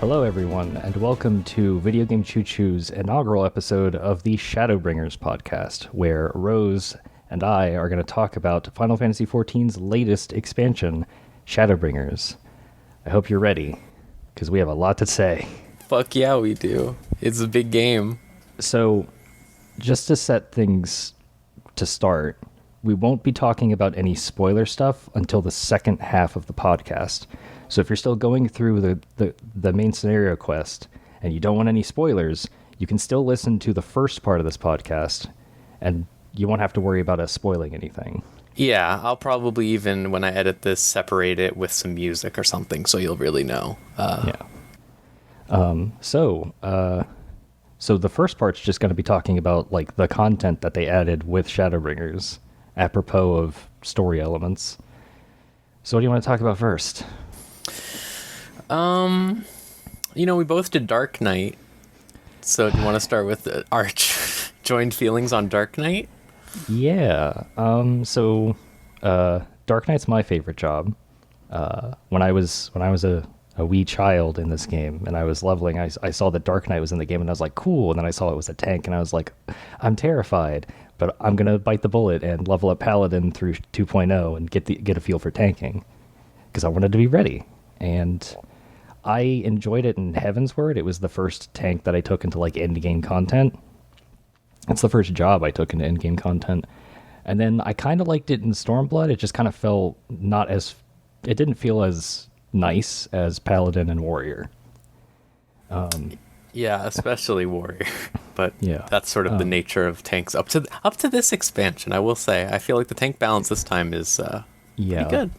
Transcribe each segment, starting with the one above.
Hello, everyone, and welcome to Video Game Choo Choo's inaugural episode of the Shadowbringers podcast, where Rose and I are going to talk about Final Fantasy XIV's latest expansion, Shadowbringers. I hope you're ready, because we have a lot to say. Fuck yeah, we do. It's a big game. So, just to set things to start, we won't be talking about any spoiler stuff until the second half of the podcast. So if you're still going through the main scenario quest and you don't want any spoilers, you can still listen to the first part of this podcast and you won't have to worry about us spoiling anything. Yeah, I'll probably even, when I edit this, separate it with some music or something so you'll really know. So the first part's just going to be talking about like the content that they added with Shadowbringers, apropos of story elements. So what do you want to talk about first? We both did Dark Knight. So do you want to start with our joined feelings on Dark Knight? Yeah. Dark Knight's my favorite job. When I was a wee child in this game and I was leveling, I saw that Dark Knight was in the game and I was like, cool. And then I saw it was a tank and I was like, I'm terrified, but I'm going to bite the bullet and level up Paladin through 2.0 and get a feel for tanking because I wanted to be ready. And I enjoyed it in Heavensward. It was the first tank that I took into like end game content. It's the first job I took into end game content. And then I kind of liked it in Stormblood. It just kind of felt it didn't feel as nice as Paladin and Warrior. Yeah, especially Warrior. But yeah, that's sort of the nature of tanks up to this expansion. I will say, I feel like the tank balance this time is pretty good.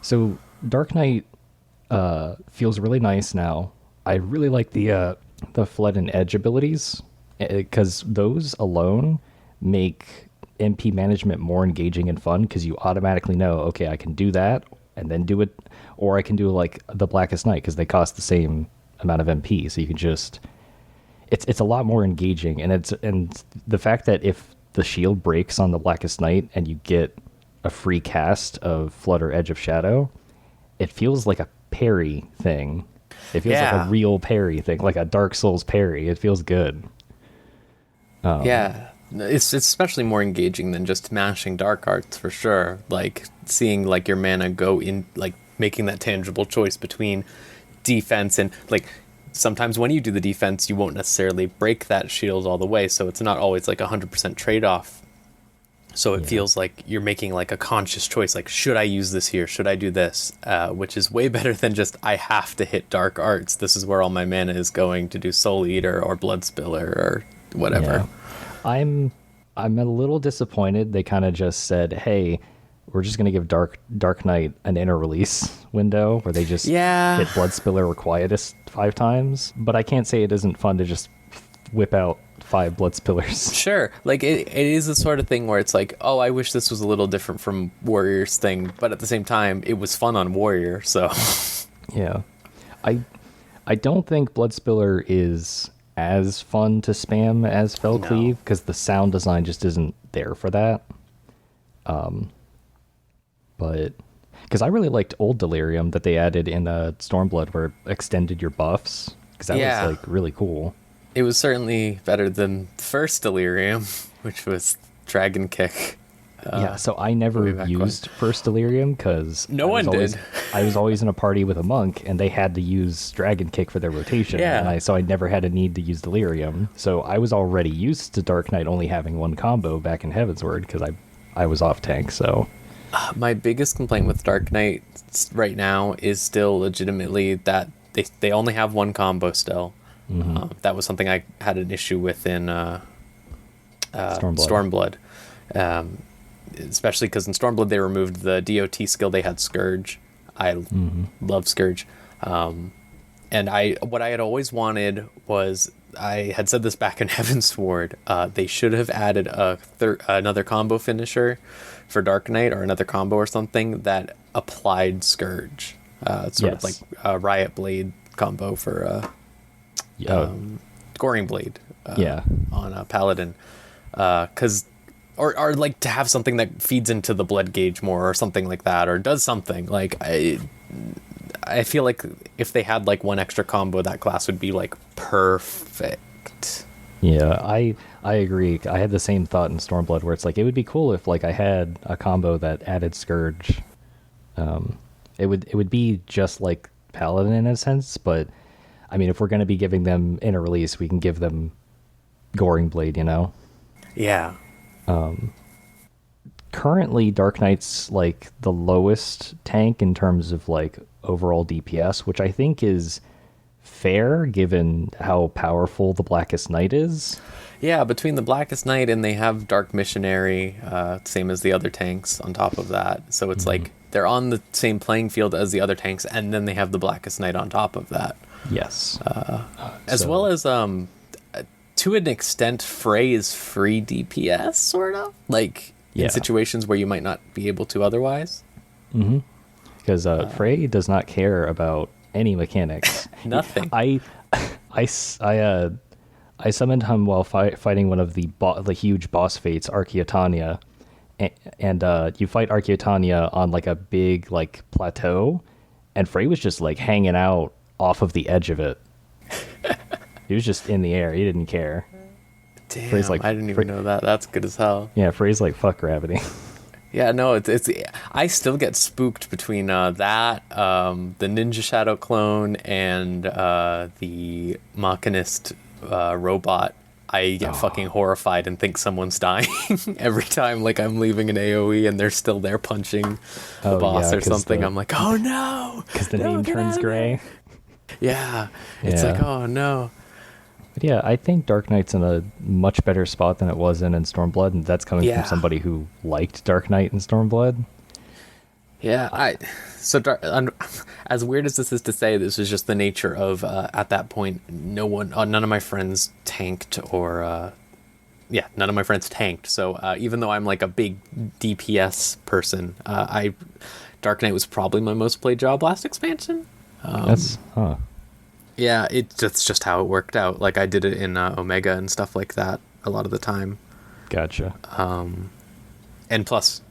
So Dark Knight feels really nice now. I really like the Flood and Edge abilities because those alone make MP management more engaging and fun because you automatically know, okay, I can do that and then do it, or I can do like the Blackest Night because they cost the same amount of MP, so you can just it's a lot more engaging. And the fact that if the shield breaks on the Blackest Night and you get a free cast of Flood or Edge of Shadow, it feels like a parry thing. It feels like a real parry thing, like a Dark Souls parry. It feels good. It's especially more engaging than just mashing dark arts for sure. Like seeing like your mana go in, like making that tangible choice between defense and like sometimes when you do the defense, you won't necessarily break that shield all the way. So it's not always like 100% trade-off. So it feels like you're making like a conscious choice, like, should I use this here? Should I do this? Which is way better than just, I have to hit Dark Arts. This is where all my mana is going to do Soul Eater or Blood Spiller or whatever. Yeah. I'm a little disappointed. They kind of just said, hey, we're just going to give Dark Knight an inner release window where they just hit Blood Spiller or Quietus 5 times. But I can't say it isn't fun to just whip out 5 Blood Spillers. Sure, like it is the sort of thing where it's like, oh, I wish this was a little different from Warrior's thing, but at the same time, it was fun on Warrior, so. Yeah. I don't think Blood Spiller is as fun to spam as Fellcleave, because the sound design just isn't there for that. But because I really liked Old Delirium that they added in Stormblood, where it extended your buffs, because that was like really cool. It was certainly better than first Delirium, which was Dragon Kick. So I never used first Delirium because no one did. I was always in a party with a monk, and they had to use Dragon Kick for their rotation. Yeah. And so I never had a need to use Delirium. So I was already used to Dark Knight only having one combo back in Heavensward because I was off tank. So my biggest complaint with Dark Knight right now is still legitimately that they only have one combo still. Mm-hmm. That was something I had an issue with in Stormblood. Especially because in Stormblood they removed the DOT skill. They had Scourge. I love Scourge. And what I had always wanted was, I had said this back in Heavensward, they should have added another combo finisher for Dark Knight, or another combo or something that applied Scourge. Sort of like a Riot Blade combo for Goring Blade on Paladin. Because or like to have something that feeds into the blood gauge more or something like that, or does something like I I feel like if they had like one extra combo, that class would be like perfect. Yeah, I agree. I had the same thought in Stormblood, where it's like it would be cool if like I had a combo that added Scourge. It would be just like Paladin in a sense, but I mean, if we're going to be giving them in a release, we can give them Goring Blade, you know? Yeah. Currently, Dark Knight's like the lowest tank in terms of like overall DPS, which I think is fair given how powerful the Blackest Knight is. Yeah, between the Blackest Knight and they have Dark Missionary, same as the other tanks on top of that. So it's like they're on the same playing field as the other tanks, and then they have the Blackest Knight on top of that. Yes. As well as, to an extent, Frey is free DPS, sort of. Like, in situations where you might not be able to otherwise. Mm-hmm. Because Frey does not care about any mechanics. Nothing. I summoned him while fighting one of the huge boss fates, Archaeotania, and you fight Archaeotania on like a big like plateau, and Frey was just like hanging out off of the edge of it. He was just in the air. He didn't care. Damn, Frey's like, I didn't even know that. That's good as hell. Yeah, Frey's like, fuck gravity. Yeah, no, it's. I still get spooked between the Ninja Shadow clone, and the Machinist robot. I get fucking horrified and think someone's dying every time. Like I'm leaving an AOE and they're still there punching the boss or something. I'm like, oh no, because the name turns gray. Yeah, it's like, oh no. But yeah, I think Dark Knight's in a much better spot than it was in Stormblood, and that's coming from somebody who liked Dark Knight and Stormblood. Yeah, as weird as this is to say, this is just the nature of at that point, none of my friends tanked or none of my friends tanked. So even though I'm like a big DPS person, Dark Knight was probably my most played Jaw Blast expansion. Yeah, it's just how it worked out. Like I did it in Omega and stuff like that a lot of the time. Gotcha. And plus,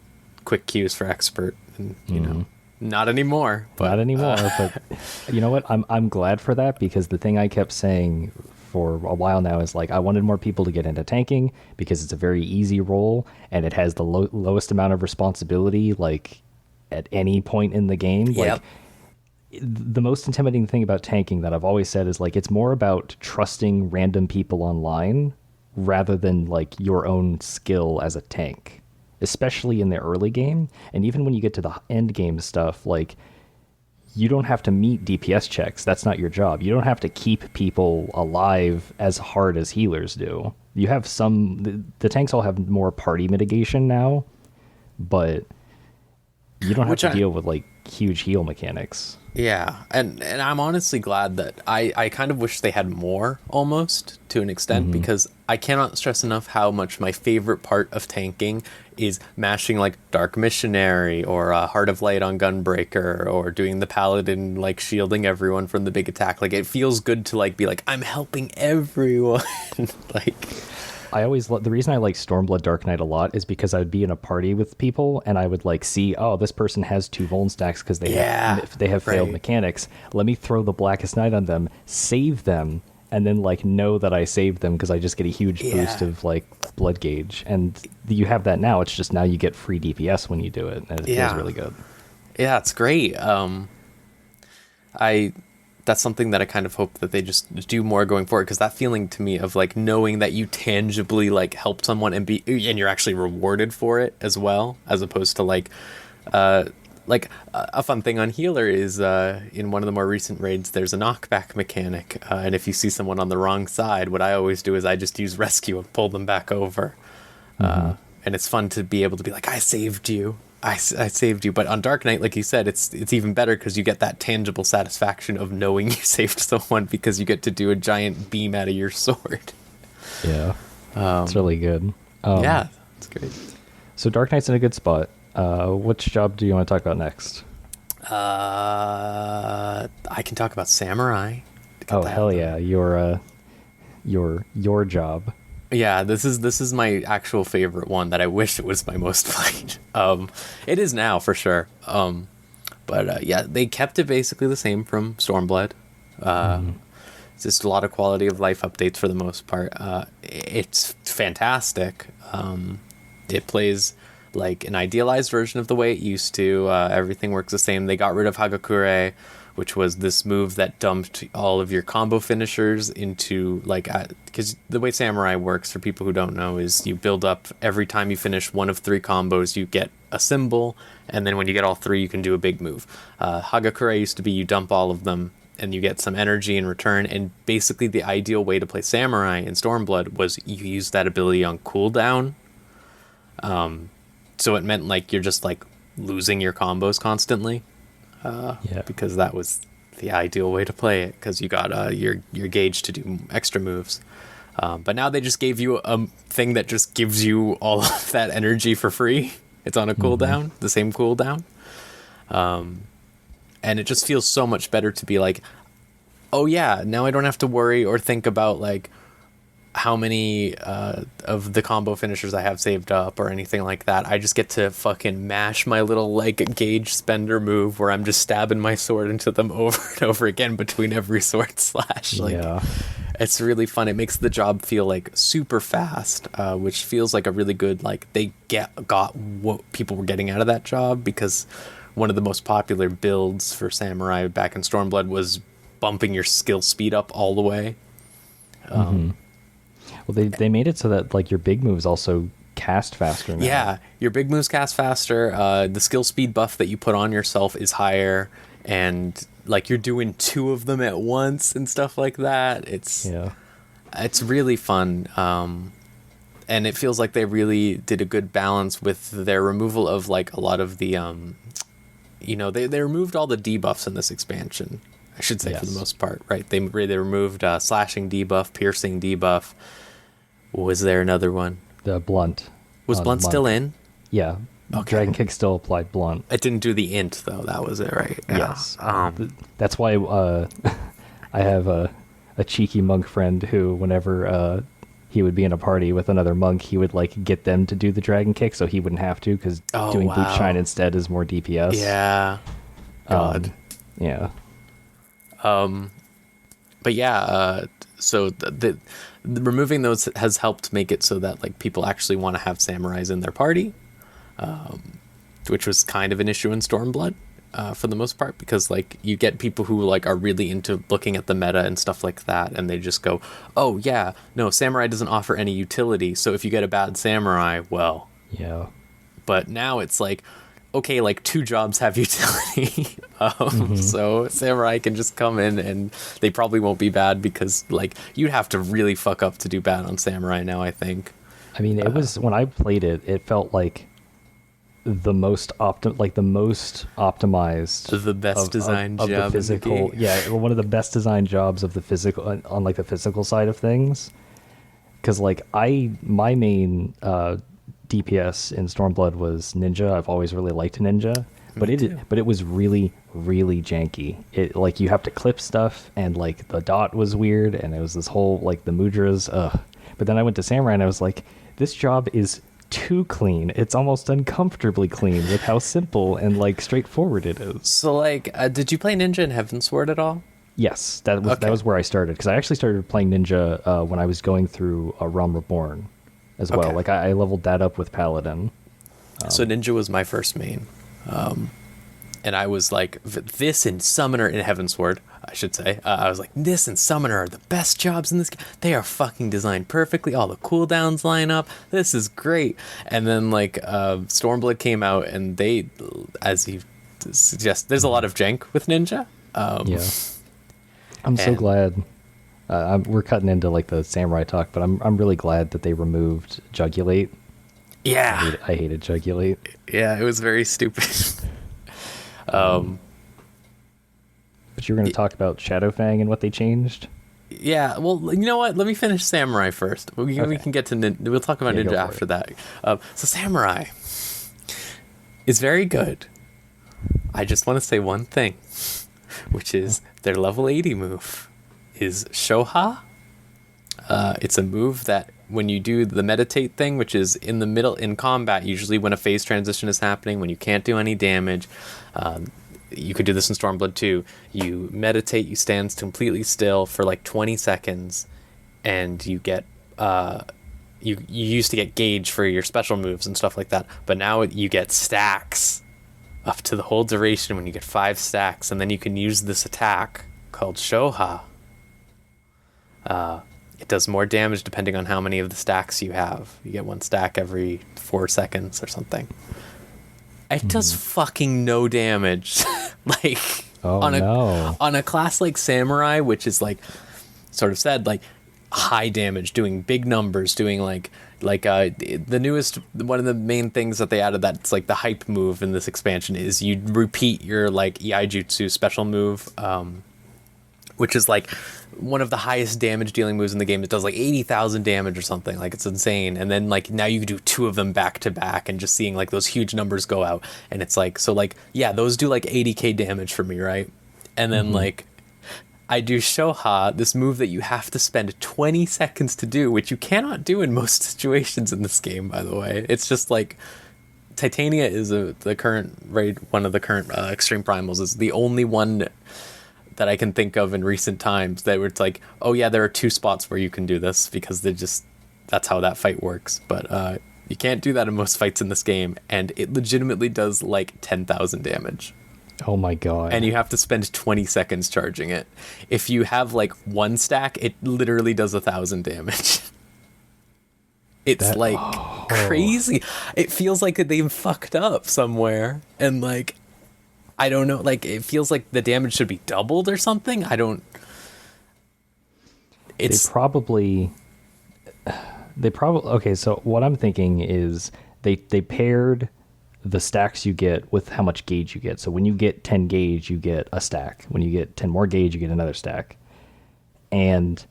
quick cues for expert, and you know, not anymore. But you know what? I'm glad for that, because the thing I kept saying for a while now is like I wanted more people to get into tanking because it's a very easy role and it has the lowest amount of responsibility like at any point in the game. Yep. Like the most intimidating thing about tanking that I've always said is like it's more about trusting random people online rather than like your own skill as a tank, especially in the early game. And even when you get to the end game stuff, like you don't have to meet DPS checks. That's not your job. You don't have to keep people alive as hard as healers do. You have the tanks all have more party mitigation now, but you don't have to deal with like huge heal mechanics. Yeah, and I'm honestly glad that I kind of wish they had more, almost, to an extent, because I cannot stress enough how much my favorite part of tanking is mashing, like, Dark Missionary, or Heart of Light on Gunbreaker, or doing the Paladin, like, shielding everyone from the big attack. Like, it feels good to, like, be like, I'm helping everyone. Like... I always the reason I like Stormblood Dark Knight a lot is because I would be in a party with people and I would like see, oh, this person has 2 Vuln stacks because they have failed mechanics. Let me throw the Blackest Knight on them, save them, and then like know that I saved them because I just get a huge boost of like blood gauge. And you have that now. It's just now you get free DPS when you do it, and it feels really good. Yeah, it's great. That's something that I kind of hope that they just do more going forward, because that feeling to me of like knowing that you tangibly like helped someone and you're actually rewarded for it as well, as opposed to like a fun thing on Healer is in one of the more recent raids there's a knockback mechanic, and if you see someone on the wrong side, what I always do is I just use rescue and pull them back over, and it's fun to be able to be like, I saved you. I saved you. But on Dark Knight, like you said, it's even better because you get that tangible satisfaction of knowing you saved someone, because you get to do a giant beam out of your sword. Yeah, it's really good. Yeah, it's great. So Dark Knight's in a good spot. Which job do you want to talk about next? I can talk about Samurai. Oh hell yeah, your job. Yeah, this is my actual favorite one that I wish it was my most played. It is now for sure. But But yeah, they kept it basically the same from Stormblood. It's just a lot of quality of life updates for the most part. It's fantastic. It plays like an idealized version of the way it used to. Everything works the same. They got rid of Hagakure, which was this move that dumped all of your combo finishers into like, because the way Samurai works, for people who don't know, is you build up every time you finish one of 3 combos, you get a symbol, and then when you get all 3, you can do a big move. Hagakure used to be you dump all of them and you get some energy in return, and basically the ideal way to play Samurai in Stormblood was you use that ability on cooldown. So it meant like you're just like losing your combos constantly. Because that was the ideal way to play it, because you got your gauge to do extra moves. But now they just gave you a thing that just gives you all of that energy for free. It's on a cooldown, the same cooldown. And it just feels so much better to be like, oh yeah, now I don't have to worry or think about like how many of the combo finishers I have saved up or anything like that. I just get to fucking mash my little like gauge spender move where I'm just stabbing my sword into them over and over again between every sword slash. Like, it's really fun. It makes the job feel like super fast, which feels like a really good, like they got what people were getting out of that job, because one of the most popular builds for Samurai back in Stormblood was bumping your skill speed up all the way. Well, they made it so that like your big moves also cast faster now. Yeah, your big moves cast faster. The skill speed buff that you put on yourself is higher, and like you're doing 2 of them at once and stuff like that. It's really fun. And it feels like they really did a good balance with their removal of like a lot of the they removed all the debuffs in this expansion, I should say, for the most part, right? They removed slashing debuff, piercing debuff. Was there another one? The blunt. Was blunt still in? Yeah. Okay. Dragon Kick still applied blunt. It didn't do the int though. That was it, right? Yeah. Yes. That's why I have a cheeky monk friend who, whenever he would be in a party with another monk, he would like get them to do the Dragon Kick so he wouldn't have to, because doing Boot Shine instead is more DPS. Yeah. God. Yeah. But yeah, so the removing those has helped make it so that like people actually want to have samurais in their party, which was kind of an issue in Stormblood for the most part, because like you get people who like are really into looking at the meta and stuff like that, and they just go, oh yeah, no, samurai doesn't offer any utility, so if you get a bad samurai, well, yeah. But now it's like, okay, like 2 jobs have utility. So samurai can just come in and they probably won't be bad, because like you'd have to really fuck up to do bad on samurai now, I think. I mean, it was, when I played it, it felt like the most optimized, the best designed job of the physical. One of the best designed jobs of the physical, on like the physical side of things. Because like my main DPS in Stormblood was Ninja. I've always really liked Ninja, but it was really, really janky. It like you have to clip stuff, and like the dot was weird, and it was this whole like the mudras. But then I went to Samurai and I was like, this job is too clean. It's almost uncomfortably clean with how simple and like straightforward it is. So like, did you play Ninja in Heavensward at all? Yes, that was where I started, because I actually started playing Ninja when I was going through Realm Reborn as well. Like I leveled that up with Paladin. So Ninja was my first main. And I was like, this and Summoner in Heavensward, I should say. I was like, this and Summoner are the best jobs in this game. They are fucking designed perfectly. All the cooldowns line up. This is great. And then like Stormblood came out, and they, as you suggest, there's a lot of jank with Ninja. I'm so glad. We're cutting into like the samurai talk, but I'm really glad that they removed Jugulate. Yeah, I hated Jugulate. Yeah, it was very stupid. But you were going to talk about Shadowfang and what they changed? Yeah, well, you know what? Let me finish Samurai first. We can get to We'll talk about Ninja after that. So Samurai is very good. I just want to say one thing, which is their level 80 move is Shoha. It's a move that when you do the meditate thing, which is in the middle in combat, usually when a phase transition is happening, when you can't do any damage, you could do this in Stormblood too. You meditate, you stand completely still for like 20 seconds, and you get you used to get gauge for your special moves and stuff like that, but now you get stacks up to the whole duration when you get 5 stacks, and then you can use this attack called Shoha. It does more damage depending on how many of the stacks you have. You get 1 stack every 4 seconds or something. It does fucking no damage. Like, on a class like Samurai, which is like, sort of said, like, high damage, doing big numbers, doing like the newest, one of the main things that they added that's like the hype move in this expansion is you repeat your like Iaijutsu special move, which is like one of the highest damage dealing moves in the game. It does like 80,000 damage or something. Like, it's insane. And then like now you can do 2 of them back to back, and just seeing like those huge numbers go out, and it's like, so like, yeah, those do like 80k damage for me, right? And then like I do Shoha, this move that you have to spend 20 seconds to do, which you cannot do in most situations in this game, by the way. It's just like, Titania is the current raid, one of the current extreme primals, is the only one that I can think of in recent times that where it's like, oh yeah, there are 2 spots where you can do this, because that's how that fight works. But you can't do that in most fights in this game, and it legitimately does like 10,000 damage. Oh my god. And you have to spend 20 seconds charging it. If you have like 1 stack, it literally does 1,000 damage. It's crazy. It feels like they fucked up somewhere, and like, I don't know, like, it feels like the damage should be doubled or something. It's they probably okay, so what I'm thinking is they paired the stacks you get with how much gauge you get. So when you get 10 gauge, you get a stack. When you get 10 more gauge, you get another stack. And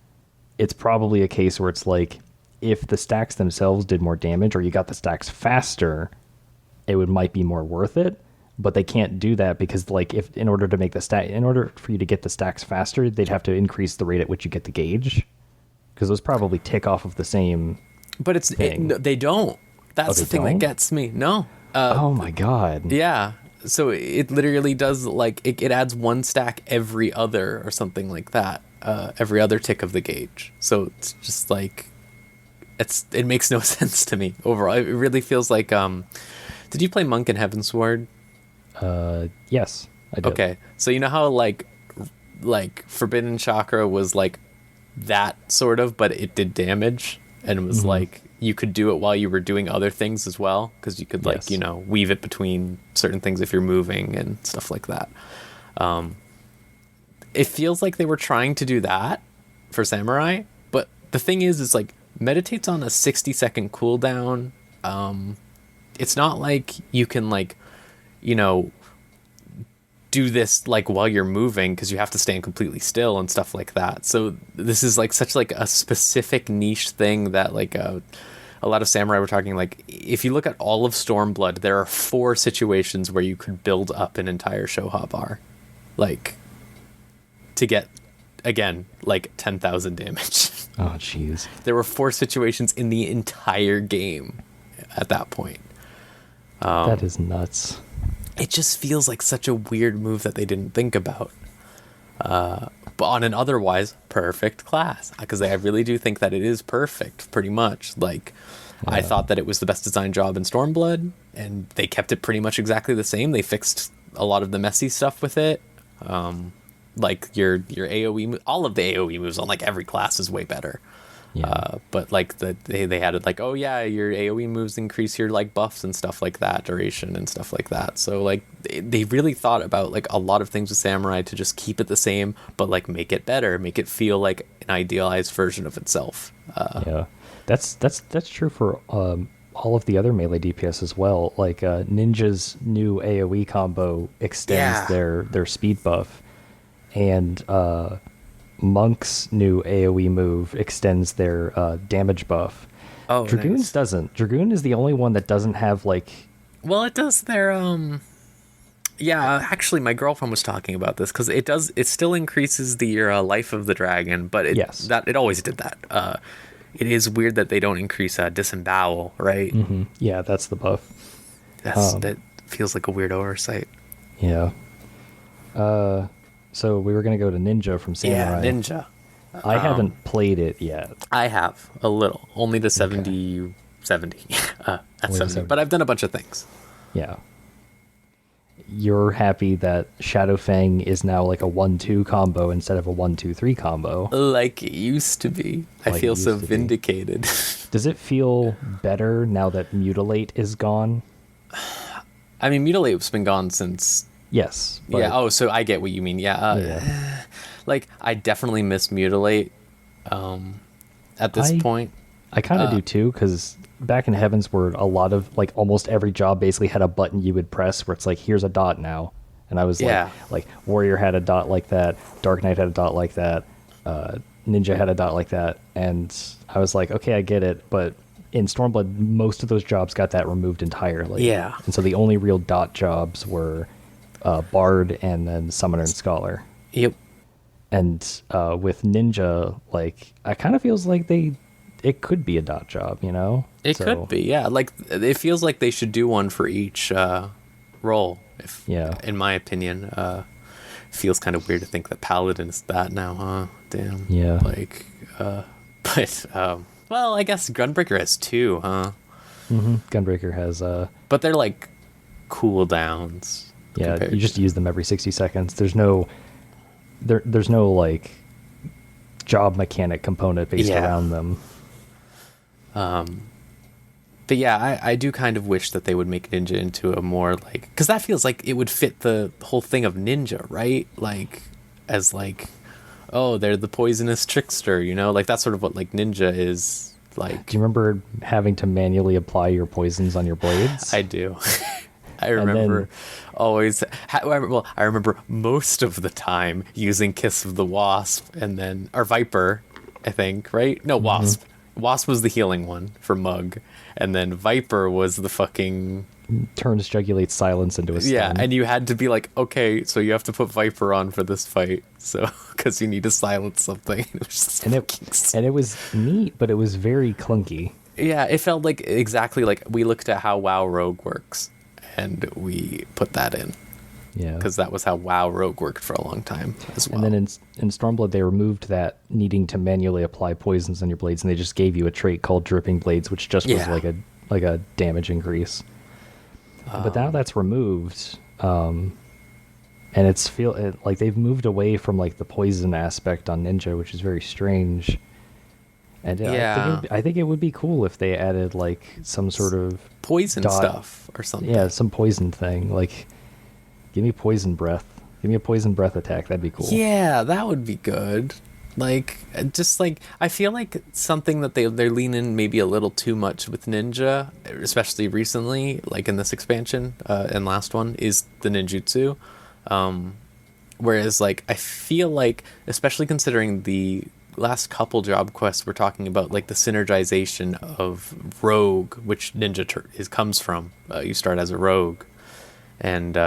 it's probably a case where it's like, if the stacks themselves did more damage, or you got the stacks faster, might be more worth it. But they can't do that, because like, in order for you to get the stacks faster, they'd have to increase the rate at which you get the gauge, because those probably tick off of the same. But they don't. That's the thing that gets me. No. Oh my god. Yeah. So it literally does, like, it adds 1 stack every other or something like that. Every other tick of the gauge. So it's just like, it makes no sense to me overall. It really feels like, did you play Monk in Heavensward? Yes, I did. Okay. So you know how like Forbidden Chakra was like that sort of, but it did damage, and it was like, you could do it while you were doing other things as well, because you could like, weave it between certain things if you're moving and stuff like that. It feels like they were trying to do that for Samurai, but the thing is like, meditate's on a 60-second cooldown. It's not like you can like, do this like while you're moving, because you have to stand completely still and stuff like that. So this is like such like a specific niche thing that like a lot of Samurai were talking, like, if you look at all of Stormblood, there are 4 situations where you could build up an entire Shoha bar, like, to get, again, like 10,000 damage. Oh jeez. There were 4 situations in the entire game at that point. That is nuts. It just feels like such a weird move that they didn't think about. But on an otherwise perfect class, because I really do think that it is perfect, pretty much. Like, yeah. I thought that it was the best design job in Stormblood, and they kept it pretty much exactly the same. They fixed a lot of the messy stuff with it. Like your AoE, all of the AoE moves on like every class is way better. Yeah. But like they had it like, oh yeah, your AoE moves increase your like buffs and stuff like that, duration and stuff like that. So like they really thought about like a lot of things with Samurai to just keep it the same, but like make it better, make it feel like an idealized version of itself. Yeah, that's true for all of the other melee DPS as well. Like Ninja's new AoE combo extends their speed buff, and Monk's new AoE move extends their damage buff. Oh, Dragoon's doesn't. Dragoon is the only one that doesn't have like. Well, it does their Yeah, actually, my girlfriend was talking about this because it does. It still increases the life of the dragon, but it always did that. It is weird that they don't increase disembowel, right? Mm-hmm. Yeah, that's the buff. That feels like a weird oversight. Yeah. So we were gonna go to Ninja from Yeah, Samurai. Ninja. I haven't played it yet. I have a little, only to Okay. 70 at Only to 70, but 70. I've done a bunch of things. Yeah. You're happy that Shadow Fang is now like a 1-2 combo instead of a 1-2-3 combo, Like it used to be. I like it feel so used to be. vindicated. Does it feel better now that Mutilate is gone? I mean, Mutilate's been gone since. Yes. But Yeah. Oh, so I get what you mean. Yeah. yeah. Like I definitely miss Mutilate. At this I point. I kind of do too, because back in Heavens, where a lot of like almost every job basically had a button you would press where it's like, here's a dot now, and I was Yeah. like Warrior had a dot like that, Dark Knight had a dot like that, Ninja had a dot like that, and I was like, okay, I get it, but in Stormblood, most of those jobs got that removed entirely. Yeah. And so the only real dot jobs were Bard and then Summoner and Scholar. Yep. And with Ninja, like I kind of feels like it could be a dot job, you know? It could be. Yeah. Like it feels like they should do one for each role. If, Yeah. In my opinion, feels kind of weird to think that Paladin is that now, huh? Damn. Yeah. Like, but well, I guess Gunbreaker has two, huh? Gunbreaker has But they're like cooldowns. yeah, compared you just use them every 60 seconds. There's no like job mechanic component based Yeah. around them. But yeah, I do kind of wish that they would make Ninja into a more like, because that feels like it would fit the whole thing of Ninja, right? Like, as like, oh, they're the poisonous trickster, you know? Like, that's sort of what like Ninja is like. Do you remember having to manually apply your poisons on your blades? I do. I remember always, well, I remember most of the time using Kiss of the Wasp and then, or Viper, I think, right? No, Wasp. Wasp was the healing one for Mug. And then Viper was the fucking... Turns Jugulate's silence into a stun. Yeah, and you had to be like, okay, so you have to put Viper on for this fight. So, because you need to silence something. It was just and it was neat, but it was very clunky. Yeah, it felt like exactly like we looked at how WoW Rogue works. And we put that in. Yeah. Because that was how WoW Rogue worked for a long time as well. And then in Stormblood, they removed that needing to manually apply poisons on your blades, and they just gave you a trait called Dripping Blades, which just was like a damage increase. But now that's removed, and like they've moved away from like the poison aspect on Ninja, which is very strange. And I think it would be cool if they added like some sort of poison stuff or something. Yeah, some poison thing. Like, give me poison breath. Give me a poison breath attack. That'd be cool. Yeah, that would be good. Like, just like, I feel like something that they're leaning maybe a little too much with Ninja, especially recently, like in this expansion and last one, is the ninjutsu. Whereas, like, I feel like, especially considering the last couple job quests we're talking about, like the synergization of rogue, which Ninja comes from. You start as a rogue, and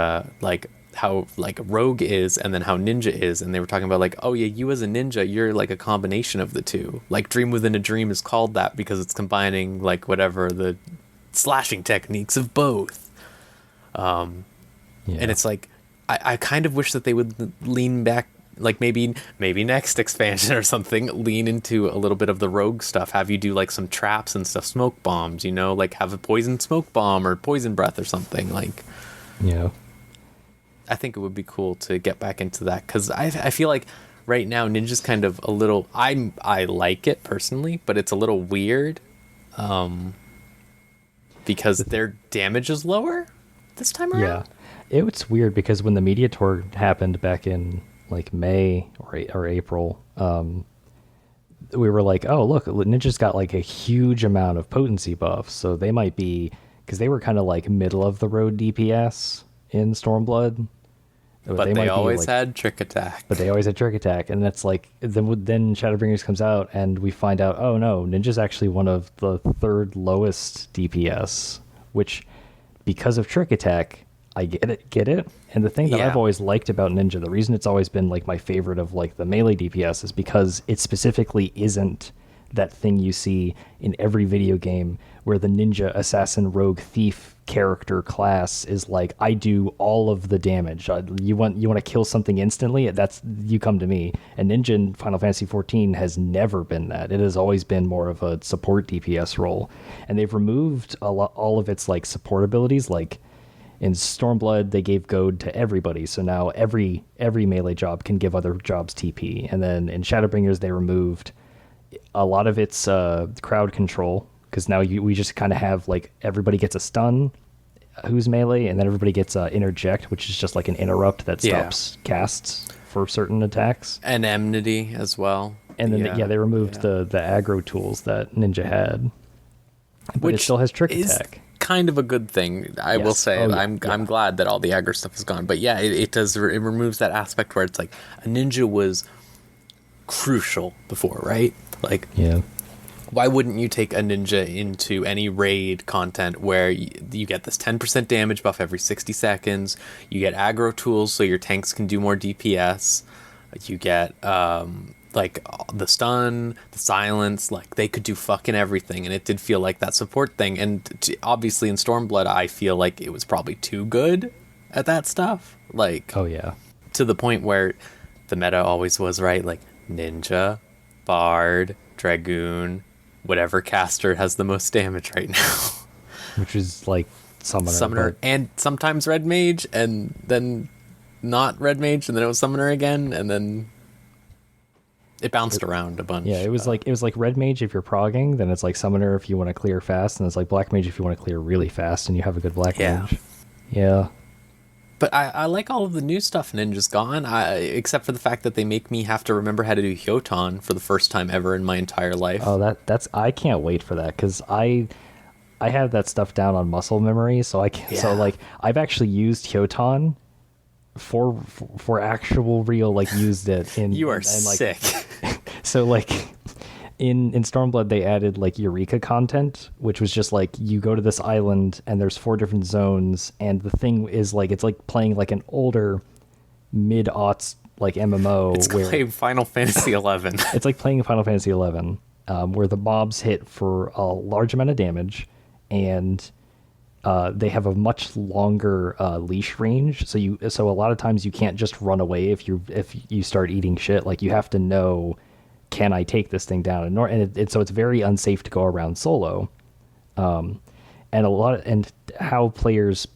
like how like rogue is, and then how ninja is, and they were talking about like, oh yeah, you as a ninja, you're like a combination of the two. Like Dream Within a Dream is called that because it's combining like whatever the slashing techniques of both. And it's like I kind of wish that they would lean back. Like maybe next expansion or something, lean into a little bit of the rogue stuff. Have you do like some traps and stuff, smoke bombs, you know, like have a poison smoke bomb or poison breath or something. Like, yeah, I think it would be cool to get back into that because I feel like right now Ninja's kind of a little. I like it personally, but it's a little weird, because their damage is lower this time around. Yeah, it's weird because when the media tour happened back in like May or April, we were like, oh look, Ninja's got like a huge amount of potency buffs, so they might be, because they were kind of like middle of the road DPS in Stormblood, but they always had trick attack. But they always had trick attack, and that's like then Shadowbringers comes out, and we find out, oh no, Ninja's actually one of the third lowest DPS, which because of trick attack. I get it. And the thing that I've always liked about Ninja, the reason it's always been like my favorite of like the melee DPS is because it specifically isn't that thing you see in every video game where the ninja, assassin, rogue, thief character class is like, I do all of the damage. You want to kill something instantly? That's, you come to me. And ninja in Final Fantasy XIV has never been that. It has always been more of a support DPS role, and they've removed all of its like support abilities. Like in Stormblood, they gave goad to everybody, so now every melee job can give other jobs TP. And then in Shadowbringers, they removed a lot of its crowd control, because now we just kind of have like everybody gets a stun who's melee, and then everybody gets interject, which is just like an interrupt that stops casts for certain attacks. And enmity as well. And then they removed the aggro tools that Ninja had, but which it still has trick attack. Kind of a good thing, I will say. I'm glad that all the aggro stuff is gone. But yeah, it does. It removes that aspect where it's like a ninja was crucial before, right? Like, why wouldn't you take a ninja into any raid content where you get this 10% damage buff every 60 seconds, you get aggro tools so your tanks can do more DPS, you get like the stun, the silence, like they could do fucking everything, and it did feel like that support thing. And obviously in Stormblood, I feel like it was probably too good at that stuff. Like, to the point where the meta always was, right? Like ninja, bard, dragoon, whatever caster has the most damage right now. Which is like summoner, and sometimes red mage, and then not red mage, and then it was summoner again, and then it bounced around a bunch. Yeah, it was like red mage if you're progging, then it's like summoner if you want to clear fast, and it's like black mage if you want to clear really fast and you have a good black mage. Yeah. But I like all of the new stuff Ninja's gone, except for the fact that they make me have to remember how to do Hyoton for the first time ever in my entire life. Oh, that's I can't wait for that, because I have that stuff down on muscle memory, so I can, so like I've actually used Hyoton for actual real, like used it in. You are sick. So like in Stormblood, they added like Eureka content, which was just like you go to this island and there's 4 different zones, and the thing is like it's like playing like an older mid-aughts like MMO. It's playing Final Fantasy XI. It's like playing Final Fantasy XI, where the mobs hit for a large amount of damage, and they have a much longer leash range. So a lot of times you can't just run away if you start eating shit. Like you have to know, can I take this thing down? And so it's very unsafe to go around solo. And how players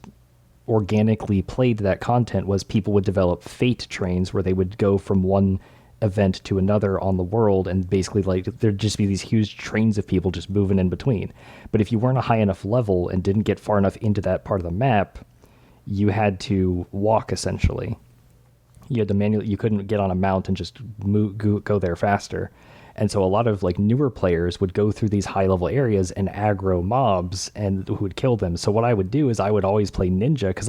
organically played that content was people would develop fate trains where they would go from one event to another on the world, and basically like there'd just be these huge trains of people just moving in between. But if you weren't a high enough level and didn't get far enough into that part of the map, you had to walk essentially. You had to you couldn't get on a mount and just go there faster. And so a lot of like newer players would go through these high level areas and aggro mobs and who would kill them. So what I would do is I would always play ninja, because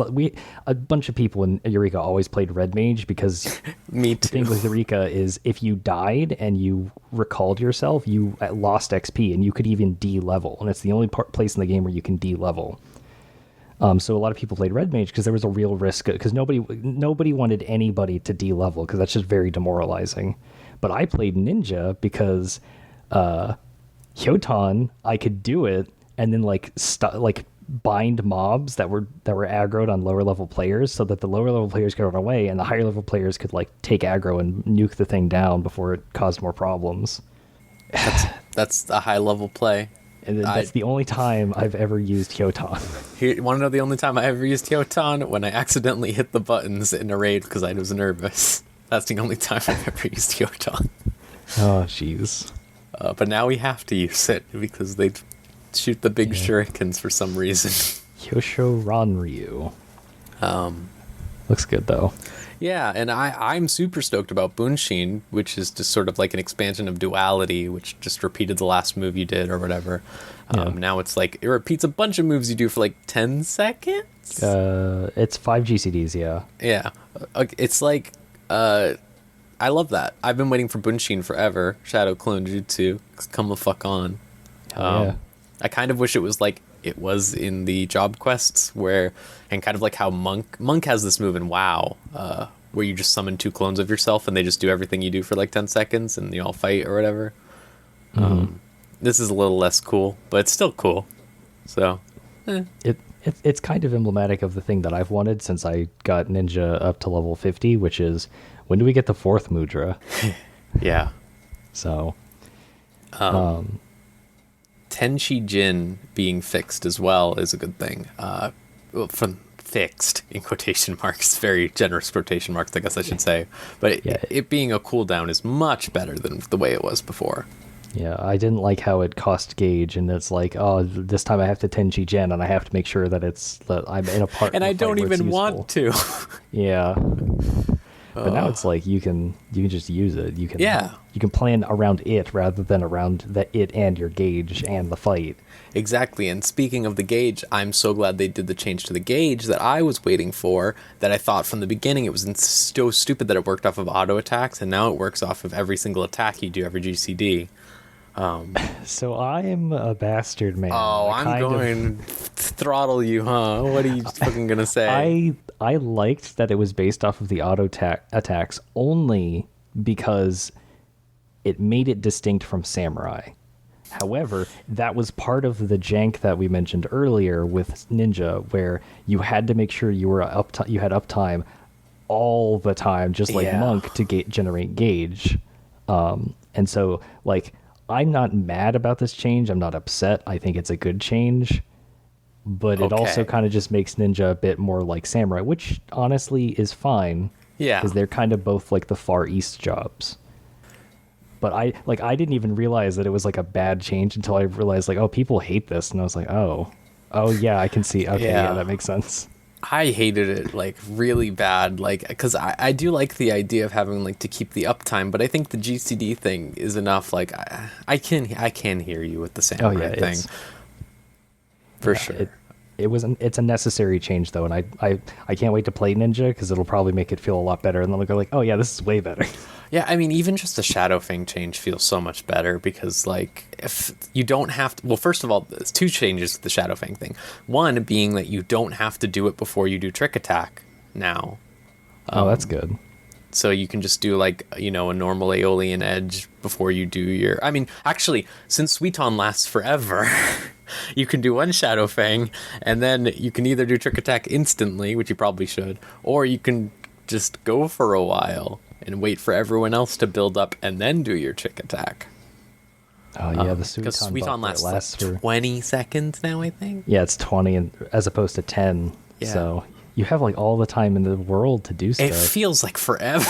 a bunch of people in Eureka always played red mage, because me too. The thing with Eureka is if you died and you recalled yourself, you lost XP, and you could even D-level, and it's the only place in the game where you can D-level. So a lot of people played red mage because there was a real risk, because nobody wanted anybody to D-level, because that's just very demoralizing. But I played ninja because Hyoton, I could do it and then like bind mobs that were aggroed on lower level players, so that the lower level players could run away and the higher level players could like take aggro and nuke the thing down before it caused more problems. That's a high level play. And that's the only time I've ever used Hyoton. You want to know the only time I ever used Hyoton? When I accidentally hit the buttons in a raid because I was nervous. That's the only time I've ever used Hyoton. Oh, jeez. But now we have to use it because they shoot the big shurikens for some reason. Hyosho Ranryu. Looks good, though. Yeah, and I'm super stoked about Bunshin, which is just sort of like an expansion of Duality, which just repeated the last move you did or whatever. Now it's like, it repeats a bunch of moves you do for like 10 seconds? It's 5 GCDs, yeah. Yeah. It's like... I love that. I've been waiting for Bunshin forever. Shadow Clone Jutsu. Come the fuck on. Yeah. I kind of wish it was like it was in the job quests, where, and kind of like how Monk has this move in WoW, where you just summon 2 clones of yourself and they just do everything you do for like 10 seconds and you all fight or whatever. This is a little less cool, but it's still cool. So, It's kind of emblematic of the thing that I've wanted since I got Ninja up to level 50, which is, when do we get the 4th Mudra? yeah. So, Tenchi Jin being fixed as well is a good thing. From fixed in quotation marks, very generous quotation marks, I guess I should say. But it being a cooldown is much better than the way it was before. Yeah, I didn't like how it cost gauge, and it's like, oh, this time I have to Tenchi Gen, and I have to make sure that I'm in a part. And I don't even want to. Yeah. But now it's like you can just use it. You can plan around it rather than around it and your gauge and the fight. Exactly. And speaking of the gauge, I'm so glad they did the change to the gauge that I was waiting for, that I thought from the beginning it was so stupid that it worked off of auto attacks, and now it works off of every single attack you do, every GCD. So I'm a bastard, man. Oh, I'm going to throttle you, huh? What are you fucking going to say? I liked that it was based off of the auto attacks only because it made it distinct from Samurai. However, that was part of the jank that we mentioned earlier with Ninja, where you had to make sure you had uptime all the time, just like Monk, to generate gauge. And so, like, I'm not mad about this change. I'm not upset. I think it's a good change. But it also kind of just makes Ninja a bit more like Samurai, which honestly is fine. Yeah. Because they're kind of both like the Far East jobs. But I didn't even realize that it was like a bad change until I realized, like, oh, people hate this. And I was like, oh yeah, I can see. Okay, yeah, that makes sense. I hated it, like, really bad, like, because I do like the idea of having, like, to keep the uptime, but I think the GCD thing is enough. Like, I can hear you with the Samurai thing. For sure. It's a necessary change, though, and I can't wait to play Ninja, because it'll probably make it feel a lot better, and then I'll go like, oh yeah, this is way better. Yeah, I mean, even just the Shadowfang change feels so much better, because, like, if you don't have to... Well, first of all, there's 2 changes to the Shadowfang thing. One being that you don't have to do it before you do Trick Attack now. Oh, that's good. So you can just do, like, you know, a normal Aeolian Edge before you do your... I mean, actually, since Suiton lasts forever, you can do one Shadowfang, and then you can either do Trick Attack instantly, which you probably should, or you can just go for a while and wait for everyone else to build up and then do your Trick Attack. Oh yeah, the Suiton lasts for 20 seconds now, I think. Yeah, it's 20 as opposed to 10. Yeah. So you have like all the time in the world to do stuff. It feels like forever.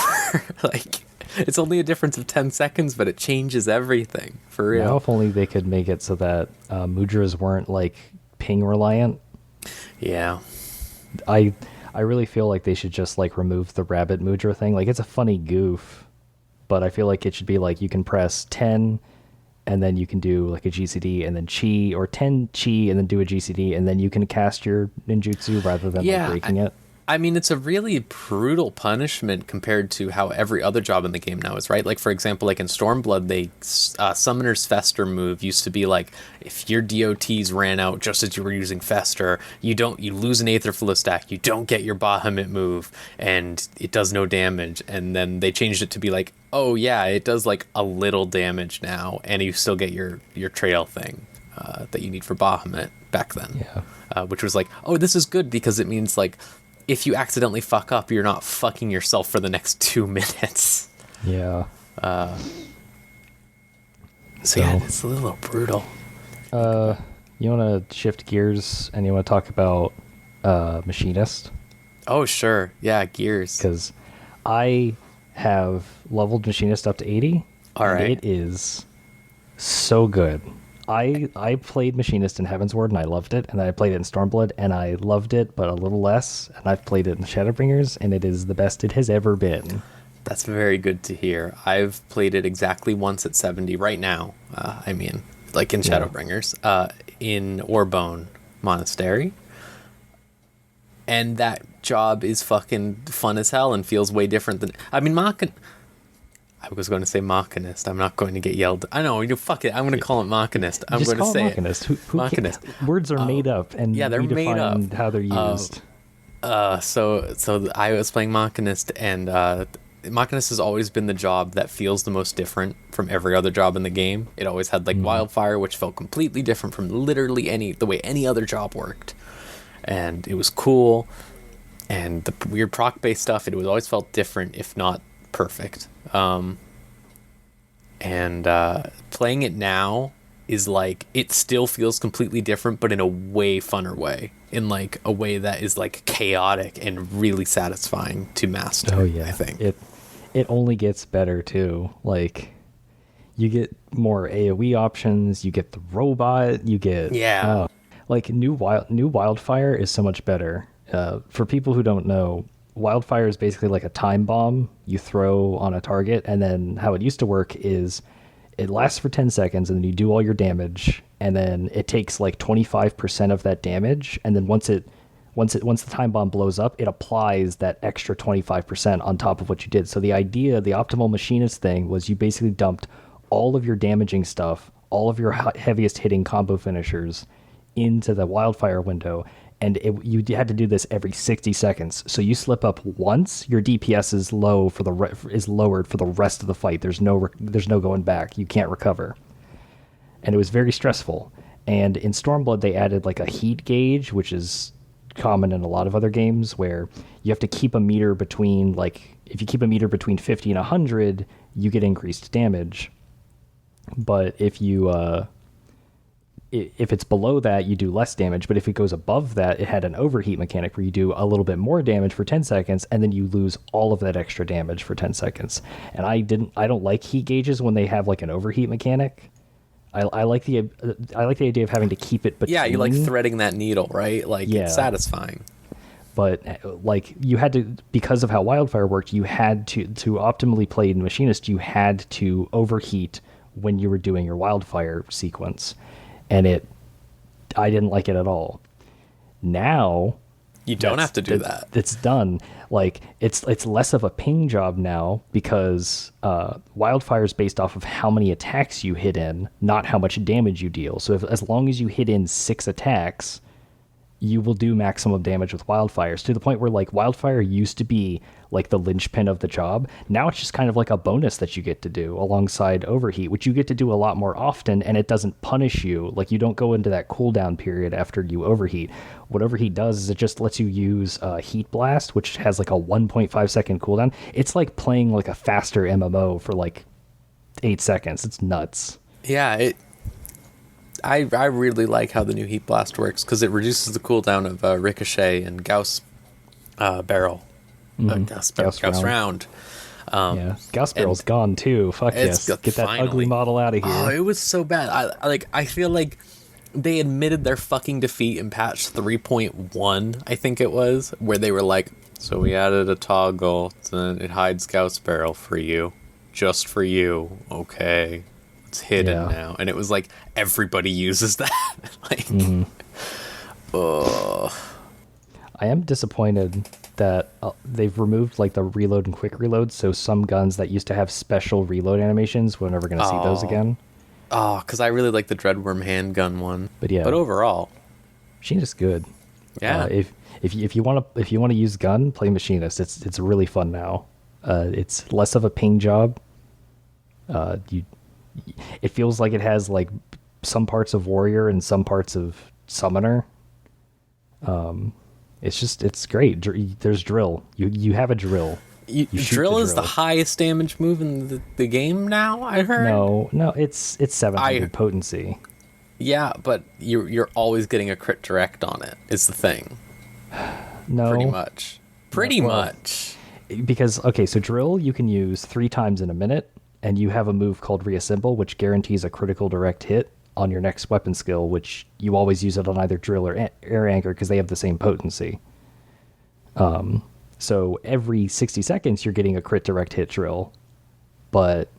Like, it's only a difference of 10 seconds, but it changes everything, for real. Now if only they could make it so that Mudras weren't like ping reliant. Yeah. I really feel like they should just like remove the rabbit Mudra thing. Like, it's a funny goof, but I feel like it should be like you can press 10 and then you can do like a GCD and then Chi, or 10 Chi and then do a GCD, and then you can cast your ninjutsu rather than like breaking it. I mean, it's a really brutal punishment compared to how every other job in the game now is, right? Like, for example, like in Stormblood, they Summoner's Fester move used to be like, if your DOTs ran out just as you were using Fester, you lose an Aetherflow stack, you don't get your Bahamut move, and it does no damage. And then they changed it to be like, oh yeah, it does like a little damage now, and you still get your trail thing that you need for Bahamut back then. Yeah. Which was like, oh, this is good because it means like, if you accidentally fuck up, you're not fucking yourself for the next 2 minutes. Yeah. So yeah, it's a little brutal. You want to shift gears and you want to talk about Machinist? Oh, sure. Yeah, Gears. Because I have leveled Machinist up to 80. All right. It is so good. I played Machinist in Heavensward and I loved it, and then I played it in Stormblood and I loved it, but a little less, and I've played it in Shadowbringers and it is the best it has ever been. That's very good to hear. I've played it exactly once at 70 right now. I mean, like in Shadowbringers, in Orbone Monastery. And that job is fucking fun as hell and feels way different than... I mean, I was going to say Machinist. I'm not going to get yelled. I know. Fuck it. I'm going to call it Machinist. I'm going to say Machinist. Who Machinist. Words are made up, and they're we made up. How they're used. So I was playing Machinist, and Machinist has always been the job that feels the most different from every other job in the game. It always had like Wildfire, which felt completely different from literally the way any other job worked, and it was cool. And the weird proc-based stuff, it was always felt different, if not perfect. And playing it now is like, it still feels completely different, but in a way funner way. In like a way that is like chaotic and really satisfying to master. Oh yeah, I think it only gets better too. Like, you get more AoE options, you get the robot, you get like new Wildfire is so much better. For people who don't know, Wildfire is basically like a time bomb you throw on a target, and then how it used to work is it lasts for 10 seconds, and then you do all your damage, and then it takes like 25% of that damage, and then once the time bomb blows up, it applies that extra 25% on top of what you did. So the idea, the optimal machinist thing, was you basically dumped all of your damaging stuff, all of your heaviest hitting combo finishers into the Wildfire window, and you had to do this every 60 seconds. So you slip up once, your DPS is lowered for the rest of the fight. There's no going back. You can't recover. And it was very stressful. And in Stormblood, they added like a heat gauge, which is common in a lot of other games, where you have to keep a meter between, like, if you keep a meter between 50 and 100, you get increased damage. But if it's below that, you do less damage. But if it goes above that, it had an overheat mechanic where you do a little bit more damage for 10 seconds, and then you lose all of that extra damage for 10 seconds. And I don't like heat gauges when they have like an overheat mechanic. I like the idea of having to keep it between. Yeah, you like threading that needle, right? Like, it's satisfying. But like, you had to, because of how Wildfire worked, you had to optimally play in Machinist, you had to overheat when you were doing your Wildfire sequence. And I didn't like it at all. Now you don't have to do that. It's done. Like, it's less of a ping job now, because Wildfire is based off of how many attacks you hit in, not how much damage you deal. So as long as you hit in 6 attacks, you will do maximum damage with Wildfires, to the point where like Wildfire used to be like the linchpin of the job. Now it's just kind of like a bonus that you get to do alongside Overheat, which you get to do a lot more often, and it doesn't punish you. Like, you don't go into that cooldown period after you Overheat. What Overheat does is it just lets you use Heat Blast, which has like a 1.5 second cooldown. It's like playing like a faster MMO for like 8 seconds. It's nuts. Yeah, I really like how the new Heat Blast works, because it reduces the cooldown of Ricochet and Gauss Barrel. Gauss Round. Gauss Barrel's gone too. Fuck yes. Get that ugly model out of here. Oh, it was so bad. I feel like they admitted their fucking defeat in patch 3.1, I think it was, where they were like, so we added a toggle, and it hides Gauss Barrel for you. Just for you. Okay. It's hidden now. And it was like, everybody uses that. Like, I am disappointed that they've removed like the reload and quick reload, so some guns that used to have special reload animations, we're never going to see those again. Oh, because I really like the Dreadworm handgun one. But yeah, overall, Machinist is good. Yeah. If you want to use gun, play Machinist. It's really fun now. It's less of a ping job. It feels like it has like some parts of Warrior and some parts of Summoner. It's great. There's Drill. You have a Drill. Drill is the highest damage move in the game now, I heard. No, it's 700 potency. Yeah, but you're always getting a crit direct on it, is the thing. No. Pretty much. Because, okay, so Drill you can use 3 times in a minute, and you have a move called Reassemble, which guarantees a critical direct hit on your next weapon skill, which you always use it on either Drill or Air Anchor because they have the same potency. So every 60 seconds you're getting a crit direct hit Drill, but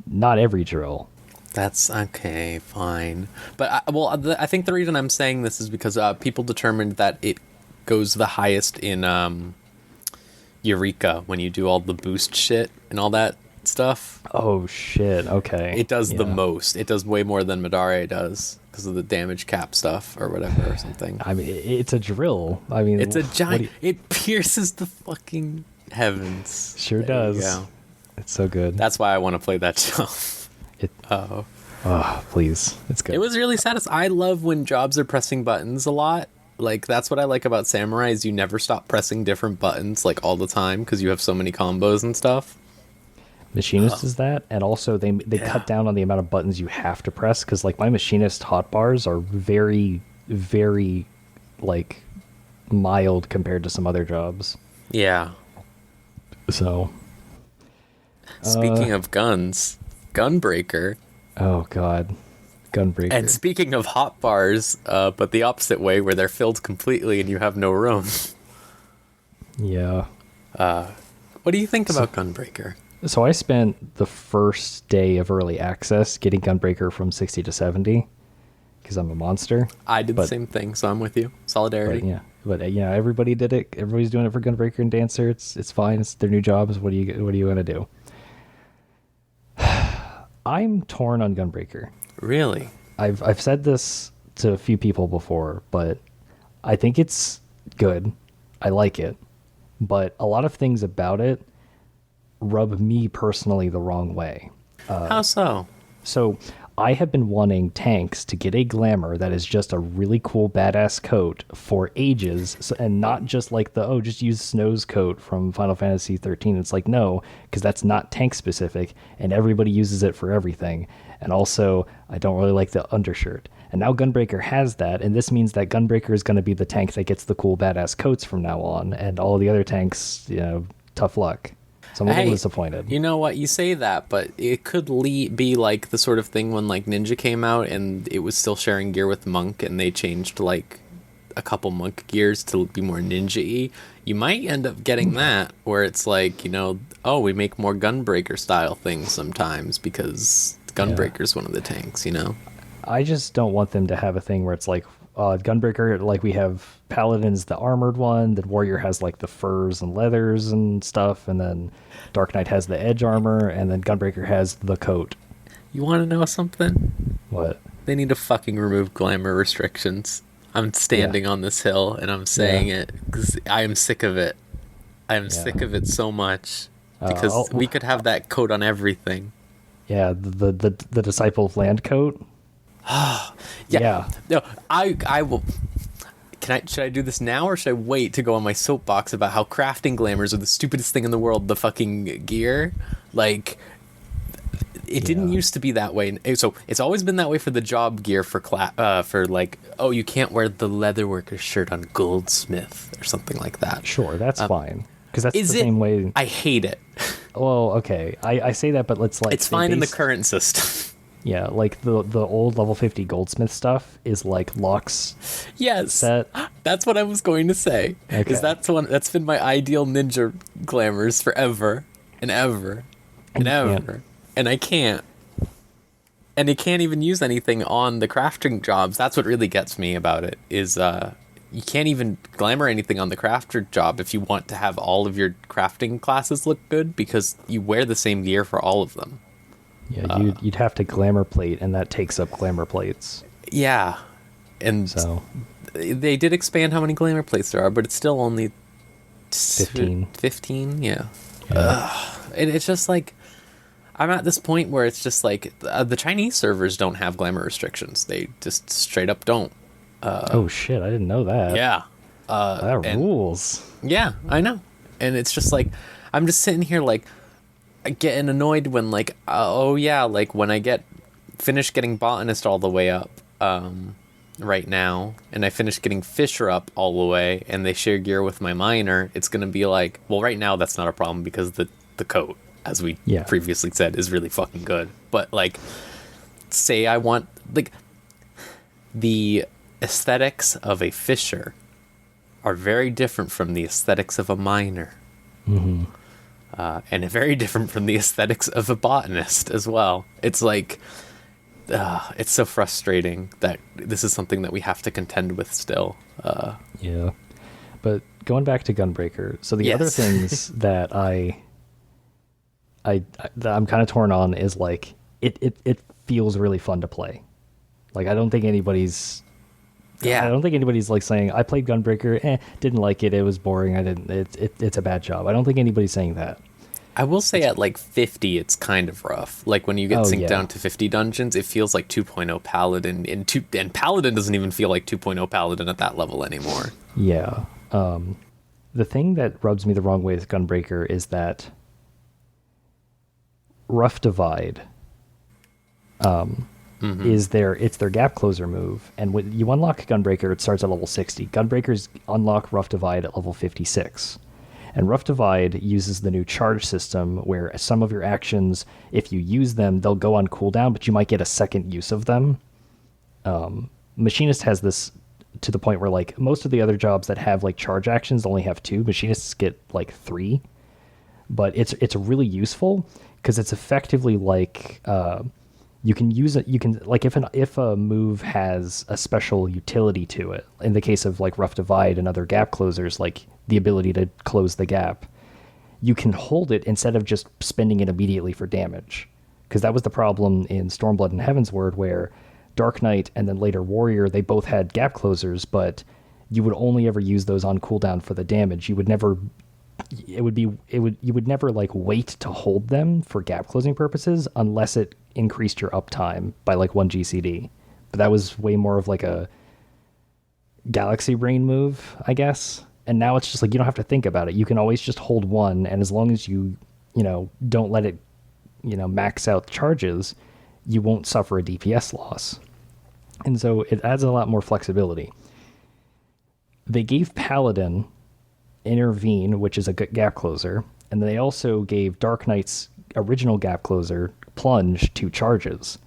not every Drill. That's okay, fine. But I think the reason I'm saying this is because people determined that it goes the highest in Eureka when you do all the boost shit and all that stuff. Oh shit, okay. It does the most. It does way more than Madare does because of the damage cap stuff or whatever or something. I mean, it's a Drill. I mean, it's a giant. It pierces the fucking Heavens. Sure There you does. go. It's so good. That's why I want to play that job. Oh, please. It's good. It was really satisfying. I love when jobs are pressing buttons a lot. Like, that's what I like about Samurai is you never stop pressing different buttons, like, all the time, because you have so many combos and stuff. Machinist is that, and also they cut down on the amount of buttons you have to press, because, like, my Machinist hotbars are very, very, like, mild compared to some other jobs. Yeah. So... Speaking of guns, Gunbreaker. Oh, God. Gunbreaker. And speaking of hotbars, but the opposite way, where they're filled completely and you have no room. Yeah. What do you think about Gunbreaker? So I spent the first day of early access getting Gunbreaker from 60 to 70, because I'm a monster. I did the same thing, so I'm with you. Solidarity. But everybody did it. Everybody's doing it for Gunbreaker and Dancer. It's fine. It's their new jobs. What are you gonna do? I'm torn on Gunbreaker. Really? I've said this to a few people before, but I think it's good. I like it, but a lot of things about it rub me personally the wrong way. How so? So I have been wanting tanks to get a glamour that is just a really cool badass coat for ages, and not just like just use Snow's coat from Final Fantasy 13. It's like, no, because that's not tank specific, and everybody uses it for everything. And also, I don't really like the undershirt. And now Gunbreaker has that, and this means that Gunbreaker is going to be the tank that gets the cool badass coats from now on, and all the other tanks, tough luck. So I'm a little disappointed. You know what? You say that, but it could be like the sort of thing when like Ninja came out and it was still sharing gear with Monk, and they changed like a couple Monk gears to be more ninja-y. You might end up getting that, where it's like, we make more Gunbreaker style things sometimes because Gunbreaker's one of the tanks, I just don't want them to have a thing where it's like Gunbreaker, like we have Paladin's the armored one, then Warrior has like the furs and leathers and stuff, and then Dark Knight has the edge armor, and then Gunbreaker has the coat. You want to know something? What? They need to fucking remove glamour restrictions. I'm standing on this hill and I'm saying it because I am sick of it. I am sick of it so much because we could have that coat on everything. Yeah, the Disciple of Land coat. Yeah. No, I will. Should I do this now, or should I wait to go on my soapbox about how crafting glamours are the stupidest thing in the world? The fucking gear, like, it didn't used to be that way. So it's always been that way for the job gear for like, you can't wear the leatherworker shirt on Goldsmith or something like that. Sure, that's fine, because that's the same way. I hate it. Well, okay, I say that, but it's fine in the current system. Yeah, like the old level 50 Goldsmith stuff is like Locke's set. That's what I was going to say. Okay. Is that's been my ideal ninja glamours forever and ever and ever. And I can't. And you can't even use anything on the crafting jobs. That's what really gets me about it, is you can't even glamour anything on the crafter job if you want to have all of your crafting classes look good, because you wear the same gear for all of them. Yeah, you'd have to glamour plate, and that takes up glamour plates. Yeah, and so they did expand how many glamour plates there are, but it's still only 15. 15, yeah. And it's just like, I'm at this point where it's just like the Chinese servers don't have glamour restrictions. They just straight up don't. Oh shit! I didn't know that. Yeah, that rules. Yeah, I know, and it's just like I'm just sitting here like, getting annoyed when like like when I finish getting botanist all the way up right now, and I finish getting fisher up all the way, and they share gear with my miner, it's gonna be like, well, right now that's not a problem because the coat, as we previously said, is really fucking good. But like, say I want, like, the aesthetics of a fisher are very different from the aesthetics of a miner. And very different from the aesthetics of a botanist as well. It's like, it's so frustrating that this is something that we have to contend with still. Yeah, but going back to Gunbreaker, so the other things that I'm kind of torn on is like it feels really fun to play. Like, I don't think anybody's Yeah. I don't think anybody's like saying I played Gunbreaker, didn't like it, it was boring, I didn't. It's a bad job. I don't think anybody's saying that. I will say at like 50, it's kind of rough. Like when you get synced down to 50 dungeons, it feels like 2.0 Paladin, and Paladin doesn't even feel like 2.0 Paladin at that level anymore. Yeah. The thing that rubs me the wrong way with Gunbreaker is that Rough Divide is it's their gap closer move, and when you unlock Gunbreaker, it starts at level 60. Gunbreakers unlock Rough Divide at level 56. And Rough Divide uses the new charge system where some of your actions, if you use them, they'll go on cooldown, but you might get a second use of them. Machinist has this to the point where like most of the other jobs that have like charge actions only have 2. Machinists get like 3. But it's really useful because it's effectively like you can use it. You can like if a move has a special utility to it. In the case of like Rough Divide and other gap closers, like the ability to close the gap, you can hold it instead of just spending it immediately for damage. Because that was the problem in Stormblood and Heavensward, where Dark Knight and then later Warrior, they both had gap closers, but you would only ever use those on cooldown for the damage. You would never you would never like wait to hold them for gap closing purposes unless it increased your uptime by like 1 GCD. But that was way more of like a galaxy brain move, I guess. And now it's just like you don't have to think about it. You can always just hold one, and as long as you don't let it max out charges, you won't suffer a DPS loss. And so it adds a lot more flexibility. They gave Paladin Intervene, which is a gap closer, and they also gave Dark Knight's original gap closer, Plunge, 2 charges.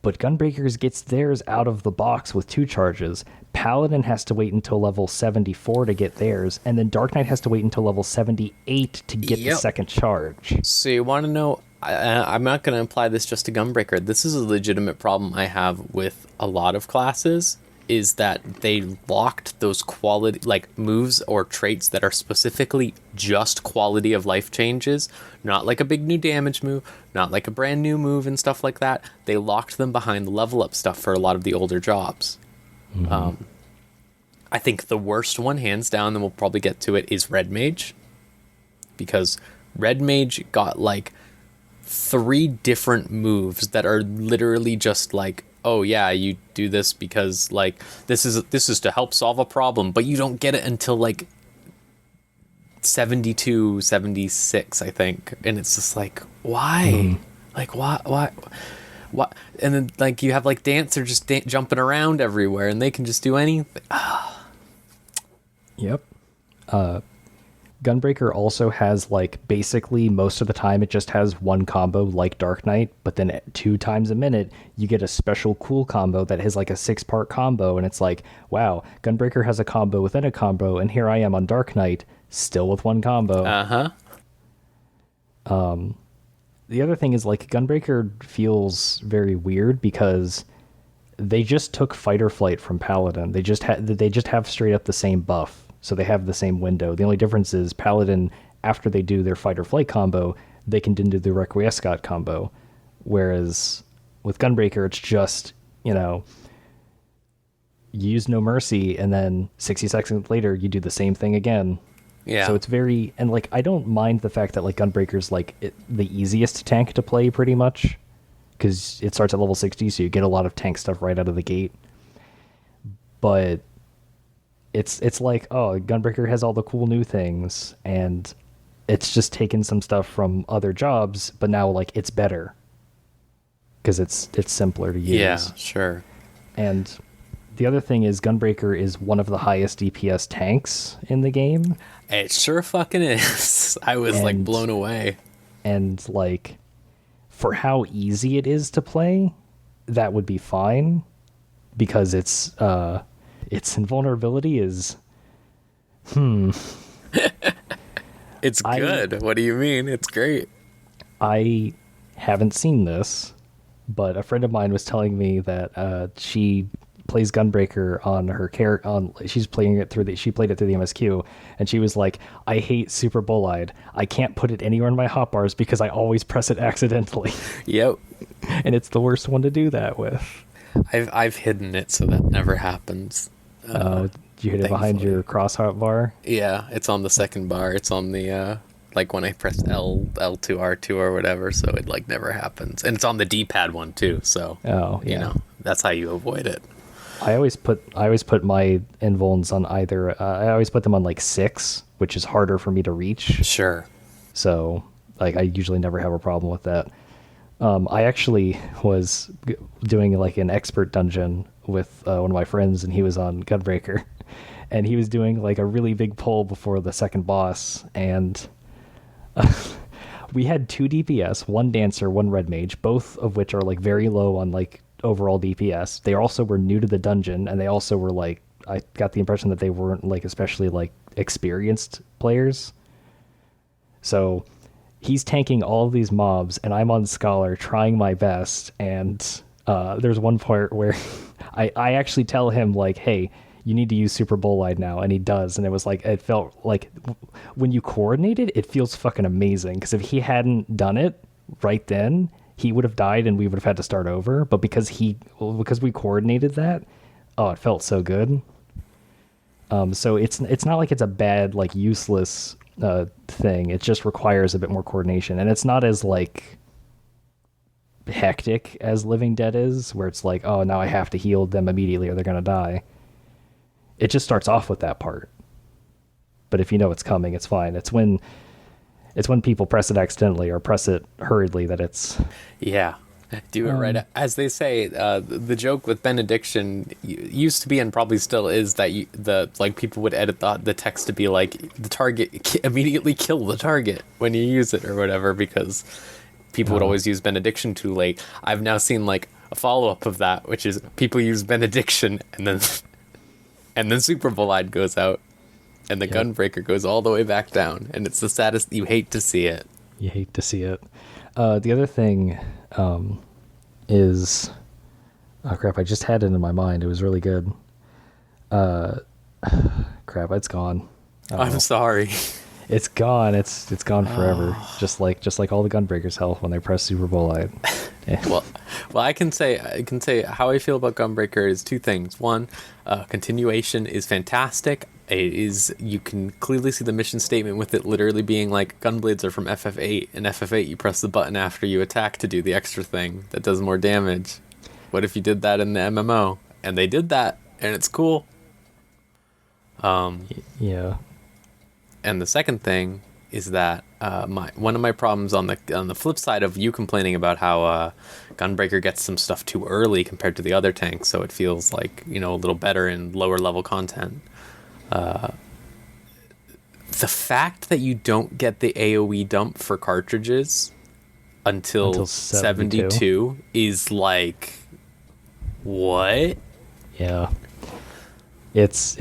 But Gunbreakers gets theirs out of the box with 2 charges. Paladin has to wait until level 74 to get theirs, and then Dark Knight has to wait until level 78 to get the second charge. So you want to know, I'm not going to apply this just to Gunbreaker. This is a legitimate problem I have with a lot of classes, is that they locked those quality, like moves or traits that are specifically just quality of life changes, not like a big new damage move, not like a brand new move and stuff like that. They locked them behind the level up stuff for a lot of the older jobs. Mm-hmm. I think the worst one, hands down, and we'll probably get to it, is Red Mage. Because Red Mage got like 3 different moves that are literally just like, oh yeah, you do this because like this is to help solve a problem, but you don't get it until like 72, 76, I think. And it's just like, why? Like why? And then like you have like Dancer just jumping around everywhere, and they can just do anything. Yep. Gunbreaker also has like basically most of the time it just has one combo like Dark Knight, but then 2 times a minute you get a special cool combo that has like a 6-part combo, and it's like, wow, Gunbreaker has a combo within a combo, and here I am on Dark Knight still with one combo. The other thing is like Gunbreaker feels very weird because they just took Fight or Flight from Paladin. They just have straight up the same buff. So they have the same window. The only difference is Paladin, after they do their Fight or Flight combo, they can do the Requiescat combo. Whereas with Gunbreaker, it's just, you use No Mercy, and then 60 seconds later, you do the same thing again. Yeah. So it's very... And, like, I don't mind the fact that, like, Gunbreaker's, like, the easiest tank to play, pretty much. Because it starts at level 60, so you get a lot of tank stuff right out of the gate. But... It's like, oh, Gunbreaker has all the cool new things, and it's just taken some stuff from other jobs, but now like it's better because it's simpler to use. Yeah, sure. And the other thing is Gunbreaker is one of the highest DPS tanks in the game. It sure fucking is. I was like blown away. And like for how easy it is to play, that would be fine because its invulnerability is It's good. What do you mean? It's great. I haven't seen this, but a friend of mine was telling me that she plays Gunbreaker on her she played it through the MSQ, and she was like, I hate Super Bull-Eyed. I can't put it anywhere in my hotbars because I always press it accidentally. Yep. And it's the worst one to do that with. I've hidden it so that never happens. Did you hit it behind your crosshair bar? Yeah, it's on the second bar. It's on the like when I press L2 R2 or whatever, so it like never happens. And it's on the D-pad one too, so you know, that's how you avoid it. I always put my invulns on either I always put them on like 6, which is harder for me to reach. Sure. So like I usually never have a problem with that. I actually was doing like an expert dungeon with one of my friends, and he was on Gunbreaker, and he was doing like a really big pull before the second boss, and we had 2 DPS, 1 dancer, 1 red mage, both of which are like very low on like overall DPS. They also were new to the dungeon, and they also were like, I got the impression that they weren't like especially like experienced players. So he's tanking all of these mobs, and I'm on Scholar trying my best. And there's one part where I actually tell him like, hey, you need to use Super Bolide now, and he does. And it was like, it felt like when you coordinated, it feels fucking amazing. Because if he hadn't done it right then, he would have died, and we would have had to start over. But because we coordinated that, oh, it felt so good. So it's not like it's a bad, like useless thing. It just requires a bit more coordination, and it's not as like hectic as Living Dead is, where it's like, oh, now I have to heal them immediately or they're gonna die. It just starts off with that part, but if you know it's coming, it's fine. It's when people press it accidentally or press it hurriedly that it's do it right. As they say, the joke with benediction used to be, and probably still is, that people would edit the text to be like, the target immediately kill the target when you use it or whatever, because people would always use benediction too late. I've now seen like a follow up of that, which is people use benediction and then Super Bolide goes out, and the Gunbreaker goes all the way back down, and it's the saddest. You hate to see it. You hate to see it. The other thing is, oh crap, I just had it in my mind. It was really good. Crap, it's gone. I'm sorry. It's gone. It's gone forever. Just like all the Gunbreakers' health when they press Super Bolide. well, I can say how I feel about Gunbreaker is 2 things. One, continuation is fantastic. It is, you can clearly see the mission statement with it literally being like, Gunblades are from FF8. In FF8, you press the button after you attack to do the extra thing that does more damage. What if you did that in the MMO? And they did that, and it's cool. Yeah. And the second thing is that one of my problems on the flip side of you complaining about how Gunbreaker gets some stuff too early compared to the other tanks, so it feels like, you know, a little better in lower level content. The fact that you don't get the AoE dump for cartridges until 72 is like, what? Yeah. It's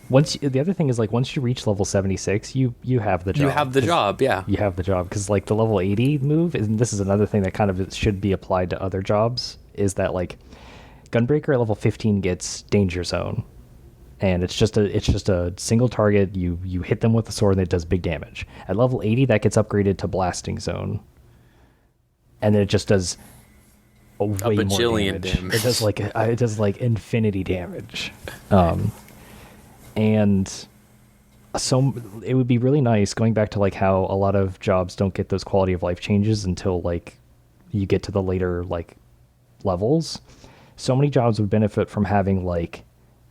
the other thing is, like, once you reach level 76, you have the job. You have the job, yeah. You have the job, because like the level 80 move, and this is another thing that kind of should be applied to other jobs, is that like Gunbreaker at level 15 gets Danger Zone. And it's just a single target. You hit them with the sword, and it does big damage. At level 80, that gets upgraded to Blasting Zone, and then it just does way more damage. It does like infinity damage. And so it would be really nice, going back to like how a lot of jobs don't get those quality of life changes until like you get to the later like levels. So many jobs would benefit from having like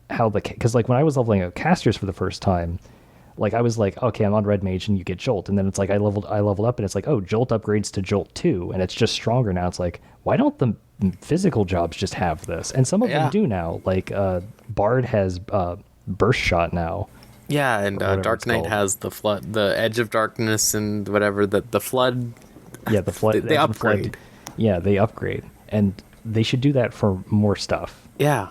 because like when I was leveling up casters for the first time, like I was like, okay, I'm on red mage and you get jolt, and then it's like I leveled up and it's like, oh, jolt upgrades to jolt 2, and it's just stronger now. It's like, why don't the physical jobs just have this? And some of them do now. Like Bard has burst shot now. Yeah, and Dark Knight has the flood, the Edge of Darkness, and whatever the flood. Yeah, the flood. They upgrade. Yeah, they upgrade, and they should do that for more stuff. Yeah.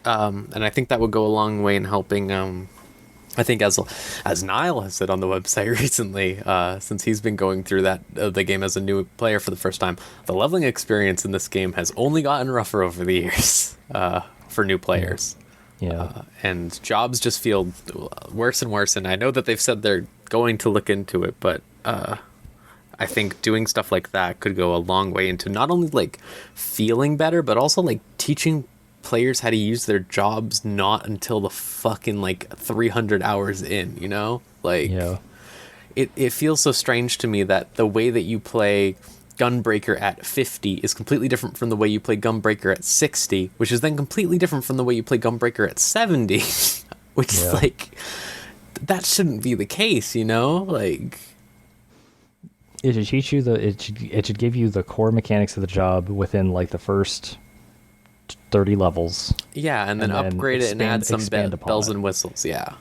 And I think that would go a long way in helping. I think as Niall has said on the website recently, since he's been going through the game as a new player for the first time, the leveling experience in this game has only gotten rougher over the years for new players. Yeah. And jobs just feel worse and worse. And I know that they've said they're going to look into it, but I think doing stuff like that could go a long way into not only like feeling better, but also like teaching players how to use their jobs not until the fucking like 300 hours in, you know? Like Yeah. it feels so strange to me that the way that you play Gunbreaker at 50 is completely different from the way you play Gunbreaker at 60, which is then completely different from the way you play Gunbreaker at 70, which is like, that shouldn't be the case, you know? Like, it should teach you it should give you the core mechanics of the job within like the first 30 levels. Yeah, and then upgrade it and add some bells and whistles. Yeah.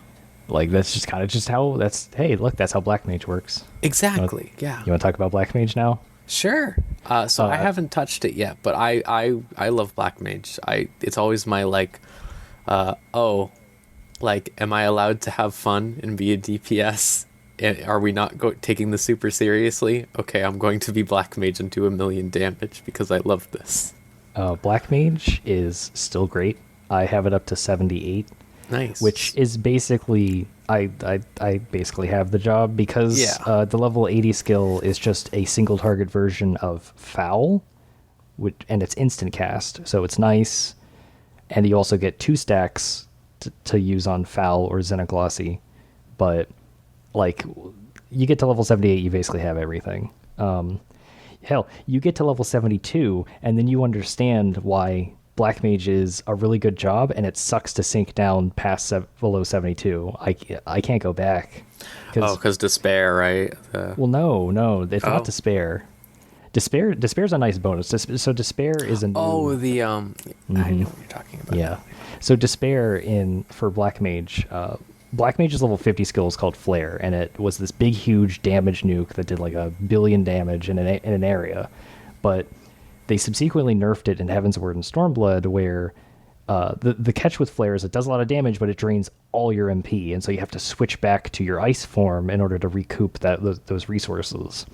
Like, that's just kind of just how hey, look, that's how Black Mage works. Exactly. Yeah. You want to talk about Black Mage now? Sure. So I haven't touched it yet, but I love Black Mage. It's always my like, like, am I allowed to have fun and be a DPS? Are we not taking this super seriously? Okay, I'm going to be Black Mage and do 1,000,000 damage because I love this. Black Mage is still great. I have it up to 78. Nice. Which is basically, I basically have the job because the level 80 skill is just a single target version of Foul, and it's instant cast, so it's nice. And you also get 2 stacks to use on Foul or Xenoglossy, but like, you get to level 78, you basically have everything. Hell, you get to level 72, and then you understand why Black Mage is a really good job, and it sucks to sink down past below 72. I can't go back. Because Despair, right? Well, no, it's not Despair. Despair's a nice bonus. So Despair is a new... I know what you're talking about. Yeah. So Despair for Black Mage... Black Mage's level 50 skill is called Flare, and it was this big, huge damage nuke that did like 1 billion damage in an area. But they subsequently nerfed it in Heaven's Word and Stormblood, where the catch with Flare is it does a lot of damage, but it drains all your MP, and so you have to switch back to your ice form in order to recoup those resources.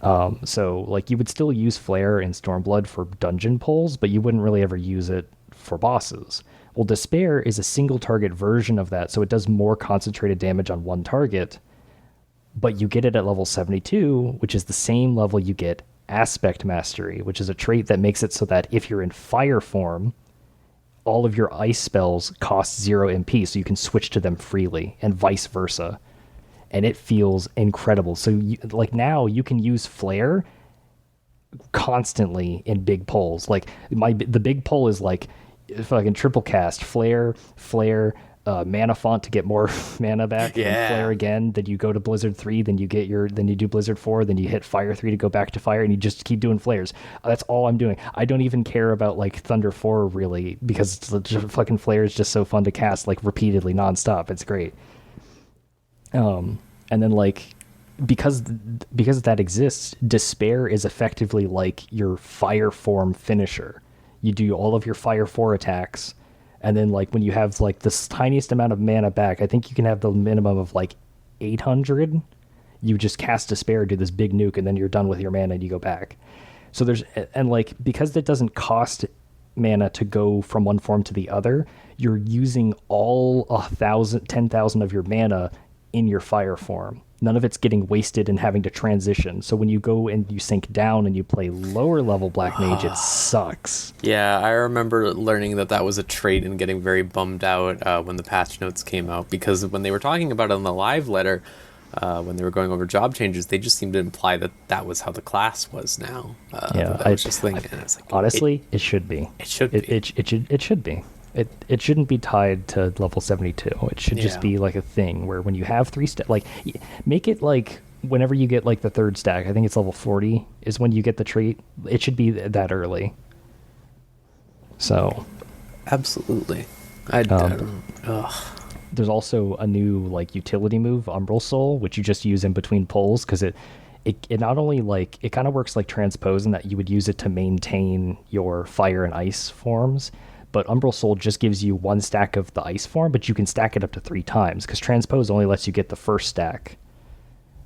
So like, you would still use Flare in Stormblood for dungeon pulls, but you wouldn't really ever use it for bosses. Well, Despair is a single target version of that, so it does more concentrated damage on one target, but you get it at level 72, which is the same level you get Aspect Mastery, which is a trait that makes it so that if you're in fire form, all of your ice spells cost 0 MP, so you can switch to them freely, and vice versa. And it feels incredible. So now you can use Flare constantly in big pulls. Like, the big pull is like fucking triple cast, Flare, Mana Font to get more mana back, and Flare again, then you go to Blizzard 3, then you do Blizzard 4, then you hit Fire 3 to go back to Fire, and you just keep doing flares. That's all I'm doing. I don't even care about like Thunder 4 really, because fucking Flare is just so fun to cast like repeatedly nonstop. It's great. And then like, because that exists, Despair is effectively like your Fire form finisher. You do all of your Fire 4 attacks, and then like, when you have like this tiniest amount of mana back, I think you can have the minimum of like 800, you just cast Despair, do this big nuke, and then you're done with your mana and you go back. So like, because it doesn't cost mana to go from one form to the other, you're using all 10,000 of your mana in your Fire form. None of it's getting wasted and having to transition. So when you go and you sink down and you play lower level Black Mage, it sucks. Yeah, I remember learning that was a trait and getting very bummed out when the patch notes came out, because when they were talking about it in the live letter, when they were going over job changes, they just seemed to imply that was how the class was now. I was just thinking, it's like, honestly, it should be. It should be. It should be. It shouldn't be tied to level 72. It should just be like a thing where when you have 3 like, make it like whenever you get like the 3rd stack, I think it's level 40 is when you get the trait. It should be that early. So absolutely. There's also a new like utility move, Umbral Soul, which you just use in between pulls, because it not only like, it kind of works like Transpose in that you would use it to maintain your fire and ice forms, but Umbral Soul just gives you 1 stack of the ice form, but you can stack it up to 3 times, because Transpose only lets you get the first stack,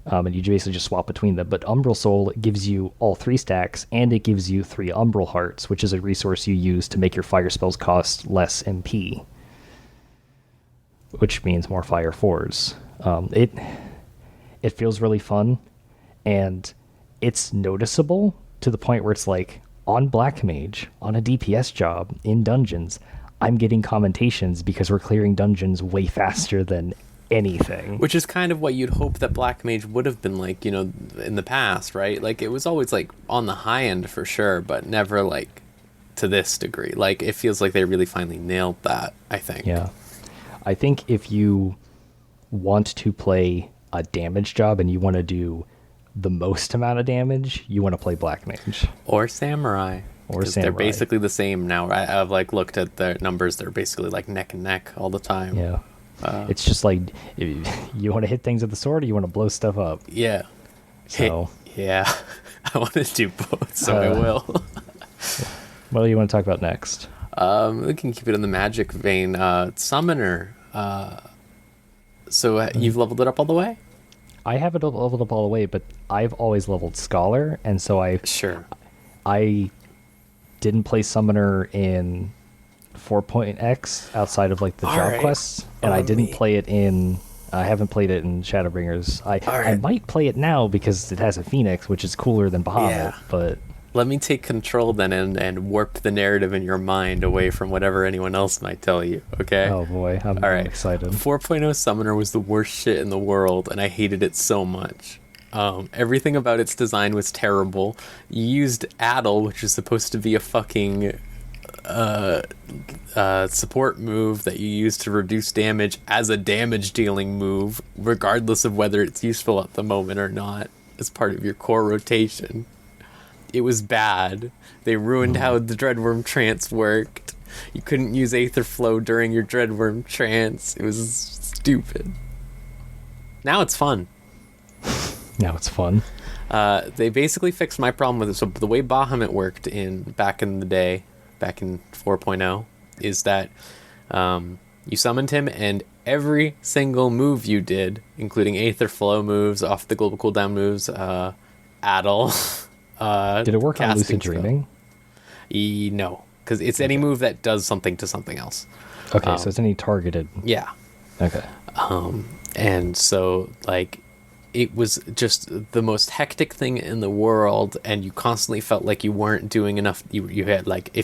and you basically just swap between them. But Umbral Soul gives you all 3 stacks, and it gives you 3 Umbral Hearts, which is a resource you use to make your fire spells cost less MP, which means more Fire 4s. It feels really fun, and it's noticeable to the point where it's like on Black Mage, on a DPS job in dungeons, I'm getting commentations because we're clearing dungeons way faster than anything. Which is kind of what you'd hope that Black Mage would have been like, you know, in the past, right? Like, it was always like on the high end for sure, but never like to this degree. Like, it feels like they really finally nailed that, I think. Yeah. I think if you want to play a damage job and you want to do the most amount of damage, you want to play Black Mage. Or Samurai. Or Samurai. They're basically the same now. I've like looked at their numbers. They're basically like neck and neck all the time. Yeah. It's just like, you want to hit things with the sword or you want to blow stuff up? Yeah. So. Yeah. I want to do both, so I will. What do you want to talk about next? We can keep it in the magic vein. Summoner. So you've leveled it up all the way? I haven't leveled up all the way, but I've always leveled Scholar, and so I didn't play Summoner in 4.x outside of like the job quests, and I didn't play it in. I haven't played it in Shadowbringers. I might play it now because it has a Phoenix, which is cooler than Bahamut. But let me take control then and warp the narrative in your mind away from whatever anyone else might tell you, okay? Oh boy, I'm excited. 4.0 Summoner was the worst shit in the world, and I hated it so much. Everything about its design was terrible. You used Addle, which is supposed to be a fucking support move that you use to reduce damage as a damage dealing move, regardless of whether it's useful at the moment or not, as part of your core rotation. It was bad. They ruined how the Dreadworm Trance worked. You couldn't use Aether Flow during your Dreadworm Trance. It was stupid. Now it's fun. Now it's fun. They basically fixed my problem with it. So the way Bahamut worked back in the day, back in 4.0, is that you summoned him, and every single move you did, including Aether Flow moves, off the global cooldown moves, Addle. Did it work on Lucid Dreaming? No, because it's any move that does something to something else. Okay, so it's any targeted. Yeah. Okay. And so, like, it was just the most hectic thing in the world, and you constantly felt like you weren't doing enough. You had, like,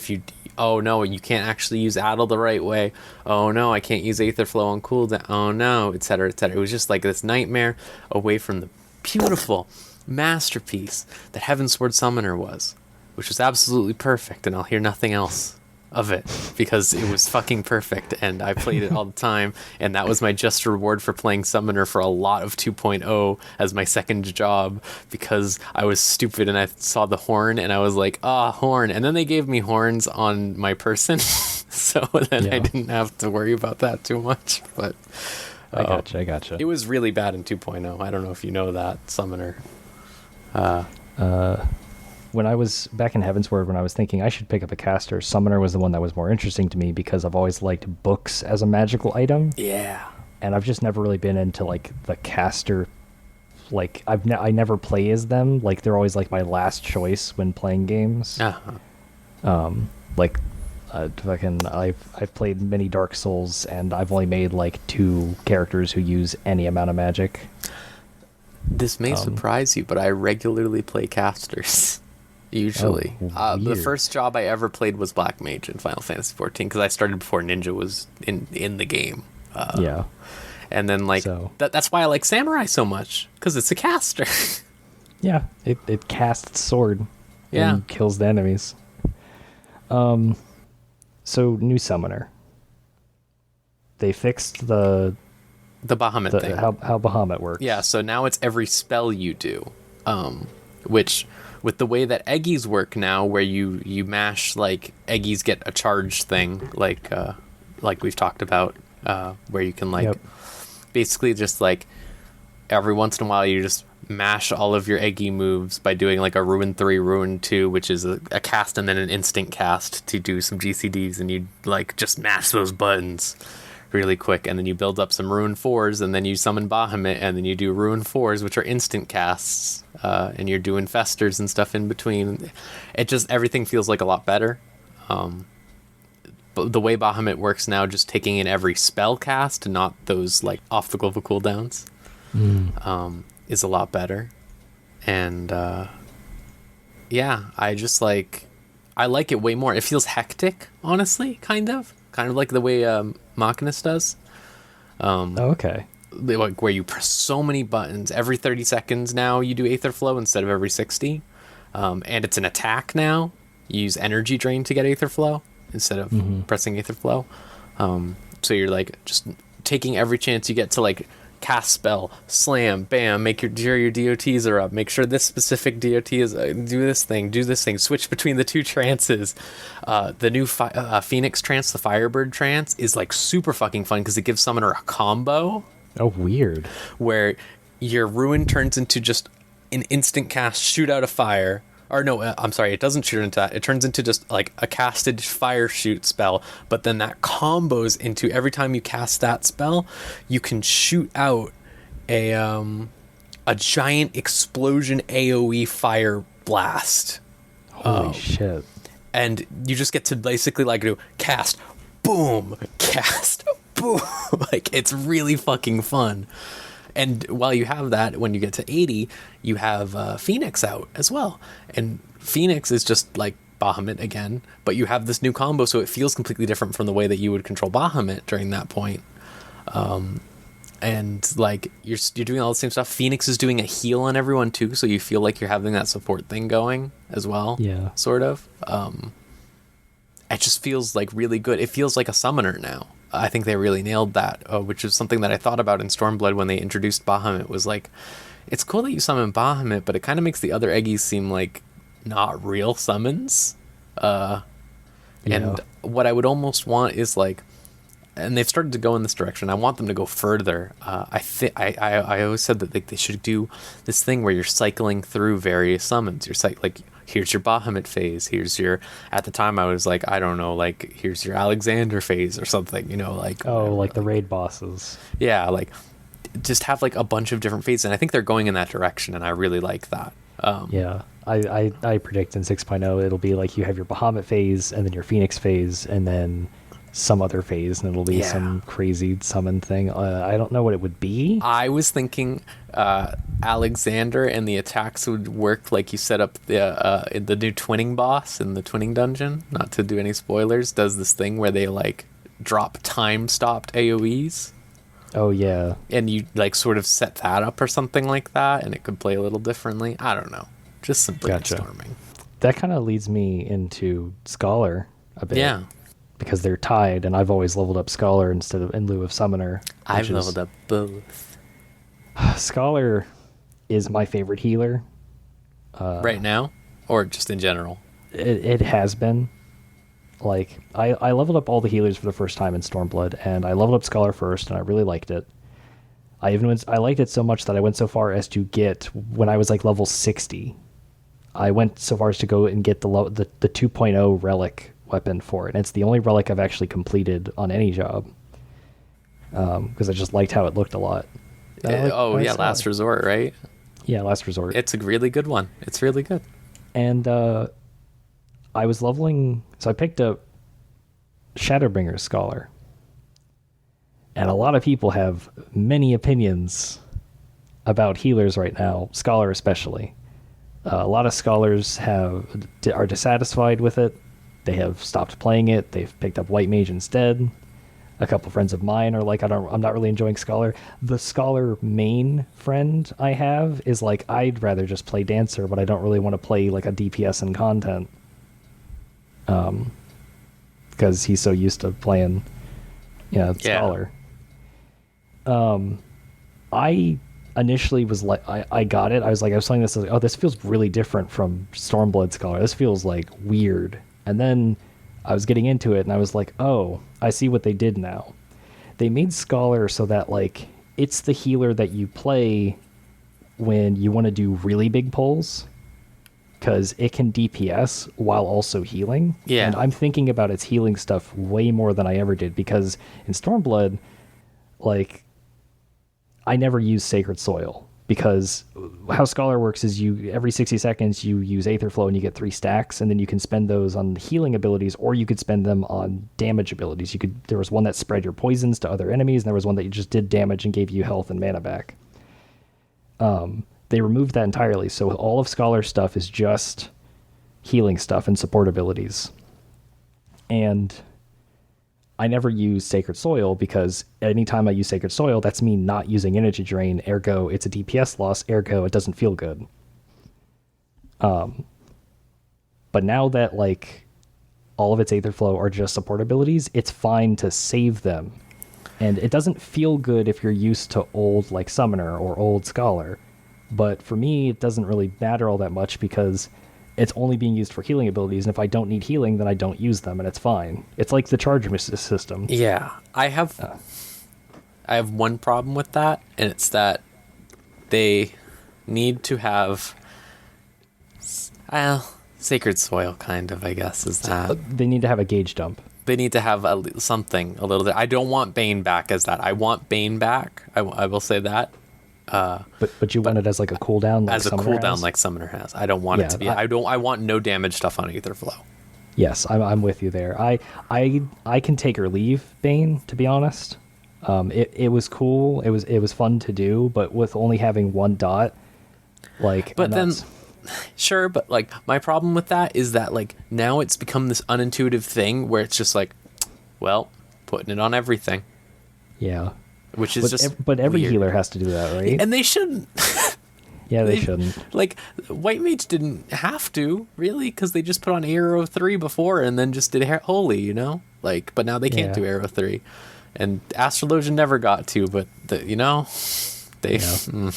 oh no, you can't actually use Addle the right way. Oh no, I can't use Aether Flow on cooldown. Oh no, etc., etc. It was just like this nightmare away from the beautiful masterpiece that Heavensward Summoner was, which was absolutely perfect, and I'll hear nothing else of it because it was fucking perfect, and I played it all the time, and that was my just reward for playing Summoner for a lot of 2.0 as my second job, because I was stupid and I saw the horn and I was like, horn, and then they gave me horns on my person so then I didn't have to worry about that too much. But I gotcha. It was really bad in 2.0. I don't know if you know that, Summoner. When I was back in Heavensward, when I was thinking I should pick up a caster, Summoner was the one that was more interesting to me because I've always liked books as a magical item. Yeah. And I've just never really been into like the caster. Like I never play as them. Like they're always like my last choice when playing games. I've played many Dark Souls, and I've only made like 2 characters who use any amount of magic. This may surprise you, but I regularly play casters. Usually. The first job I ever played was Black Mage in Final Fantasy XIV, because I started before Ninja was in the game. And then, like, that's why I like Samurai so much, because it's a caster. Yeah, it casts sword and kills the enemies. So, new Summoner. They fixed the Bahamut thing. How Bahamut works. Yeah, so now it's every spell you do, which, with the way that Eggies work now, where you mash, like, Eggies get a charge thing, like we've talked about, where you can, like, basically just, like, every once in a while you just mash all of your Eggie moves by doing, like, a Ruin 3, Ruin 2, which is a cast and then an instant cast to do some GCDs, and you, like, just mash those buttons really quick, and then you build up some Ruin 4s, and then you summon Bahamut, and then you do Ruin 4s, which are instant casts, and you're doing Festers and stuff in between. It just, everything feels like a lot better. But the way Bahamut works now, just taking in every spell cast, not those, like, off the global cooldowns, is a lot better. And Yeah, I like it way more. It feels hectic, honestly, kind of like the way Machinist does. Okay. Like where you press so many buttons every 30 seconds. Now you do Aether Flow instead of every 60, and it's an attack now. You use Energy Drain to get Aether Flow instead of pressing Aether Flow. So you're like just taking every chance you get to like cast spell, slam, bam, make sure your DOTs are up, make sure this specific DOT is do this thing, switch between the two trances. The new Phoenix trance, the Firebird trance, is like super fucking fun because it gives summoner a combo. Oh, weird. Where your Ruin turns into just an instant cast, shoot out of fire. Or no, I'm sorry, it doesn't shoot into that. It turns into just like a casted fire shoot spell, but then that combos into every time you cast that spell, you can shoot out a giant explosion AoE fire blast. Holy shit. And you just get to basically like do cast, boom, cast, boom. Like, it's really fucking fun. And while you have that, when you get to 80, you have Phoenix out as well. And Phoenix is just like Bahamut again, but you have this new combo, so it feels completely different from the way that you would control Bahamut during that point. And like you're doing all the same stuff. Phoenix is doing a heal on everyone too, so you feel like you're having that support thing going as well. Yeah. Sort of. It just feels like really good. It feels like a summoner now. I think they really nailed that, which is something that I thought about in Stormblood when they introduced Bahamut. Was like, it's cool that you summon Bahamut, but it kind of makes the other Eggies seem like not real summons. And what I would almost want is like, and they've started to go in this direction. I want them to go further. I always said that they should do this thing where you're cycling through various summons. You're like, here's your Bahamut phase. Here's your, at the time I was like, I don't know, like here's your Alexander phase or something, you know, like, oh, like the raid bosses. Yeah, like just have like a bunch of different phases, and I think they're going in that direction, and I really like that. Yeah, I predict in 6.0 it'll be like you have your Bahamut phase and then your Phoenix phase and then some other phase, and it'll be some crazy summon thing. I don't know what it would be. I was thinking Alexander and the attacks would work like you set up the new twinning boss in the twinning dungeon. Not to do any spoilers, does this thing where they like drop time stopped AoEs. Oh yeah, and you like sort of set that up or something like that, and it could play a little differently. I don't know, just some brainstorming. That kind of leads me into Scholar a bit. Yeah. Because they're tied, and I've always leveled up Scholar in lieu of Summoner. I've leveled up both. Scholar is my favorite healer. Right now? Or just in general? It has been. Like, I leveled up all the healers for the first time in Stormblood, and I leveled up Scholar first, and I really liked it. I liked it so much that I went so far as to get, when I was like level 60, I went so far as to go and get the 2.0 relic weapon for it, and it's the only relic I've actually completed on any job, because I just liked how it looked a lot. Last Resort, right? Yeah, Last Resort. It's a really good one. It's really good. And I was leveling, so I picked up Shadowbringers Scholar, and a lot of people have many opinions about healers right now, Scholar especially. A lot of scholars are dissatisfied with it. They have stopped playing it. They've picked up White Mage instead. A couple friends of mine are like, I'm not really enjoying Scholar. The Scholar main friend I have is like, I'd rather just play Dancer, but I don't really want to play like a DPS in content. Because he's so used to playing, Scholar. I initially was like, I got it. I was playing this, like, oh, this feels really different from Stormblood Scholar. This feels like weird. And then I was getting into it, and I was like, oh, I see what they did now. They made Scholar so that, like, it's the healer that you play when you want to do really big pulls, because it can DPS while also healing. Yeah. And I'm thinking about its healing stuff way more than I ever did, because in Stormblood, like, I never use Sacred Soil, because how Scholar works is every 60 seconds you use Aether Flow and you get 3 stacks, and then you can spend those on healing abilities, or you could spend them on damage abilities. There was one that spread your poisons to other enemies, and there was one that you just did damage and gave you health and mana back. They removed that entirely, so all of Scholar stuff is just healing stuff and support abilities. And I never use Sacred Soil because anytime I use Sacred Soil, that's me not using Energy Drain, ergo it's a DPS loss, ergo it doesn't feel good. But now that like all of its Aether Flow are just support abilities, it's fine to save them. And it doesn't feel good if you're used to old like Summoner or old Scholar. But for me, it doesn't really matter all that much because it's only being used for healing abilities, and if I don't need healing, then I don't use them, and it's fine. It's like the charge system. Yeah, I have one problem with that, and it's that they need to have Sacred Soil, kind of, I guess, is that. They need to have a gauge dump. They need to have something a little bit. I don't want Bane back as that. I want Bane back. I will say that. But you want it as like a cooldown, like as a Summoner cooldown has? like Summoner has. I don't want it to be. I want no damage stuff on Aether Flow. Yes, I'm with you there. I can take or leave Bane, to be honest. It was cool. It was fun to do, but with only having one dot, like. But then, sure. But like my problem with that is that like now it's become this unintuitive thing where it's just like, well, putting it on everything. Yeah. Which is but every weird. healer has to do that, right? And they shouldn't. Yeah, they shouldn't. Like, White Mage didn't have to, really, because they just put on Arrow 3 before and then just did Holy, you know? Like, but now they can't do Arrow 3. And Astrologian never got to, but, they... Yeah.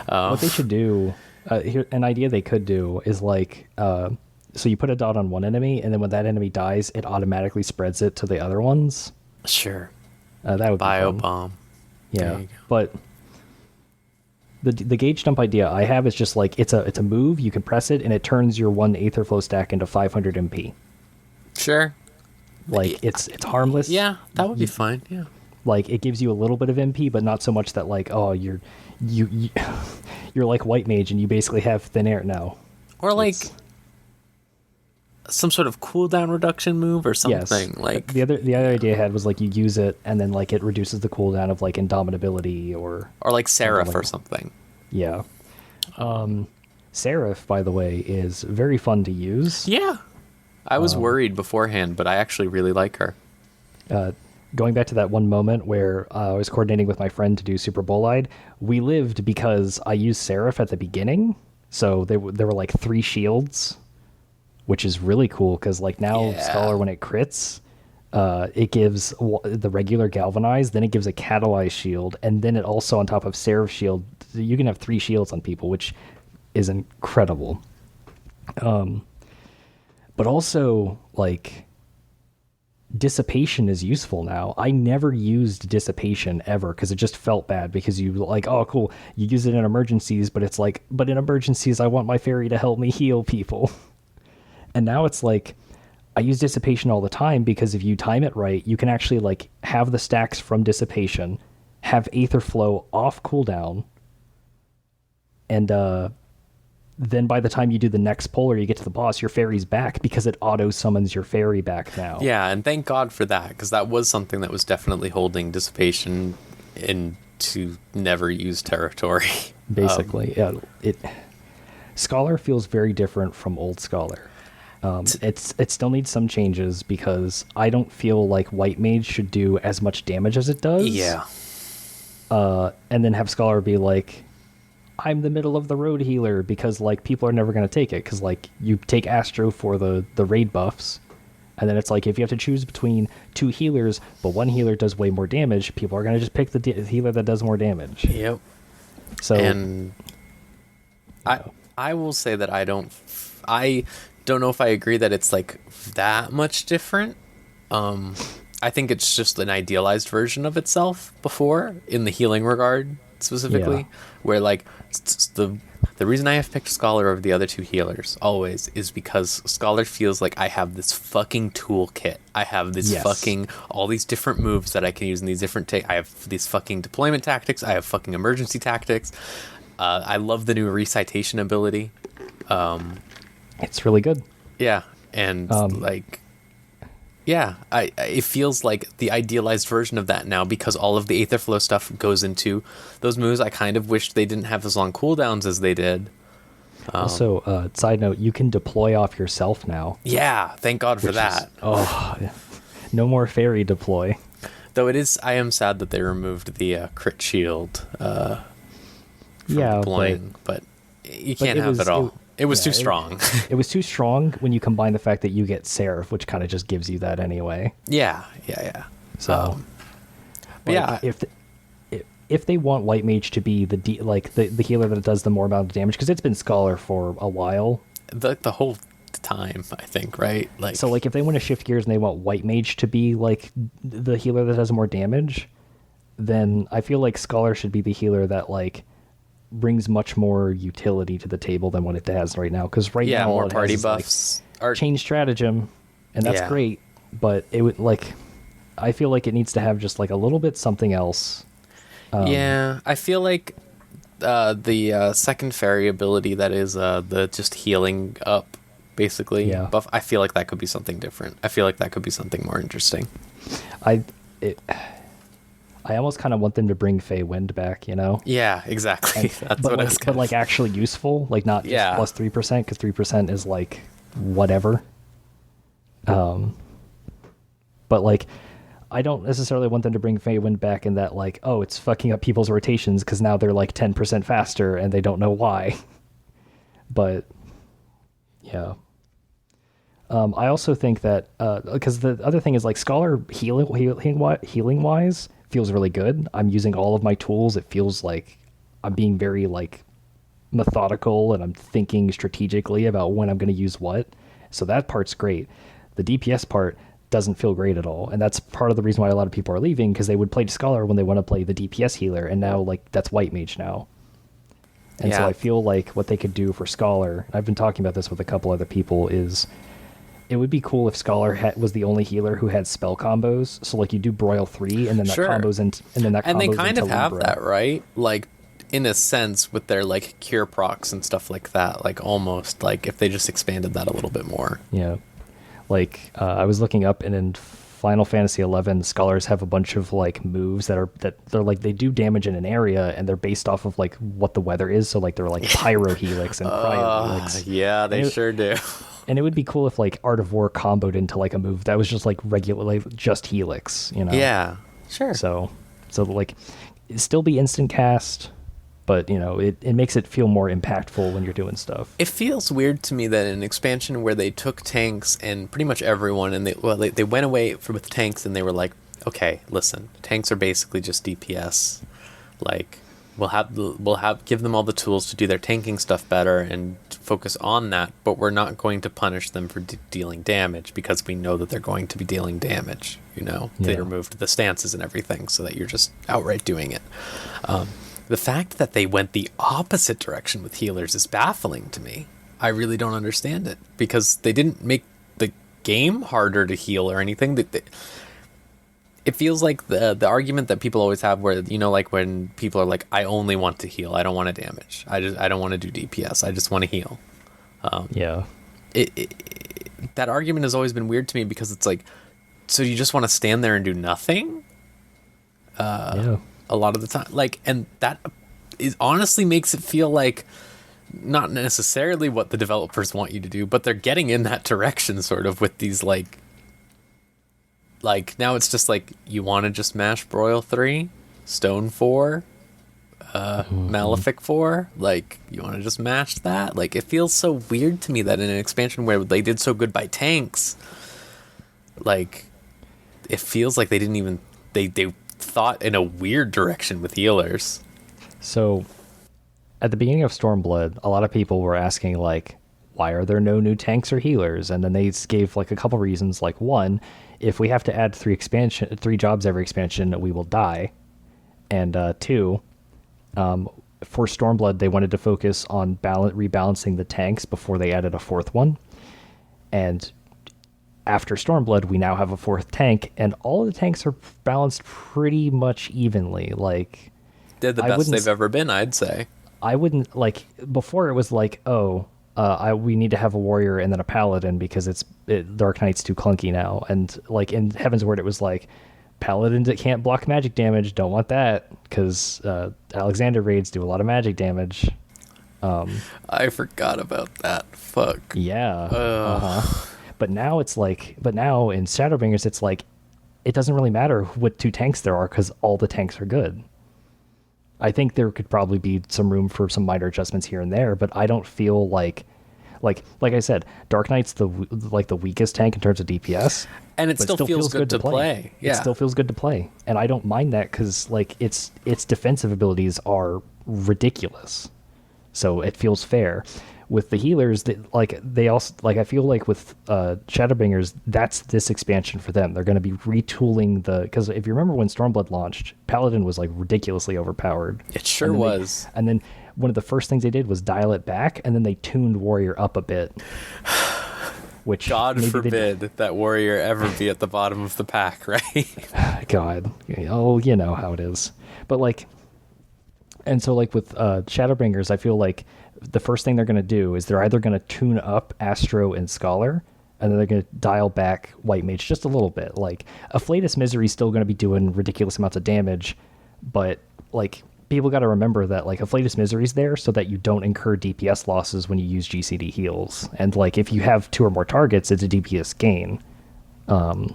What they should do, an idea they could do is like, so you put a dot on one enemy, and then when that enemy dies, it automatically spreads it to the other ones. Sure. That would be fun. Biobomb. Yeah, but the gauge dump idea I have is just like it's a move. You can press it and it turns your one Aether Flow stack into 500 MP. Sure. Like it's harmless. Yeah, that would be fine. Yeah. Like it gives you a little bit of MP, but not so much that like you're like White Mage and you basically have thin air now. Or like some sort of cooldown reduction move or something. Yes. Like the other idea I had was like you use it and then like it reduces the cooldown of like Indomitability or like Seraph or something. Yeah. Seraph, by the way, is very fun to use. Yeah. I was worried beforehand, but I actually really like her. Going back to that one moment where I was coordinating with my friend to do Super Bolide, we lived because I used Seraph at the beginning. So there were like 3 shields, which is really cool because like now Scholar, when it crits, it gives the regular Galvanize, then it gives a Catalyze shield, and then it also on top of Seraph shield, you can have 3 shields on people, which is incredible. But also like Dissipation is useful now. I never used Dissipation ever because it just felt bad because you like, oh cool, you use it in emergencies, but it's like, but in emergencies I want my fairy to help me heal people. And now it's like, I use Dissipation all the time because if you time it right, you can actually like have the stacks from Dissipation, have Aether Flow off cooldown, and then by the time you do the next pull or you get to the boss, your fairy's back because it auto summons your fairy back now. Yeah, and thank God for that, because that was something that was definitely holding Dissipation into never use territory. Basically, Scholar feels very different from old Scholar. It still needs some changes because I don't feel like White Mage should do as much damage as it does. Yeah. And then have Scholar be like, I'm the middle of the road healer because like people are never going to take it because like you take Astro for the raid buffs, and then it's like if you have to choose between 2 healers but one healer does way more damage, people are going to just pick the healer that does more damage. Yep. So and I will say that I don't know if I agree that it's like that much different. I think it's just an idealized version of itself before in the healing regard specifically, where like the reason I have picked Scholar over the other 2 healers always is because Scholar feels like I have this fucking toolkit. I have this fucking all these different moves that I can use in these different I have these fucking deployment tactics. I have fucking emergency tactics. I love the new recitation ability. It's really good. Yeah, and it feels like the idealized version of that now because all of the Aether Flow stuff goes into those moves. I kind of wish they didn't have as long cooldowns as they did. Also, side note, you can deploy off yourself now. Yeah, thank God for that. No more fairy deploy. Though I am sad that they removed the crit shield from deploying, but you can't have it all. It was too strong. It was too strong when you combine the fact that you get Seraph, which kind of just gives you that anyway. Yeah. So, if they want White Mage to be the healer that does the more amount of damage, because it's been Scholar for a while, the whole time, I think, right? Like, so if they want to shift gears and they want White Mage to be like the healer that does more damage, then I feel like Scholar should be the healer that like brings much more utility to the table than what it has right now. Because now more all it party has buffs, is, change stratagem, and that's great. But it would I feel like it needs to have just like a little bit something else. I feel like the second fairy ability that is the just healing up, basically, buff. I feel like that could be something different. I feel like that could be something more interesting. I almost kind of want them to bring Fey Wind back, you know? Yeah, exactly. That's but what I was but like actually useful, like not just plus 3%, because 3% is like whatever. But like, I don't necessarily want them to bring Fey Wind back in that like, oh, it's fucking up people's rotations because now they're like 10% faster and they don't know why. But yeah. I also think that because the other thing is like Scholar healing wise feels really good. I'm using all of my tools. It feels like I'm being very like methodical and I'm thinking strategically about when I'm going to use what. So that part's great. The DPS part doesn't feel great at all, and that's part of the reason why a lot of people are leaving, because they would play Scholar when they want to play the DPS healer, and now like that's White Mage now. And so I feel like what they could do for Scholar, I've been talking about this with a couple other people, is it would be cool if Scholar was the only healer who had spell combos. So like you do Broil 3 and then that combos and then that combos and they kind of have Libra. that, right? Like in a sense with their like cure procs and stuff like that, like almost like if they just expanded that a little bit more. Yeah. Like I was looking up, and in Final Fantasy XI, Scholars have a bunch of like moves that they're like they do damage in an area, and they're based off of like what the weather is. So like they're like Pyro Helix and Cryo Helix. Yeah, they sure do. And it would be cool if like Art of War comboed into like a move that was just like regularly just Helix, you know? Yeah, sure. So like it'd still be instant cast, but you know, it makes it feel more impactful when you're doing stuff. It feels weird to me that an expansion where they took tanks and pretty much everyone, and they went away with tanks, and they were like, okay, listen, tanks are basically just DPS. Like we'll give them all the tools to do their tanking stuff better and focus on that, but we're not going to punish them for dealing damage because we know that they're going to be dealing damage. You know, they removed the stances and everything so that you're just outright doing it. The fact that they went the opposite direction with healers is baffling to me. I really don't understand it, because they didn't make the game harder to heal or anything. It feels like the argument that people always have where, you know, like when people are like, I only want to heal, I don't want to damage. I don't want to do DPS. I just want to heal. That argument has always been weird to me, because it's like, so you just want to stand there and do nothing? A lot of the time, like, and that honestly makes it feel like not necessarily what the developers want you to do, but they're getting in that direction sort of with these like now it's just like, you want to just mash Broil 3, Stone 4, Malefic 4, like you want to just mash that. Like it feels so weird to me that in an expansion where they did so good by tanks, like it feels like they didn't even they thought in a weird direction with healers. So at the beginning of Stormblood, a lot of people were asking like, why are there no new tanks or healers? And then they gave like a couple reasons. Like, one, if we have to add 3 jobs every expansion, we will die. And two, for Stormblood, they wanted to focus on rebalancing the tanks before they added a 4th one. And after Stormblood, we now have a 4th tank, and all of the tanks are balanced pretty much evenly. Like, they're the best they've ever been, I'd say. I wouldn't, like, before it was like, we need to have a warrior and then a paladin because Dark Knight's too clunky now. And like in Heaven's Word, it was like, paladins that can't block magic damage, don't want that, because Alexander raids do a lot of magic damage. I forgot about that. Fuck. Yeah. But now in Shadowbringers, it's like, it doesn't really matter what two tanks there are because all the tanks are good. I think there could probably be some room for some minor adjustments here and there, but I don't feel like I said, Dark Knight's the weakest tank in terms of DPS, and it still feels good to play. Yeah, it still feels good to play, and I don't mind that because like its defensive abilities are ridiculous, so it feels fair. With the healers, they also I feel like with Shadowbringers, that's this expansion for them. They're going to be retooling because if you remember when Stormblood launched, Paladin was like ridiculously overpowered. It sure was. And then one of the first things they did was dial it back, and then they tuned Warrior up a bit. Which God forbid that Warrior ever be at the bottom of the pack, right? God, oh, you know how it is. But with Shadowbringers, I feel like the first thing they're going to do is they're either going to tune up Astro and Scholar, and then they're going to dial back White Mage just a little bit. Like, Afflatus Misery is still going to be doing ridiculous amounts of damage, but people got to remember that Afflatus Misery is there so that you don't incur DPS losses when you use GCD heals. And if you have 2 or more targets, it's a DPS gain. There's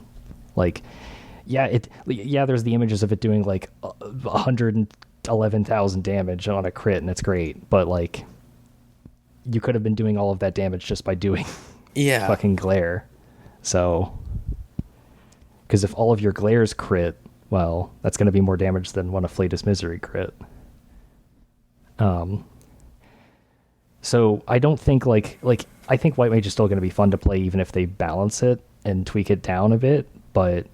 the images of it doing 111,000 damage on a crit, and it's great. But you could have been doing all of that damage just by doing fucking glare. So, because if all of your glares crit, well, that's going to be more damage than one Afflatus Misery crit. So I don't think I think White Mage is still going to be fun to play even if they balance it and tweak it down a bit, but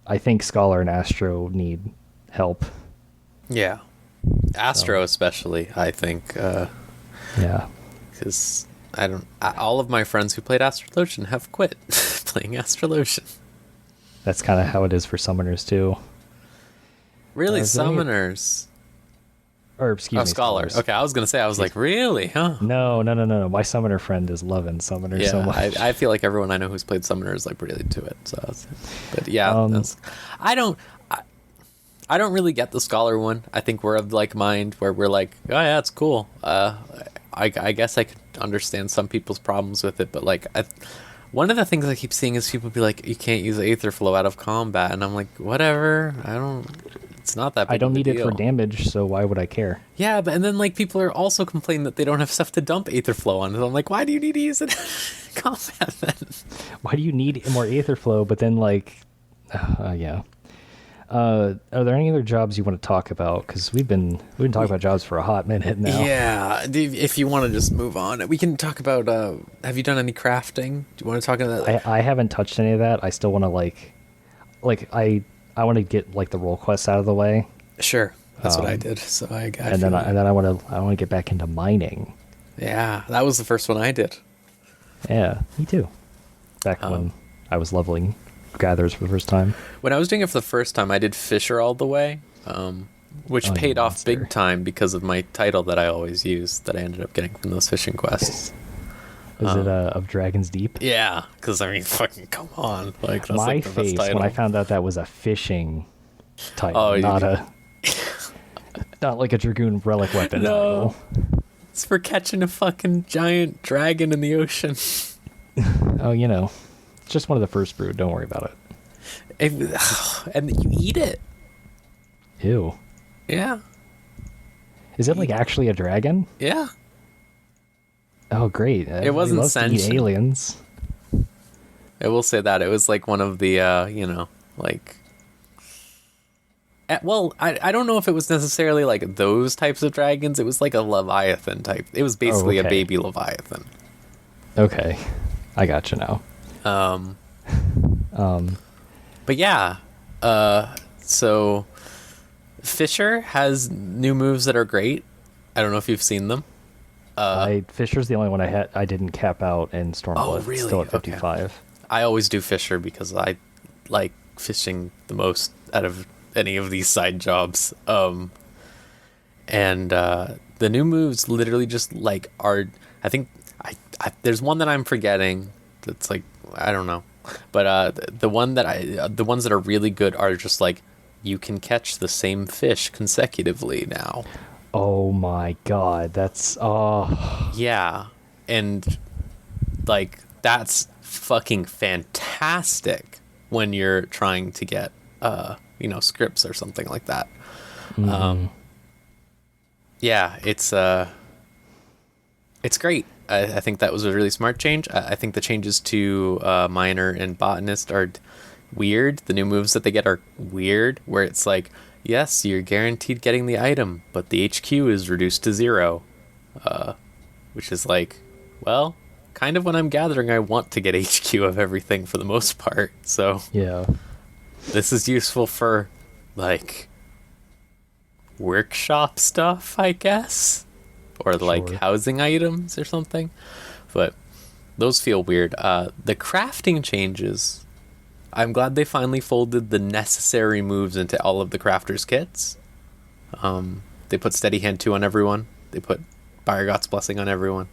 I think Scholar and Astro need help. Yeah. Astro especially, I think. Yeah. Because all of my friends who played Astrologian have quit playing Astrologian. That's kind of how it is for summoners too. Really, summoners? Or excuse me, scholars. Okay, I was gonna say, really, huh? No. My summoner friend is loving summoners so much. I feel like everyone I know who's played summoners really into it. So, but yeah, I don't really get the scholar one. I think we're of like mind where we're like, oh yeah, it's cool. I guess I could understand some people's problems with it, but one of the things I keep seeing is people be like, you can't use Aether Flow out of combat, and I'm like, whatever. It's not that big. I don't need it for damage, so why would I care? Yeah, and then people are also complaining that they don't have stuff to dump Aether Flow on. And I'm like, why do you need to use it in combat then? Why do you need more Aether Flow? But then yeah. Are there any other jobs you want to talk about? Because we've been talking about jobs for a hot minute now. Yeah, if you want to just move on, we can talk about. Have you done any crafting? Do you want to talk about that? I haven't touched any of that. I still want to I want to get the role quests out of the way. Sure, that's what I did. So I want to get back into mining. Yeah, that was the first one I did. Yeah, me too. Back when I was leveling Gatherers for the first time. When I was doing it for the first time, I did Fisher all the way, which paid off big time because of my title that I always use that I ended up getting from those fishing quests. Is it of Dragon's Deep? Yeah, because fucking come on, that's my the face best title. When I found out that was a fishing title, not like a Dragoon relic weapon. No, it's for catching a fucking giant dragon in the ocean. Oh, it's just one of the first brew. Don't worry about it. And you eat it. Ew. Yeah. Is it actually a dragon? Yeah. Oh, great. It wasn't sentient. Aliens. I will say that. It was one of the, well, I don't know if it was necessarily those types of dragons. It was a Leviathan type. It was basically a baby Leviathan. Okay. I got you now. But yeah, so Fisher has new moves that are great. I don't know if you've seen them. Fisher's the only one I didn't cap out in Stormblood. Oh, really? Still at 55. Okay. I always do Fisher because I like fishing the most out of any of these side jobs. And the new moves literally just are. I think there's one that I'm forgetting. That's I don't know, but the ones that are really good are just you can catch the same fish consecutively now. Oh my god, that's Yeah. And like that's fucking fantastic when you're trying to get scripts or something like that. Yeah, it's great. I think that was a really smart change. I think the changes to Miner and Botanist are weird. The new moves that they get are weird, where it's like, yes, you're guaranteed getting the item, but the HQ is reduced to 0. Which is like, well, kind of when I'm gathering, I want to get HQ of everything for the most part. So yeah. this is useful for, like, workshop stuff, I guess, or like Sure. housing items or something, but those feel weird. The crafting changes, I'm glad they finally folded the necessary moves into all of the crafters kits. They put steady hand 2 on everyone, they put Byregot's blessing on everyone.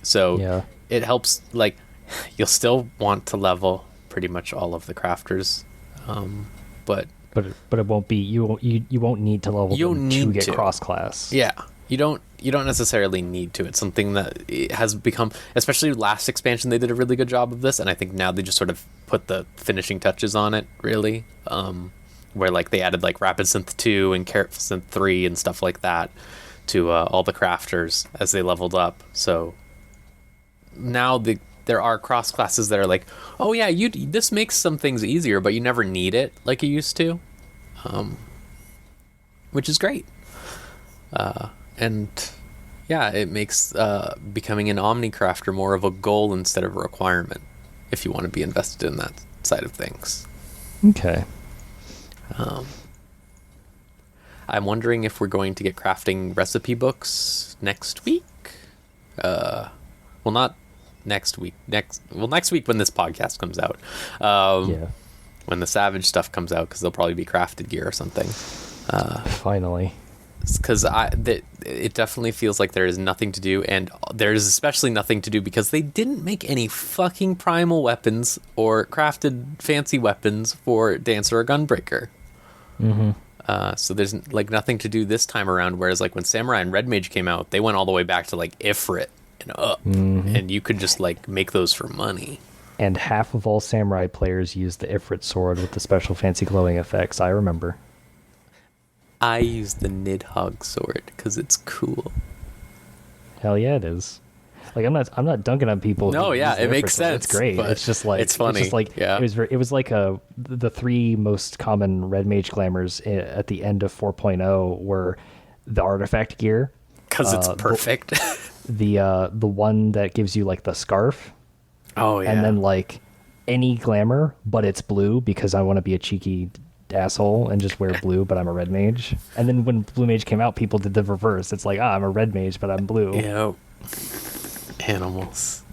So Yeah. it helps, like, you'll still want to level pretty much all of the crafters, but But it won't be you won't need to level You them don't to need get to. cross class. yeah, you don't necessarily need to. It's something that it has become, especially last expansion, they did a really good job of this, and I think now they just sort of put the finishing touches on it, really. Where like they added like Rapid Synth 2 and Carrot Synth 3 and stuff like that to all the crafters as they leveled up. So now there are cross classes that are like, oh yeah, this makes some things easier, but you never need it like you used to, which is great. And yeah, it makes becoming an Omni crafter more of a goal instead of a requirement if you want to be invested in that side of things. Okay. I'm wondering if we're going to get crafting recipe books next week. Well, not next week. Next week when this podcast comes out. Yeah. When the Savage stuff comes out, because there'll probably be crafted gear or something. Finally. Because it definitely feels like there is nothing to do, and there's especially nothing to do because they didn't make any fucking primal weapons or crafted fancy weapons for Dancer or Gunbreaker. So there's like nothing to do this time around, whereas like when Samurai and Red Mage came out, they went all the way back to like Ifrit and up, and you could just like make those for money. And half of all Samurai players use the Ifrit sword with the special fancy glowing effects, I remember. I use the Nidhogg sword because it's cool. Hell yeah, it is. Like I'm not dunking on people. No, who yeah, use the it makes Ifrit sword. sense, It's great. but It's just like it's funny. It's just like Yeah. it was like the 3 most common Red Mage glamours at the end of 4.0 were the artifact gear, Because it's perfect. the one that gives you like the scarf, Oh yeah. and then like any glamour, but it's blue because I want to be a cheeky asshole and just wear blue, but I'm a red mage. And then when blue mage came out, people did the reverse. It's like, I'm a red mage, but I'm blue. Yep. Animals.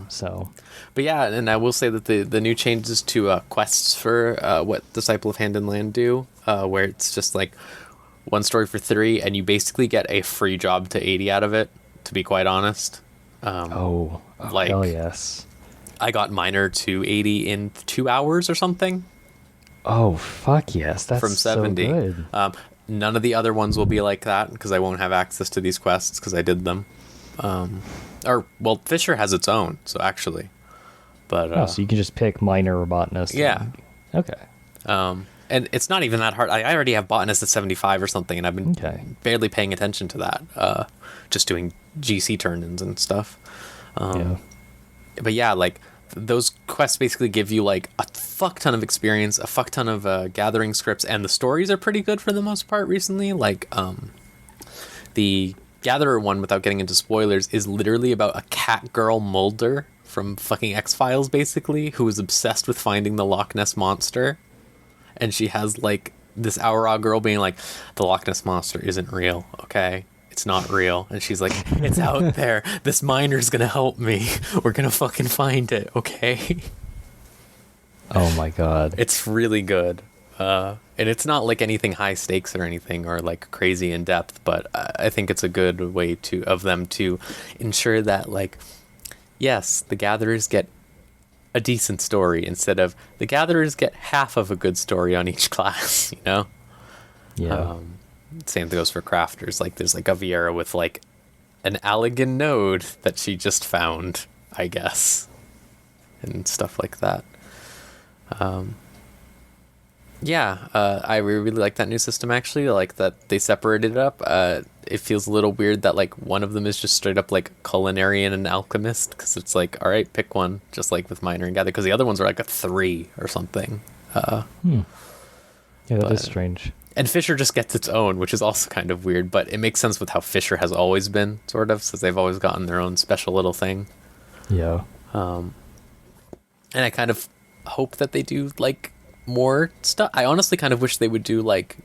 So But yeah, and I will say that the new changes to quests for what Disciple of Hand and Land do, where it's just like 1 story for 3, and you basically get a free job to 80 out of it, to be quite honest. Like, hell yes. I got Miner to 80 in 2 hours or something. Oh fuck yes, that's From 70. so good. None of the other ones will be like that because I won't have access to these quests because I did them. Well, Fisher has its own, so actually. But So you can just pick minor or botanist. yeah. Okay. And it's not even that hard. I already have botanist at 75 or something, and I've been barely paying attention to that. Just doing GC turn-ins and stuff. Yeah. But yeah, like those quests basically give you like a fuck ton of experience, a fuck ton of gathering scripts, and the stories are pretty good for the most part recently. Like the Gatherer one, without getting into spoilers, is literally about a cat girl Mulder from fucking X-Files, basically, who is obsessed with finding the Loch Ness Monster. And she has like this Aurora girl being like, the Loch Ness Monster isn't real, okay? It's not real. And she's like, it's out there. This miner's gonna help me. We're gonna fucking find it, okay? Oh my god. It's really good. And it's not like anything high stakes or anything or like crazy in depth, but I think it's a good way of them to ensure that, like, yes, the gatherers get a decent story instead of the gatherers get half of a good story on each class, you know? Yeah. Same thing goes for crafters. Like there's like a Viera with like an Allegan node that she just found, I guess, and stuff like that. I really like that new system, actually. I like that they separated it up. It feels a little weird that like one of them is just straight up like culinarian and alchemist, because it's like, all right, pick one, just like with miner and gather, because the other ones are like a 3 or something. Yeah, that is strange. And Fisher just gets its own, which is also kind of weird, but it makes sense with how Fisher has always been, sort of, since they've always gotten their own special little thing. Yeah. And I kind of hope that they do like more stuff. I honestly kind of wish they would do like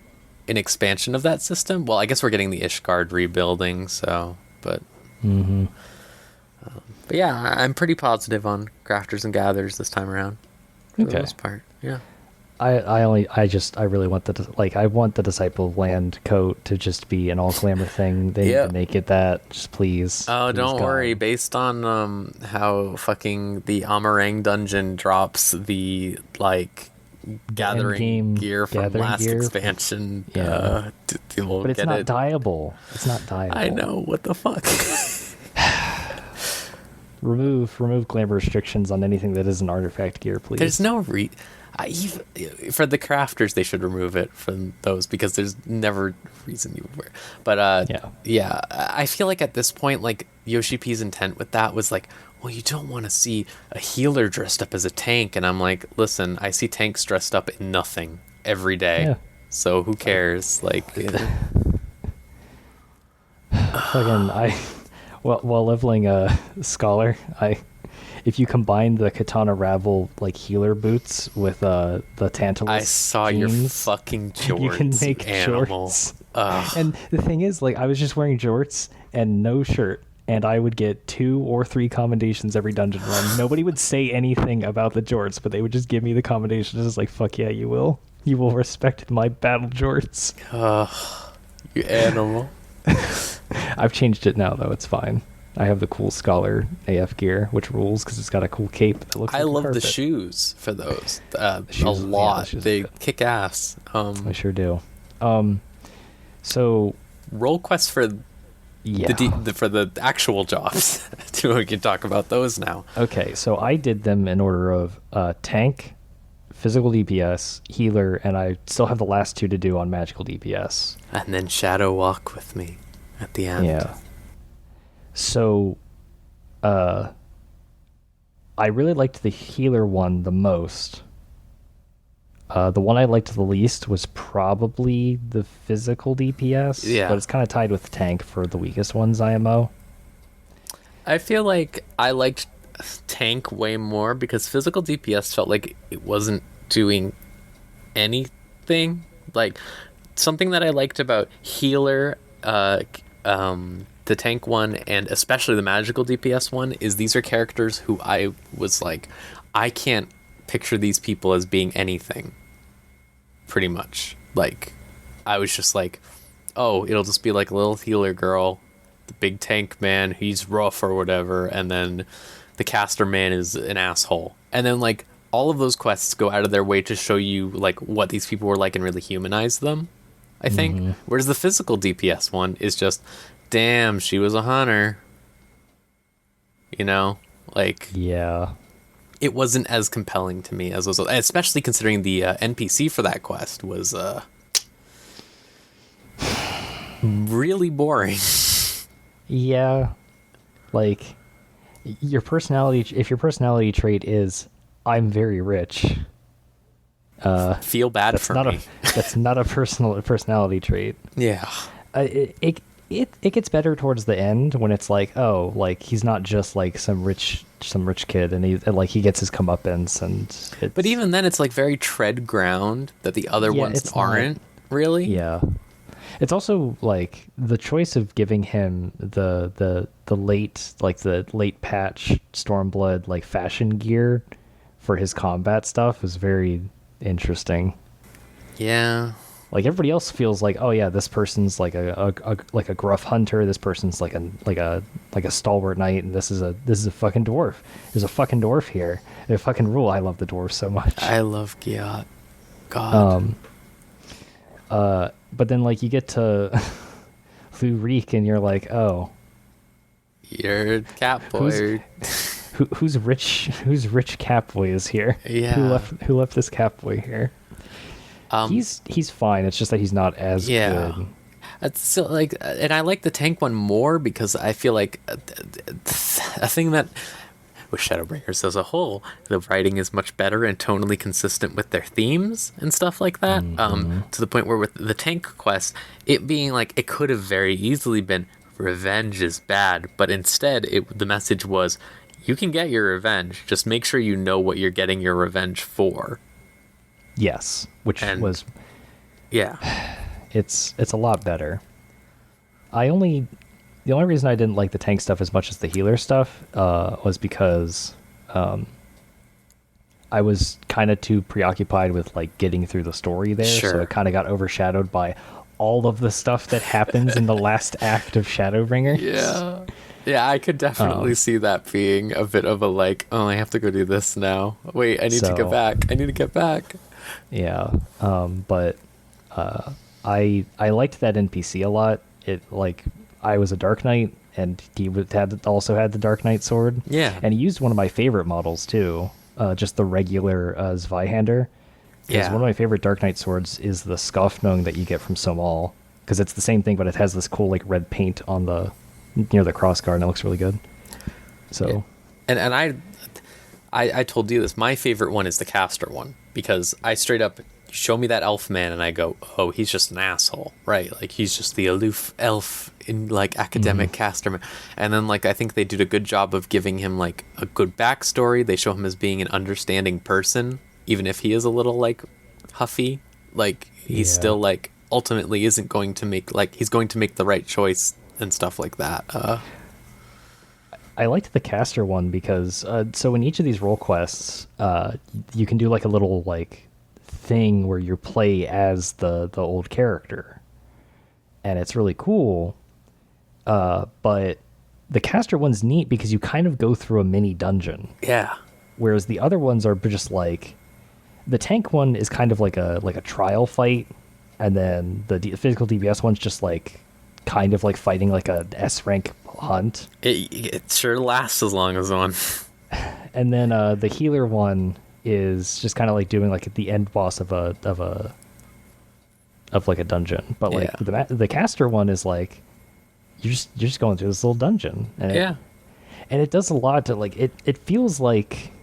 an expansion of that system. Well, I guess we're getting the Ishgard rebuilding, so, but yeah, I'm pretty positive on Crafters and Gatherers this time around, for the most part. Yeah. I really want I want the Disciple of Land coat to just be an all glamour thing. They need to make it that, just please. Oh, don't worry. Based on how fucking the Amarang dungeon drops the like gathering gear from last expansion, but it's not dyeable. It's not dyeable. I know, what the fuck. remove glamour restrictions on anything that isn't artifact gear, please. There's no for the crafters, they should remove it from those, because there's never reason you would wear. But I feel like at this point, like Yoshi P's intent with that was like, well, you don't want to see a healer dressed up as a tank, and I'm like, listen, I see tanks dressed up in nothing every day, so who cares? Like, while leveling a scholar, if you combine the Katana Ravel like healer boots with the Tantalus I saw jeans, your fucking jorts, you can make animal. Jorts. And the thing is, like, I was just wearing jorts and no shirt, and I would get 2 or 3 commendations every dungeon run. Nobody would say anything about the jorts, but they would just give me the commendations. It's like, fuck yeah, you will. You will respect my battle jorts. You animal. I've changed it now, though. It's fine. I have the cool Scholar AF gear, which rules because it's got a cool cape that looks like I love carpet. the shoes for those. A lot. They kick ass. I sure do. So role quests for for the actual jobs. We can talk about those now. Okay, so I did them in order of tank, physical DPS, healer, and I still have the last 2 to do on magical DPS. And then Shadow Walk with me at the end. Yeah. So, I really liked the healer one the most. The one I liked the least was probably the physical DPS. Yeah. But it's kind of tied with tank for the weakest ones, IMO. I feel like I liked tank way more because physical DPS felt like it wasn't doing anything. Like, something that I liked about healer, the tank one, and especially the magical DPS one, is these are characters who I was like, I can't picture these people as being anything, pretty much. Like, I was just like, oh, it'll just be like a little healer girl, the big tank man, he's rough or whatever, and then the caster man is an asshole. And then, like, all of those quests go out of their way to show you, like, what these people were like and really humanize them, I think. Whereas the physical DPS one is just, damn, she was a hunter. You know? Like, yeah. It wasn't as compelling to me as was, especially considering the NPC for that quest was really boring. Yeah. Like, if your personality trait is, I'm very rich. Feel bad for me. That's not a personality trait. Yeah. It gets better towards the end when it's like, oh, like he's not just like some rich kid, and he gets his comeuppance, and but even then it's like very tread ground that the other ones aren't really. Yeah. It's also like the choice of giving him the late patch Stormblood like fashion gear for his combat stuff is very interesting. Yeah. Like, everybody else feels like, oh yeah, this person's like a gruff hunter, this person's like a stalwart knight, and this is a fucking dwarf. There's a fucking dwarf here. They fucking rule. I love the dwarves so much. I love Giat. God. But then like you get to Lurik and you're like, oh, you're Catboy. Who's rich Catboy is here? Yeah. Who left this Catboy here? He's fine. It's just that he's not as good. It's still like, and I like the tank one more because I feel like a thing that with Shadowbringers as a whole, the writing is much better and tonally consistent with their themes and stuff like that. To the point where with the tank quest, it being like it could have very easily been revenge is bad, but instead the message was you can get your revenge, just make sure you know what you're getting your revenge for. Yes, was it's a lot better. The only reason I didn't like the tank stuff as much as the healer stuff was because I was kind of too preoccupied with like getting through the story there, so it kind of got overshadowed by all of the stuff that happens in the last act of Shadowbringers. Yeah, I could definitely see that being a bit of a like, oh, I have to go do this now. Wait, I need to get back. I need to get back. Yeah, but I liked that NPC a lot. It like I was a Dark Knight, and he also had the Dark Knight sword. Yeah, and he used one of my favorite models too, just the regular Zweihander. Because one of my favorite Dark Knight swords is the Skofnung that you get from Somal, because it's the same thing, but it has this cool like red paint on the near the crossguard, and it looks really good. So, and I told you this. My favorite one is the caster one, because I straight up show me that elf man and I go, oh, he's just an asshole, right? Like he's just the aloof elf in like academic caster man. And then like I think they did a good job of giving him like a good backstory. They show him as being an understanding person, even if he is a little like huffy. Like he's still like ultimately isn't going to make like he's going to make the right choice and stuff like that. I liked the caster one because so in each of these role quests, you can do like a little like thing where you play as the old character, and it's really cool. But the caster one's neat because you kind of go through a mini dungeon. Yeah. Whereas the other ones are just like the tank one is kind of like a trial fight, and then the physical DPS one's just like kind of like fighting like a S rank hunt. It sure lasts as long as one. And then the healer one is just kind of like doing like the end boss of like a dungeon. But like the caster one is like you're just going through this little dungeon. And it does a lot to like it feels like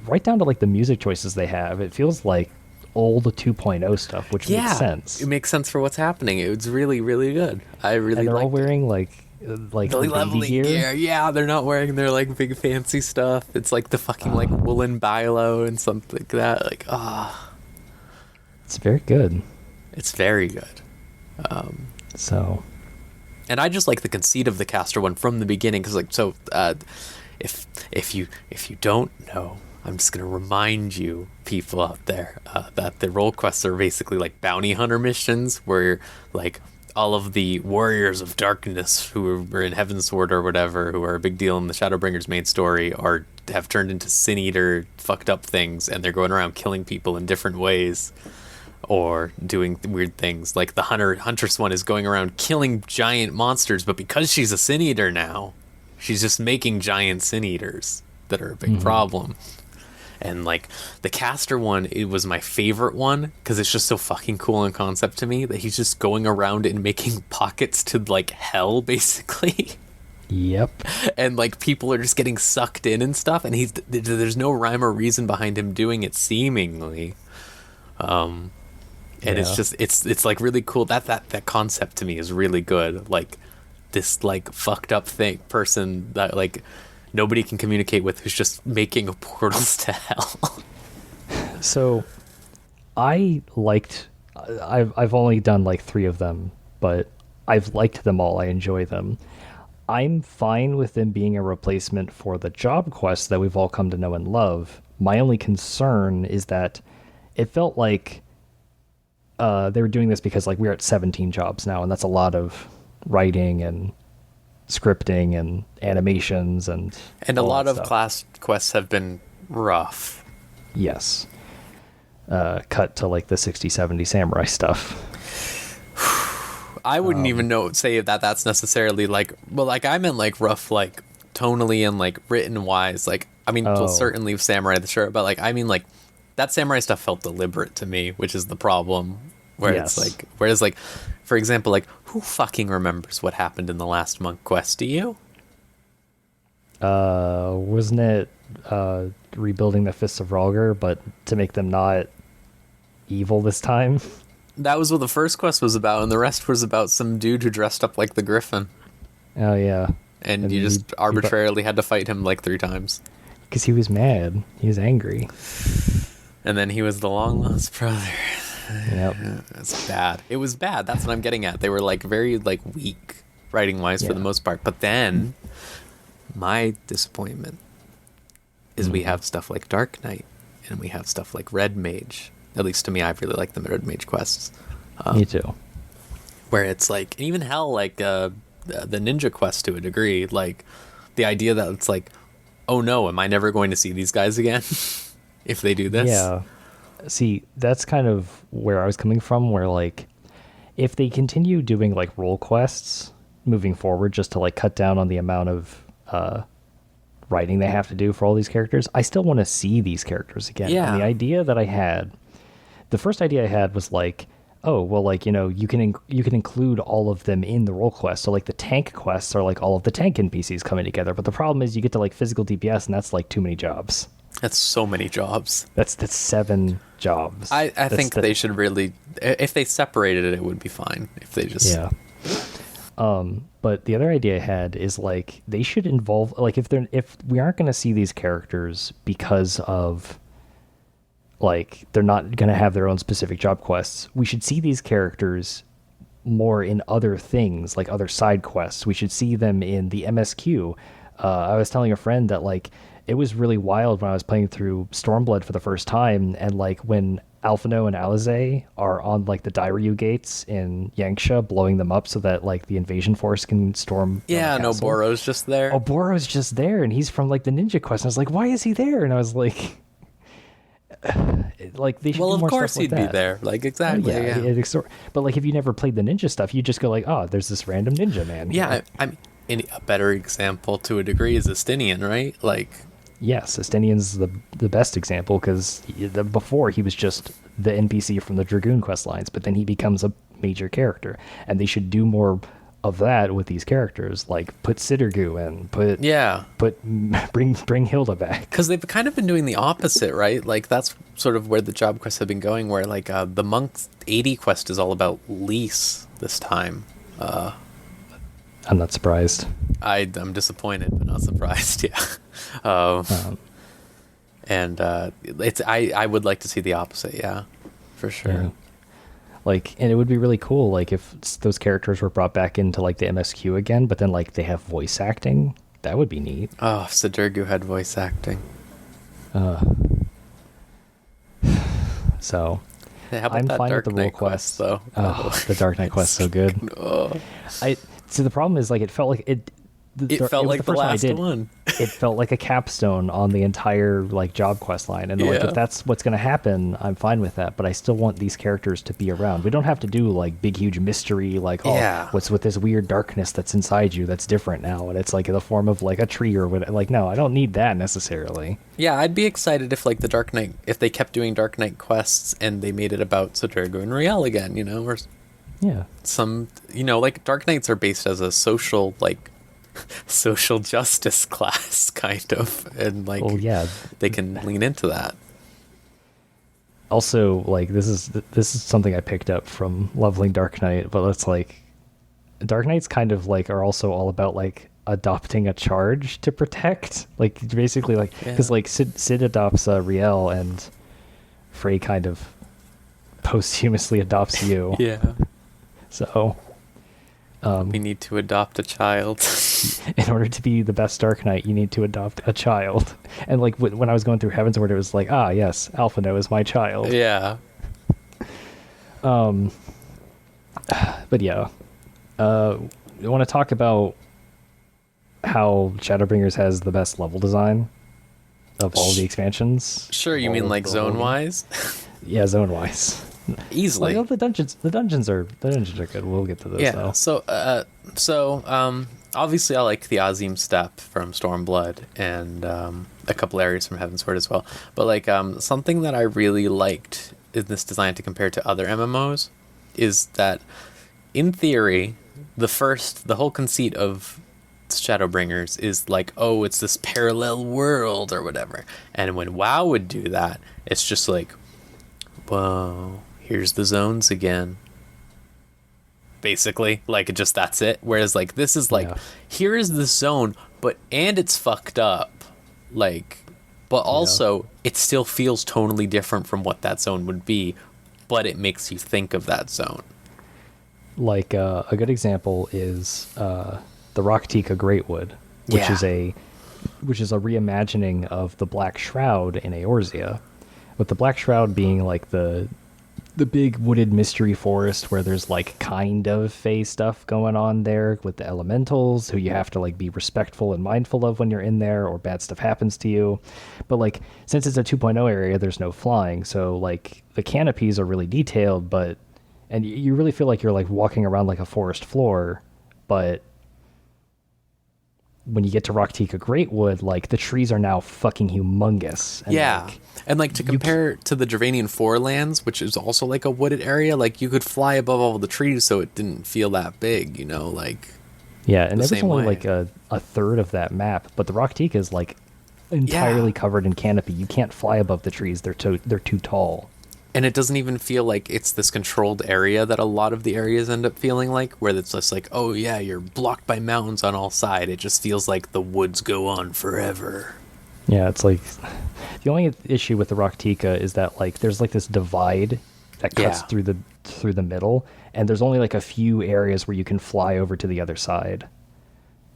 right down to like the music choices they have. It feels like old 2.0 stuff, which makes sense. It makes sense for what's happening. It's really, really good. And they're all wearing like the leveling gear. Yeah, they're not wearing their like big fancy stuff. It's like the fucking like woolen bilo and something like that. Like it's very good. It's very good. And I just like the conceit of the caster one from the beginning, because like if you don't know, I'm just going to remind you, people out there, that the role quests are basically like bounty hunter missions where like all of the warriors of darkness who were in Heavensward or whatever, who are a big deal in the Shadowbringers main story, have turned into Sin Eater fucked up things, and they're going around killing people in different ways or doing weird things. Like the Huntress one is going around killing giant monsters, but because she's a Sin Eater now, she's just making giant Sin Eaters that are a big problem. And like the caster one, it was my favorite one because it's just so fucking cool in concept to me that he's just going around and making pockets to like hell, basically. Yep. And like people are just getting sucked in and stuff, and there's no rhyme or reason behind him doing it, seemingly. And it's just it's like really cool. That concept to me is really good. Like this like fucked up person that like nobody can communicate with, who's just making portals to hell. So I've only done like 3 of them, but I've liked them all. I enjoy them. I'm fine with them being a replacement for the job quests that we've all come to know and love. My only concern is that it felt like they were doing this because like we're at 17 jobs now, and that's a lot of writing and scripting and animations and a lot of class quests have been rough. Yes. Cut to like the 60-70 samurai stuff. I wouldn't even say that that's necessarily like, well, like I meant like rough, like tonally and like written wise. Like, I mean, well, certainly Samurai the shirt, but like, I mean, like that Samurai stuff felt deliberate to me, which is the problem. Where it's like, whereas like, for example, like who fucking remembers what happened in the last Monk quest? Do you? Wasn't it rebuilding the Fists of Rhalgr, but to make them not evil this time? That was what the first quest was about, and the rest was about some dude who dressed up like the Griffin. Oh, yeah. And you just arbitrarily had to fight him like 3 times. Because he was mad. He was angry. And then he was the long-lost brother. Yep. It's bad. It was bad. That's what I'm getting at. They were like very like weak writing-wise for the most part. But then, my disappointment is we have stuff like Dark Knight, and we have stuff like Red Mage. At least to me, I really like the Red Mage quests. Me too. Where it's like, even hell, like the ninja quest to a degree, like the idea that it's like, oh no, am I never going to see these guys again if they do this? Yeah. See, that's kind of where I was coming from, where like, if they continue doing like role quests moving forward just to like cut down on the amount of writing they have to do for all these characters, I still want to see these characters again. Yeah. And the idea that I had, the first idea I had was like, oh, well, like, you know, you can include all of them in the role quest. So like the tank quests are like all of the tank NPCs coming together. But the problem is you get to like physical DPS, and that's like too many jobs. That's so many jobs. That's 7 jobs. I think they should really, if they separated it, it would be fine. If they just But the other idea I had is like they should involve, like, if we aren't going to see these characters because of like they're not going to have their own specific job quests, we should see these characters more in other things, like other side quests. We should see them in the MSQ. I was telling a friend that like it was really wild when I was playing through Stormblood for the first time, and like when Alphino and Alizé are on like the Dairyu gates in Yanxia, blowing them up so that like the invasion force can storm. Yeah, no, Boro's just there. Oh, Boro's just there, and he's from like the ninja quest. And I was like, why is he there? And I was like, like they should. Well, do of more course stuff like he'd that. be there. Like exactly. Oh, yeah. But like if you never played the ninja stuff, you just go like, oh, there's this random ninja man. Yeah, I mean, a better example to a degree is Estinian, right? Like. Yes, Estinian's the best example, because before he was just the NPC from the Dragoon quest lines, but then he becomes a major character, and they should do more of that with these characters, like put Siddergu in, bring Hilda back. Because they've kind of been doing the opposite, right? Like that's sort of where the job quests have been going, where like the Monk's 80 quest is all about Lys this time. I'm not surprised. I'm disappointed, but not surprised. Yeah. And it's I would like to see the opposite. Yeah, for sure. Yeah. Like, and it would be really cool, like if those characters were brought back into like the MSQ again, but then like they have voice acting. That would be neat. Oh, if Siddergu had voice acting. So. Hey, how about I'm that fine Dark with the role Knight quest, though. Oh, the Dark Knight quest so good. So the problem is like it felt like it felt like the last one. It felt like a capstone on the entire like job quest line, and like if that's what's going to happen, I'm fine with that. But I still want these characters to be around. We don't have to do like big huge mystery like what's with this weird darkness that's inside you that's different now, and it's like in the form of like a tree or what. Like no, I don't need that necessarily. Yeah, I'd be excited if like the Dark Knight, if they kept doing Dark Knight quests and they made it about Siddergu and Riel again, you know, or some, you know, like Dark Knights are based as a social like social justice class kind of, and like they can lean into that. Also, like this is something I picked up from leveling Dark Knight, but it's like Dark Knights kind of like are also all about like adopting a charge to protect, like basically like because like Sid adopts Riel, and Frey kind of posthumously adopts you. So we need to adopt a child. In order to be the best Dark Knight, you need to adopt a child. And like when I was going through Heavensward, it was like, yes, Alphino is my child. Yeah. But yeah, I want to talk about how Shadowbringers has the best level design of all the expansions. Sure, you mean like zone-wise? Yeah, zone-wise. easily. Well, the dungeons are good. We'll get to those. Yeah. Though. So obviously I like the Azim Steppe from Stormblood and a couple areas from Heavensward as well. But like something that I really liked in this design to compare to other MMOs is that in theory the whole conceit of Shadowbringers is like, oh, it's this parallel world or whatever. And when WoW would do that, it's just like, whoa, here's the zones again. Basically, like, just that's it. Whereas like this is like, here is the zone, and it's fucked up. Like, but also it still feels totally different from what that zone would be, but it makes you think of that zone. Like a good example is the Rak'tika Greatwood, which is a reimagining of the Black Shroud in Eorzea, with the Black Shroud being like the big wooded mystery forest where there's like kind of Fey stuff going on there with the elementals who you have to like be respectful and mindful of when you're in there, or bad stuff happens to you. But like, since it's a 2.0 area, there's no flying, so like the canopies are really detailed, and you really feel like you're like walking around like a forest floor. But when you get to Rak'tika Greatwood, like the trees are now fucking humongous. And and like to compare to the Dravanian Forelands, which is also like a wooded area, like you could fly above all the trees, so it didn't feel that big, like. Yeah, and it was only like a third of that map, but the Rak'tika is like entirely covered in canopy. You can't fly above the trees; they're too tall. And it doesn't even feel like it's this controlled area that a lot of the areas end up feeling like, where it's just like, oh yeah, you're blocked by mountains on all sides. It just feels like the woods go on forever. Yeah, it's like, the only issue with the Rak'tika is that like there's like this divide that cuts through the middle, and there's only like a few areas where you can fly over to the other side.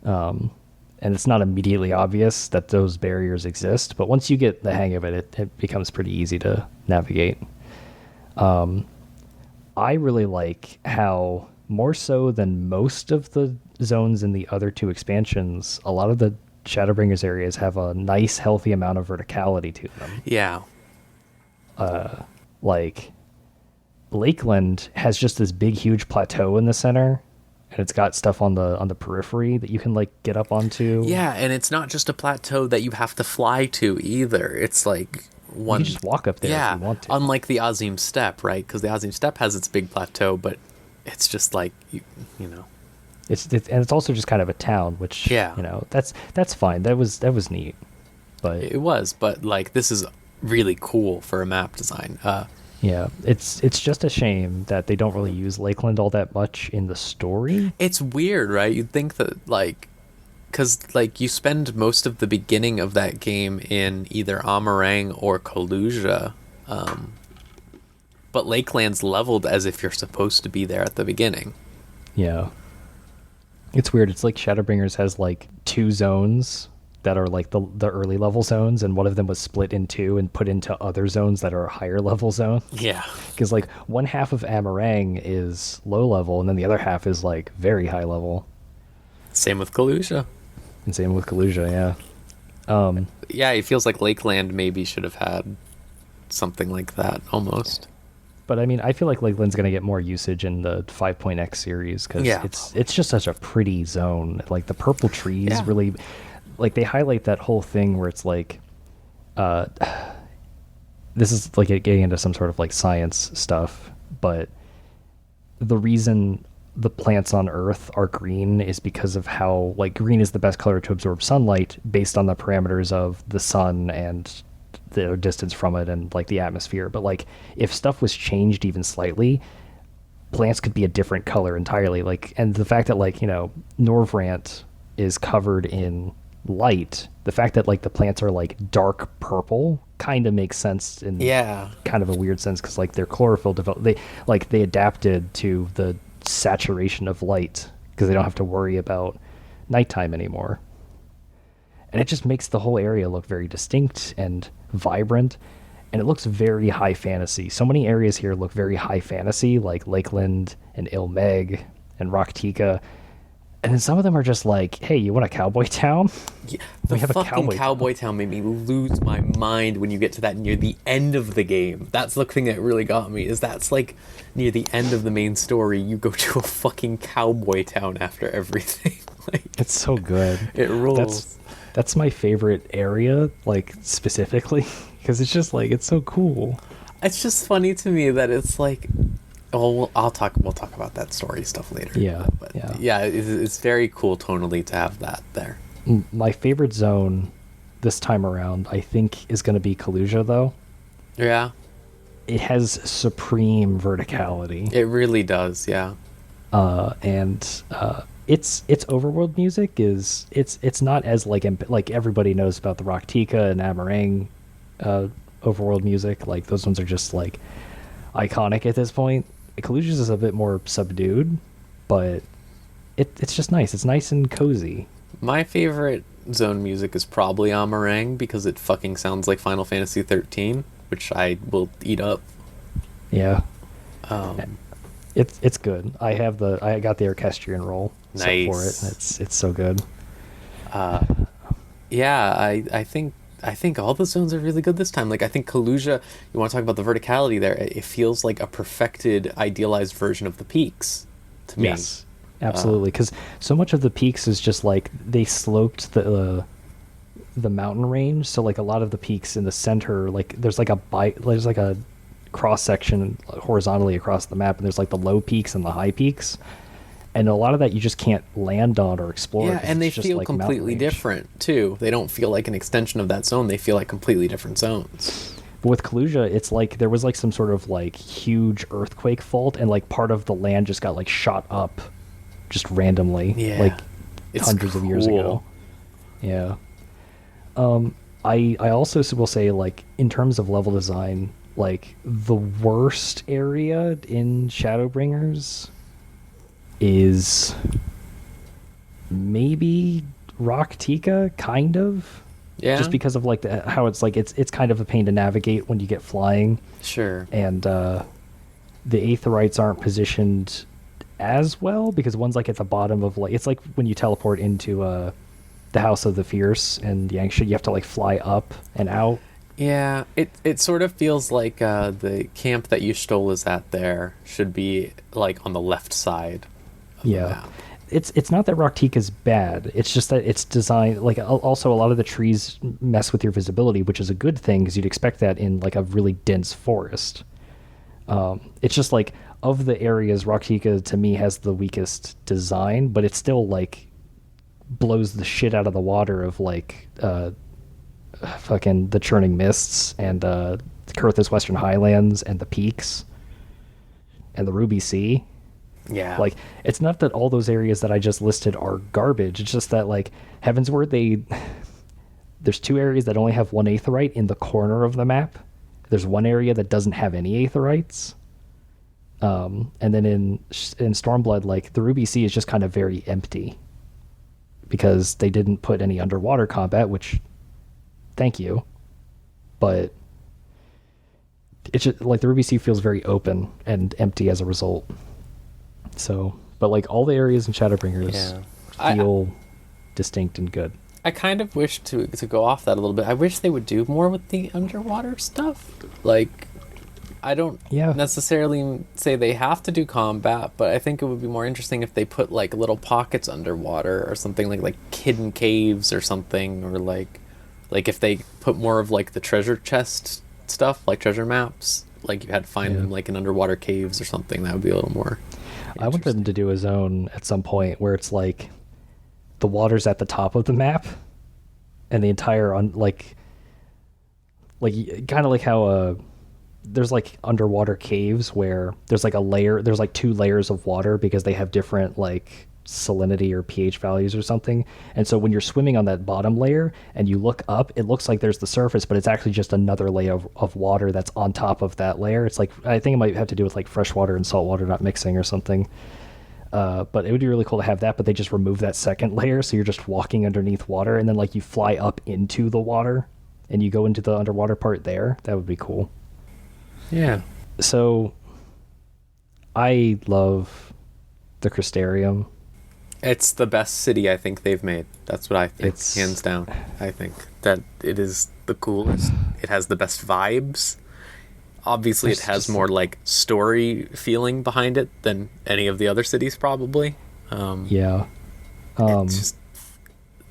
And it's not immediately obvious that those barriers exist, but once you get the hang of it, it becomes pretty easy to navigate. I really like how, more so than most of the zones in the other two expansions, a lot of the Shadowbringers areas have a nice, healthy amount of verticality to them. Yeah. Like, Lakeland has just this big, huge plateau in the center, and it's got stuff on the periphery that you can like get up onto. Yeah, and it's not just a plateau that you have to fly to either. It's like one. You can just walk up there if you want to. Unlike the Azim Steppe, right? Because the Azim Steppe has its big plateau, but it's just like you know. It's also just kind of a town, which that's fine. That was neat, but it was. But like, this is really cool for a map design. Yeah, it's just a shame that they don't really use Lakeland all that much in the story. It's weird, right? You'd think that, like, because, like, you spend most of the beginning of that game in either Amarang or Kalusia, but Lakeland's leveled as if you're supposed to be there at the beginning. Yeah. It's weird. It's like Shadowbringers has, like, 2 zones that are like the early level zones, and one of them was split in 2 and put into other zones that are a higher level zone. Yeah, because like one half of Amarang is low level, and then the other half is like very high level. Same with Kalusia. Yeah, it feels like Lakeland maybe should have had something like that almost. But I mean, I feel like Lakeland's going to get more usage in the 5.x series, because it's just such a pretty zone. Like the purple trees really. Like, they highlight that whole thing where it's like, this is like getting into some sort of like science stuff, but the reason the plants on Earth are green is because of how, like, green is the best color to absorb sunlight based on the parameters of the sun and the distance from it and like the atmosphere. But like, if stuff was changed even slightly, plants could be a different color entirely. Like, and the fact that, like, Norvrant is covered in light, the fact that like the plants are like dark purple kind of makes sense in kind of a weird sense, because like their chlorophyll they adapted to the saturation of light because they don't have to worry about nighttime anymore, and it just makes the whole area look very distinct and vibrant, and it looks very high fantasy. So many areas here look very high fantasy, like Lakeland and Ilmeg and Rak'tika. And then some of them are just like, hey, you want a cowboy town? Yeah, the We have a fucking cowboy cowboy town made me lose my mind when you get to that near the end of the game. That's the thing that really got me, is that's like near the end of the main story, you go to a fucking cowboy town after everything. Like, It's so good. it rules. That's my favorite area, like specifically, because it's just like it's so cool. It's just funny to me that it's like, oh, we'll talk about that story stuff later. Yeah, But yeah. yeah, it's very cool tonally to have that there. My favorite zone this time around, I think, is going to be Kalusia, though. Yeah, It has supreme verticality. it really does. Yeah. And its overworld music is it's not as like everybody knows about the Raktika and Amarang overworld music. Like those ones are just like iconic at this point. Kalusia's is a bit more subdued, but it's just nice. It's nice and cozy. My favorite zone music is probably Amarang because it fucking sounds like Final Fantasy 13, which I will eat up. Yeah, Um, it's good. I got the orchestrion roll set for it. Nice. And it's so good. yeah, I think all the zones are really good this time. Like I think Kalusia, you want to talk about the verticality there? It feels like a perfected, idealized version of the peaks to me. Yes, absolutely. Because so much of the peaks is just like they sloped the mountain range. So like a lot of the peaks in the center, like there's like a cross section horizontally across the map, and there's like the low peaks and the high peaks, and a lot of that you just can't land on or explore. Yeah, 'cause and they it's just feel like mountain completely range. different too. They don't feel like an extension of that zone. They feel like completely different zones. But with Kalusia, it's like there was like some sort of like huge earthquake fault, and like part of the land just got like shot up, just randomly, Yeah, like it's hundreds of years ago. cool. Yeah. I also will say, like, in terms of level design, like the worst area in Shadowbringers is maybe Raktika, kind of. Yeah, Just because of like how it's like it's kind of a pain to navigate when you get flying, sure. and the aetherites aren't positioned as well because one's like at the bottom of like it's like when you teleport into the House of the Fierce and Yangsha, you have to like fly up and out. Yeah, it sort of feels like the camp that Yushtol is at there should be like on the left side of the Yeah. map. It's not that Raktika is bad. It's just that it's designed like also a lot of the trees mess with your visibility, which is a good thing because you'd expect that in like a really dense forest. It's just like of the areas, Raktika to me has the weakest design, but it still like blows the shit out of the water of like fucking the Churning Mists and Kurth's Western Highlands and the Peaks and the Ruby Sea. Yeah, Like, it's not that all those areas that I just listed are garbage. It's just that, like, Heavensward, there's two areas that only have one aetherite in the corner of the map. There's one area that doesn't have any aetherites. And then in Stormblood, like, the Ruby Sea is just kind of very empty because they didn't put any underwater combat, which, thank you. But it's just, like, the Ruby Sea feels very open and empty as a result. So, but like all the areas in Shadowbringers Yeah. feel distinct and good. I kind of wish to go off that a little bit. I wish they would do more with the underwater stuff. Like, I don't Yeah. necessarily say they have to do combat, but I think it would be more interesting if they put like little pockets underwater or something like hidden caves or something, or like if they put more of like the treasure chest stuff, like treasure maps, like you had to find them like in underwater caves or something. That would be a little more. I want them to do a zone at some point where it's like the water's at the top of the map and the entire like kind of like how there's like underwater caves where there's like there's like two layers of water because they have different like salinity or pH values or something. And so when you're swimming on that bottom layer and you look up, it looks like there's the surface, but it's actually just another layer of water that's on top of that layer. It's like, I think it might have to do with like fresh water and salt water not mixing or something. But it would be really cool to have that, but they just remove that second layer. So you're just walking underneath water and then like you fly up into the water and you go into the underwater part there. That would be cool. Yeah. So I love the Crystarium. It's the best city I think they've made. That's what I think, hands down. I think that it is the coolest. It has the best vibes. Obviously, it has more like story feeling behind it than any of the other cities, probably. It's just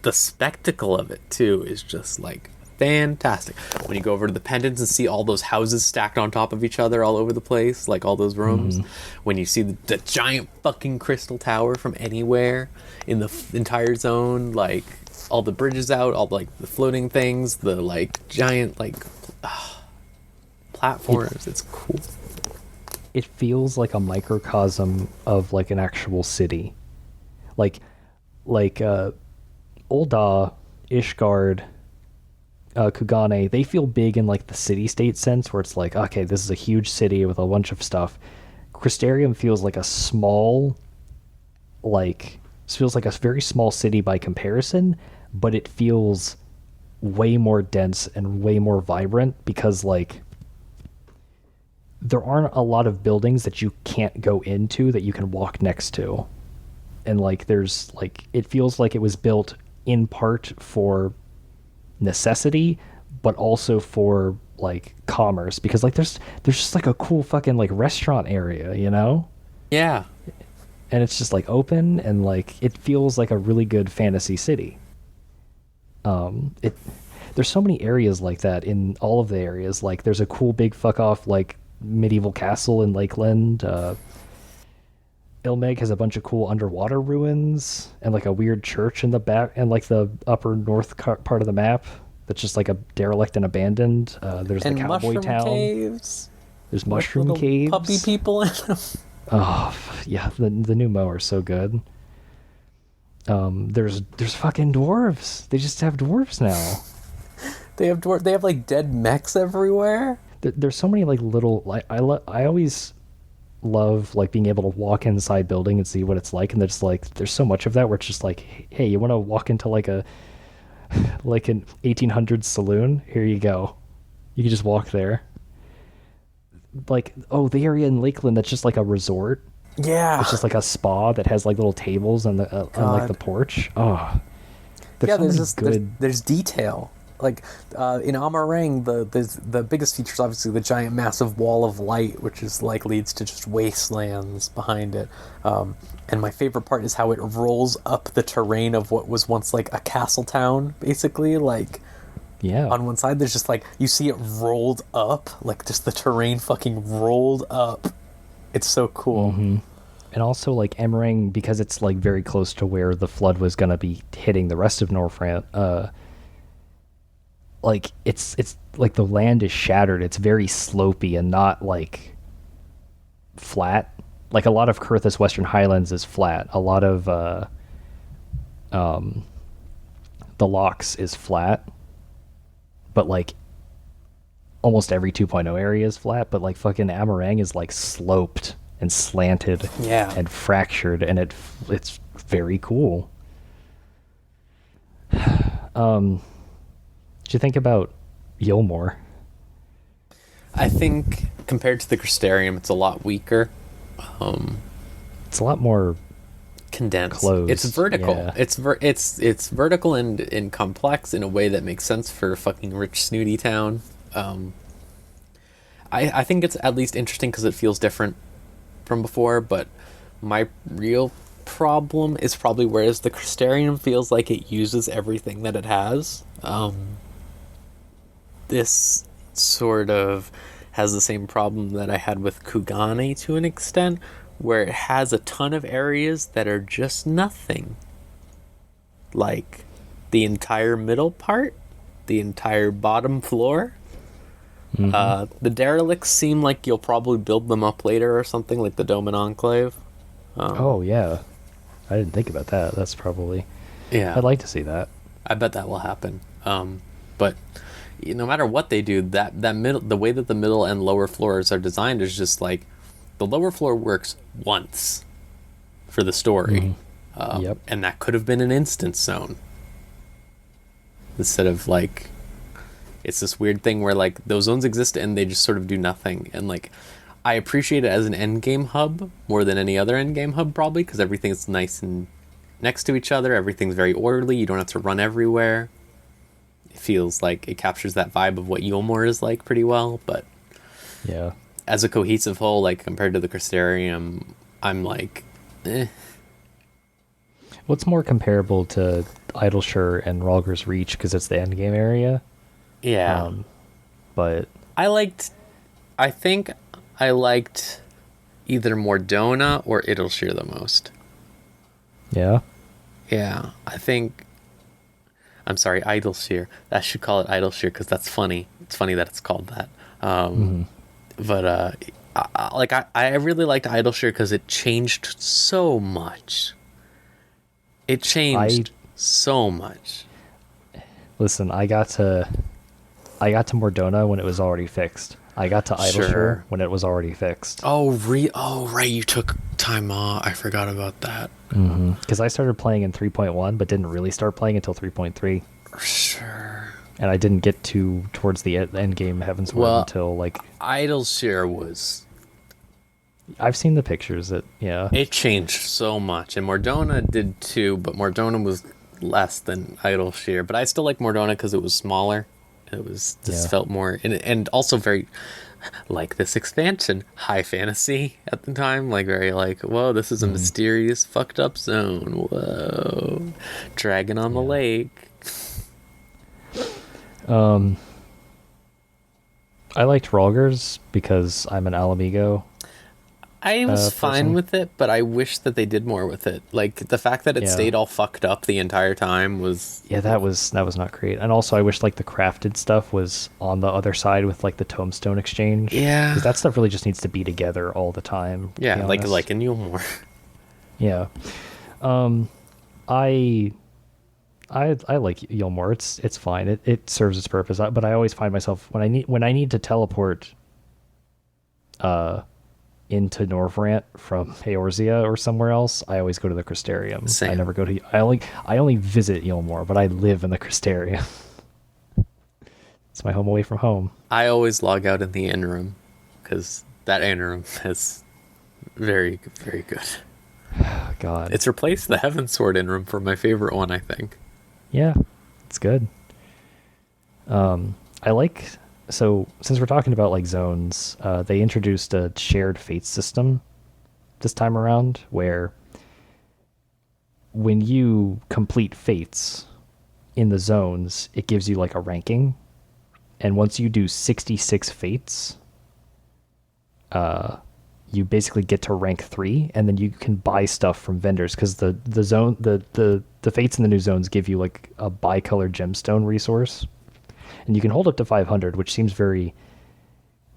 the spectacle of it too is just like fantastic. When you go over to the pendants and see all those houses stacked on top of each other all over the place, like all those rooms. When you see the giant fucking crystal tower from anywhere in the entire zone, like all the bridges out, all like the floating things, the like giant like platforms. It's cool. It feels like a microcosm of like an actual city. Like Ul'dah, Ishgard, Kugane, they feel big in like the city-state sense, where it's like, okay, this is a huge city with a bunch of stuff. Crystarium feels like a small, like, this feels like a very small city by comparison, but it feels way more dense and way more vibrant because, like, there aren't a lot of buildings that you can't go into that you can walk next to. And, like, there's, like, it feels like it was built in part for necessity, but also for, like, commerce. Because, like, there's just, like, a cool fucking, like, restaurant area, you know? Yeah. And it's just, like, open, and, like, it feels like a really good fantasy city. There's so many areas like that in all of the areas. Like, there's a cool big fuck-off, like, medieval castle in Lakeland. Ilmeg has a bunch of cool underwater ruins and like a weird church in the back and like the upper north part of the map that's just like a derelict and abandoned. There's the cowboy town. Caves. There's mushroom caves. Puppy people in them. Oh yeah, the new mower is so good. There's fucking dwarves. They just have dwarves now. They have like dead mechs everywhere. There's so many like little like I always love like being able to walk inside building and see what it's like, and there's so much of that where it's just like, hey, you want to walk into like an 1800s saloon? Here you go. You can just walk there. Like, oh, the area in Lakeland that's just like a resort. Yeah, it's just like a spa that has like little tables on the on like the porch. Oh, there's detail. Like in Amarang, the biggest feature is obviously the giant massive wall of light, which is like leads to just wastelands behind it. And my favorite part is how it rolls up the terrain of what was once like a castle town, basically. Like, yeah, on one side there's just like you see it rolled up, like just the terrain fucking rolled up. It's so cool. Mm-hmm. And also like Amarang, because it's like very close to where the flood was gonna be hitting the rest of Northrend. Like it's like the land is shattered. It's very slopey and not like flat. Like a lot of Kurthus Western Highlands is flat. A lot of the Locks is flat. But like almost every 2.0 area is flat, but like fucking Amarang is like sloped and slanted, yeah, and fractured, and it's very cool. What do you think about Yilmore? I think compared to the Crystarium, it's a lot weaker. It's a lot more condensed. Closed. It's vertical. Yeah. It's vertical and complex in a way that makes sense for fucking rich snooty town. I think it's at least interesting because it feels different from before. But my real problem is probably whereas the Crystarium feels like it uses everything that it has. This sort of has the same problem that I had with Kugane to an extent, where it has a ton of areas that are just nothing. Like the entire middle part, the entire bottom floor. Mm-hmm. The derelicts seem like you'll probably build them up later or something, like the Dome and Enclave. Oh, yeah. I didn't think about that. That's probably... Yeah. I'd like to see that. I bet that will happen. But no matter what they do, that middle, the way that the middle and lower floors are designed is just like the lower floor works once for the story. Mm-hmm. Yep. And that could have been an instance zone. Instead of like, it's this weird thing where like those zones exist and they just sort of do nothing. And like, I appreciate it as an endgame hub more than any other endgame hub probably, because everything's nice and next to each other. Everything's very orderly. You don't have to run everywhere. It feels like it captures that vibe of what Yulmore is like pretty well, but yeah, as a cohesive whole, like compared to the Crystarium, I'm like, eh. What's more comparable to Idleshire and Rogger's Reach because it's the endgame area? Yeah. But I think I liked either Mordona or Idleshire the most. Yeah? Yeah, I'm sorry, Idleshire. I should call it Idleshire because that's funny. It's funny that it's called that. But I really liked Idleshire because it changed so much. It changed so much. Listen, I got to Mordona when it was already fixed. I got to Idleshire when it was already fixed. Oh, right, you took time off. I forgot about that. Because I started playing in 3.1, but didn't really start playing until 3.3. Sure. And I didn't get towards the end game Heavensward until like... Idleshire was... I've seen the pictures. It changed so much, and Mordona did too, but Mordona was less than Idleshire. But I still like Mordona because it was smaller. It was just felt more, and also very like this expansion, high fantasy at the time, like very like, whoa, this is a mysterious, fucked up zone. Whoa, dragon on the lake. I liked Rogers because I'm an Alamigo. I was fine with it, but I wish that they did more with it. Like the fact that it stayed all fucked up the entire time was that was not great. And also I wish like the crafted stuff was on the other side with like the tombstone exchange. Yeah, because that stuff really just needs to be together all the time. Yeah, like in Yulmore. Yeah, I like Yulmore. It's fine. It serves its purpose. But I always find myself when I need to teleport into Norvrant from Eorzea or somewhere else, I always go to the Crystarium. Same. I never go to... I only visit Yulmore, but I live in the Crystarium. It's my home away from home. I always log out in the inn room, because that inn room is very, very good. God. It's replaced the Heavensward inn room for my favorite one, I think. Yeah, it's good. I like... So, since we're talking about like zones, they introduced a shared fate system this time around, where when you complete fates in the zones, it gives you like a ranking, and once you do 66 fates, you basically get to rank 3, and then you can buy stuff from vendors because the fates in the new zones give you like a bicolored gemstone resource. And you can hold up to 500, which seems very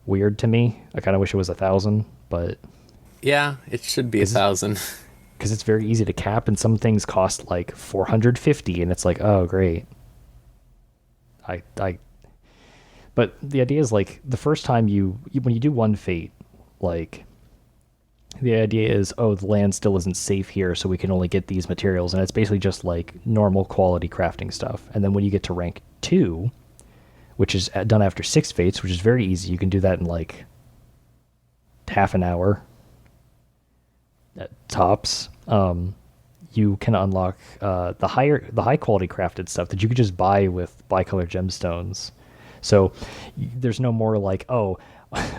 weird to me. I kind of wish it was 1,000, but... Yeah, it should be 1,000. Because it's very easy to cap, and some things cost like 450, and it's like, oh, great. But the idea is like, the first time when you do one fate, like, the idea is, oh, the land still isn't safe here, so we can only get these materials, and it's basically just like normal quality crafting stuff. And then when you get to rank 2... which is done after 6 fates, which is very easy. You can do that in like half an hour at tops. You can unlock the high quality crafted stuff that you could just buy with bicolored gemstones. So there's no more like, oh,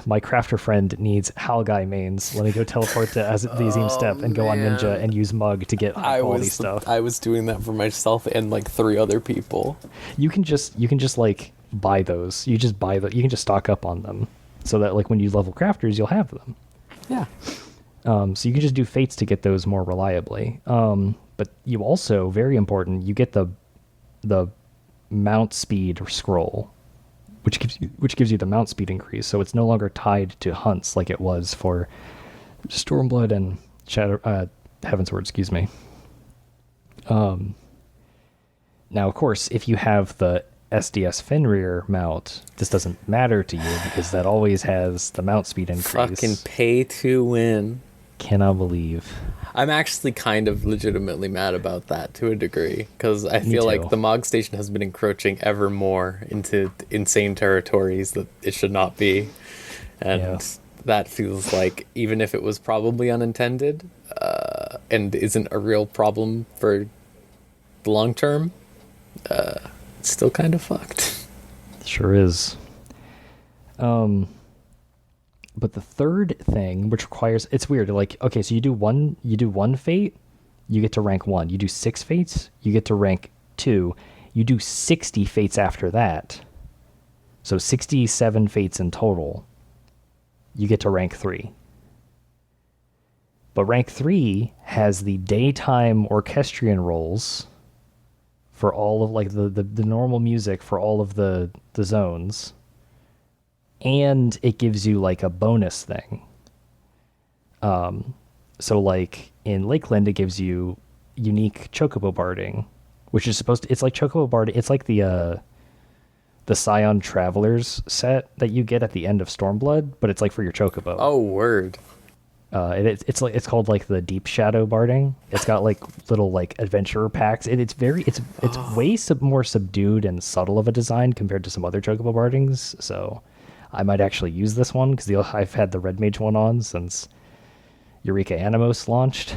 my crafter friend needs Halgai mains. Let me go teleport to the Azim Steppe and go on Ninja and use Mug to get high quality stuff. I was doing that for myself and like 3 other people. You can just like buy those. You can just stock up on them so that like when you level crafters, you'll have them. Yeah. So you can just do fates to get those more reliably. But you also, very important, you get the mount speed scroll, which gives you the mount speed increase. So it's no longer tied to hunts like it was for Stormblood and Heavensward, excuse me. Now, of course, if you have the SDS Fenrir mount, this doesn't matter to you because that always has the mount speed increase. Fucking pay to win. Cannot believe. I'm actually kind of legitimately mad about that to a degree because I feel like the Mog Station has been encroaching ever more into insane territories that it should not be. And that feels like, even if it was probably unintended, and isn't a real problem for the long term, it's still kind of fucked. Sure is. But the third thing, which requires, it's weird. Like, okay, so you do one fate, you get to rank 1. You do 6 fates, you get to rank 2. You do 60 fates after that. So 67 fates in total. You get to rank 3. But rank 3 has the daytime orchestrion roles for all of like the normal music for all of the zones. And it gives you like a bonus thing. So like in Lakeland, it gives you unique chocobo barding, which is supposed to, it's like chocobo barding. It's like the Scion Travelers set that you get at the end of Stormblood, but it's like for your chocobo. Oh, word. It's called like the Deep Shadow barding. It's got like little like adventurer packs. It's way more subdued and subtle of a design compared to some other chocobo bardings. So I might actually use this one because I've had the Red Mage one on since Eureka Animos launched.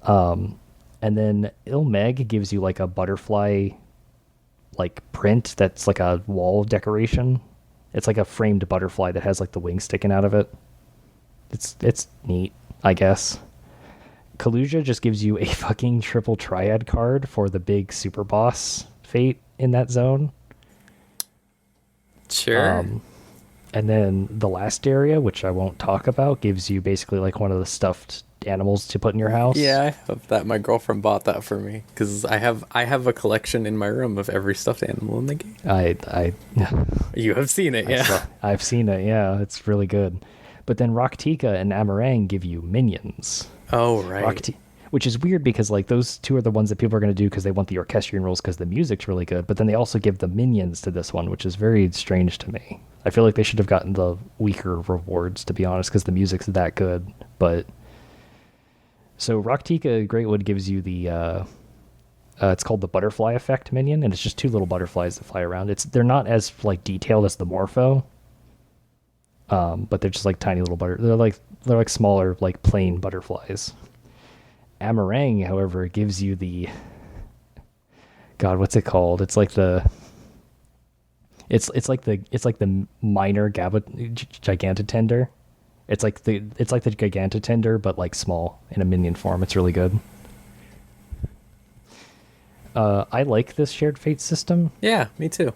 And then Ilmeg gives you like a butterfly like print that's like a wall decoration. It's like a framed butterfly that has like the wings sticking out of it. It's neat, I guess. Kaluja just gives you a fucking triple triad card for the big super boss fate in that zone. Sure. And then the last area, which I won't talk about, gives you basically like one of the stuffed animals to put in your house. Yeah, I have that. My girlfriend bought that for me because I have a collection in my room of every stuffed animal in the game. You have seen it, yeah. I've seen it, yeah. It's really good. But then Raktika and Amarang give you minions. Oh, right. Which is weird because like those two are the ones that people are going to do because they want the orchestrion rules because the music's really good. But then they also give the minions to this one, which is very strange to me. I feel like they should have gotten the weaker rewards, to be honest, because the music's that good. But so Raktika Greatwood gives you the it's called the butterfly effect minion, and it's just 2 little butterflies that fly around. They're not as like detailed as the Morpho. But they're just like tiny little they're like smaller, like plain butterflies. Amarang, however, gives you the God, what's it called? It's like the minor Gigantotender. It's like the Gigantotender, but like small in a minion form. It's really good. I like this shared fate system. Yeah, me too.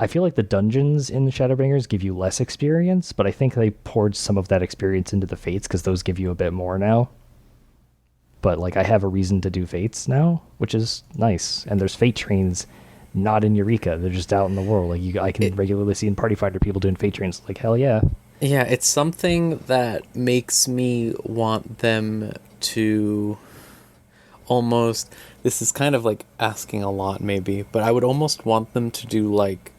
I feel like the dungeons in Shadowbringers give you less experience, but I think they poured some of that experience into the fates because those give you a bit more now. But like I have a reason to do fates now, which is nice. And there's fate trains not in Eureka. They're just out in the world. Like I can regularly see in Party Fighter people doing fate trains. Like, hell yeah. Yeah, it's something that makes me want them to almost... This is kind of like asking a lot maybe, but I would almost want them to do like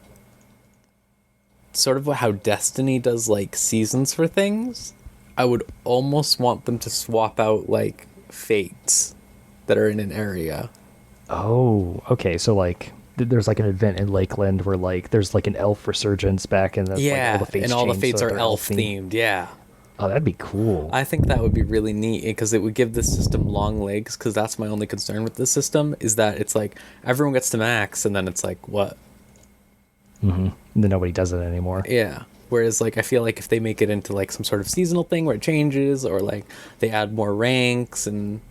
sort of how Destiny does like seasons for things. I would almost want them to swap out like fates that are in an area. Oh, okay. So like there's like an event in Lakeland where like there's like an elf resurgence back and like, all the fates and all the fates are elf themed. Yeah. Oh, that'd be cool. I think that would be really neat because it would give the system long legs, because that's my only concern with this system is that it's like everyone gets to max and then it's like what? Mm-hmm. Then nobody does it anymore. Yeah. Whereas like I feel like if they make it into like some sort of seasonal thing where it changes, or like they add more ranks, and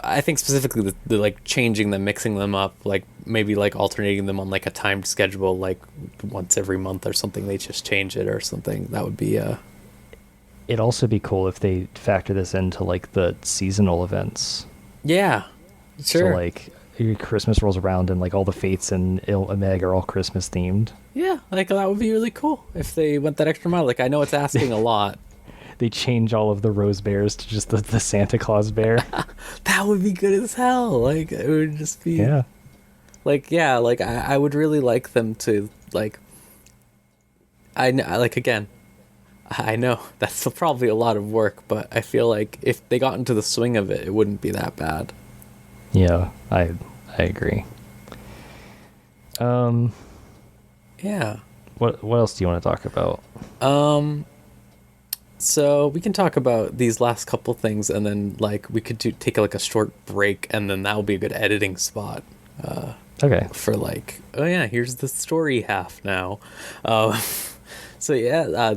I think specifically the like changing them, mixing them up, like maybe like alternating them on like a timed schedule, like once every month or something, they just change it or something. That would be It'd also be cool if they factor this into like the seasonal events. Yeah, sure. So like Christmas rolls around and like all the fates in Ilmeg are all Christmas themed. Yeah, like that would be really cool if they went that extra mile. Like I know it's asking a lot. They change all of the rose bears to just the Santa Claus bear. That would be good as hell. Like it would just be like I would really like them to like I know that's probably a lot of work, but I feel like if they got into the swing of it, it wouldn't be that bad. Yeah, I agree. Yeah. What else do you want to talk about? So we can talk about these last couple things, and then like we could take like a short break, and then that will be a good editing spot. Okay. For like, oh yeah, here's the story half now. Uh, so yeah,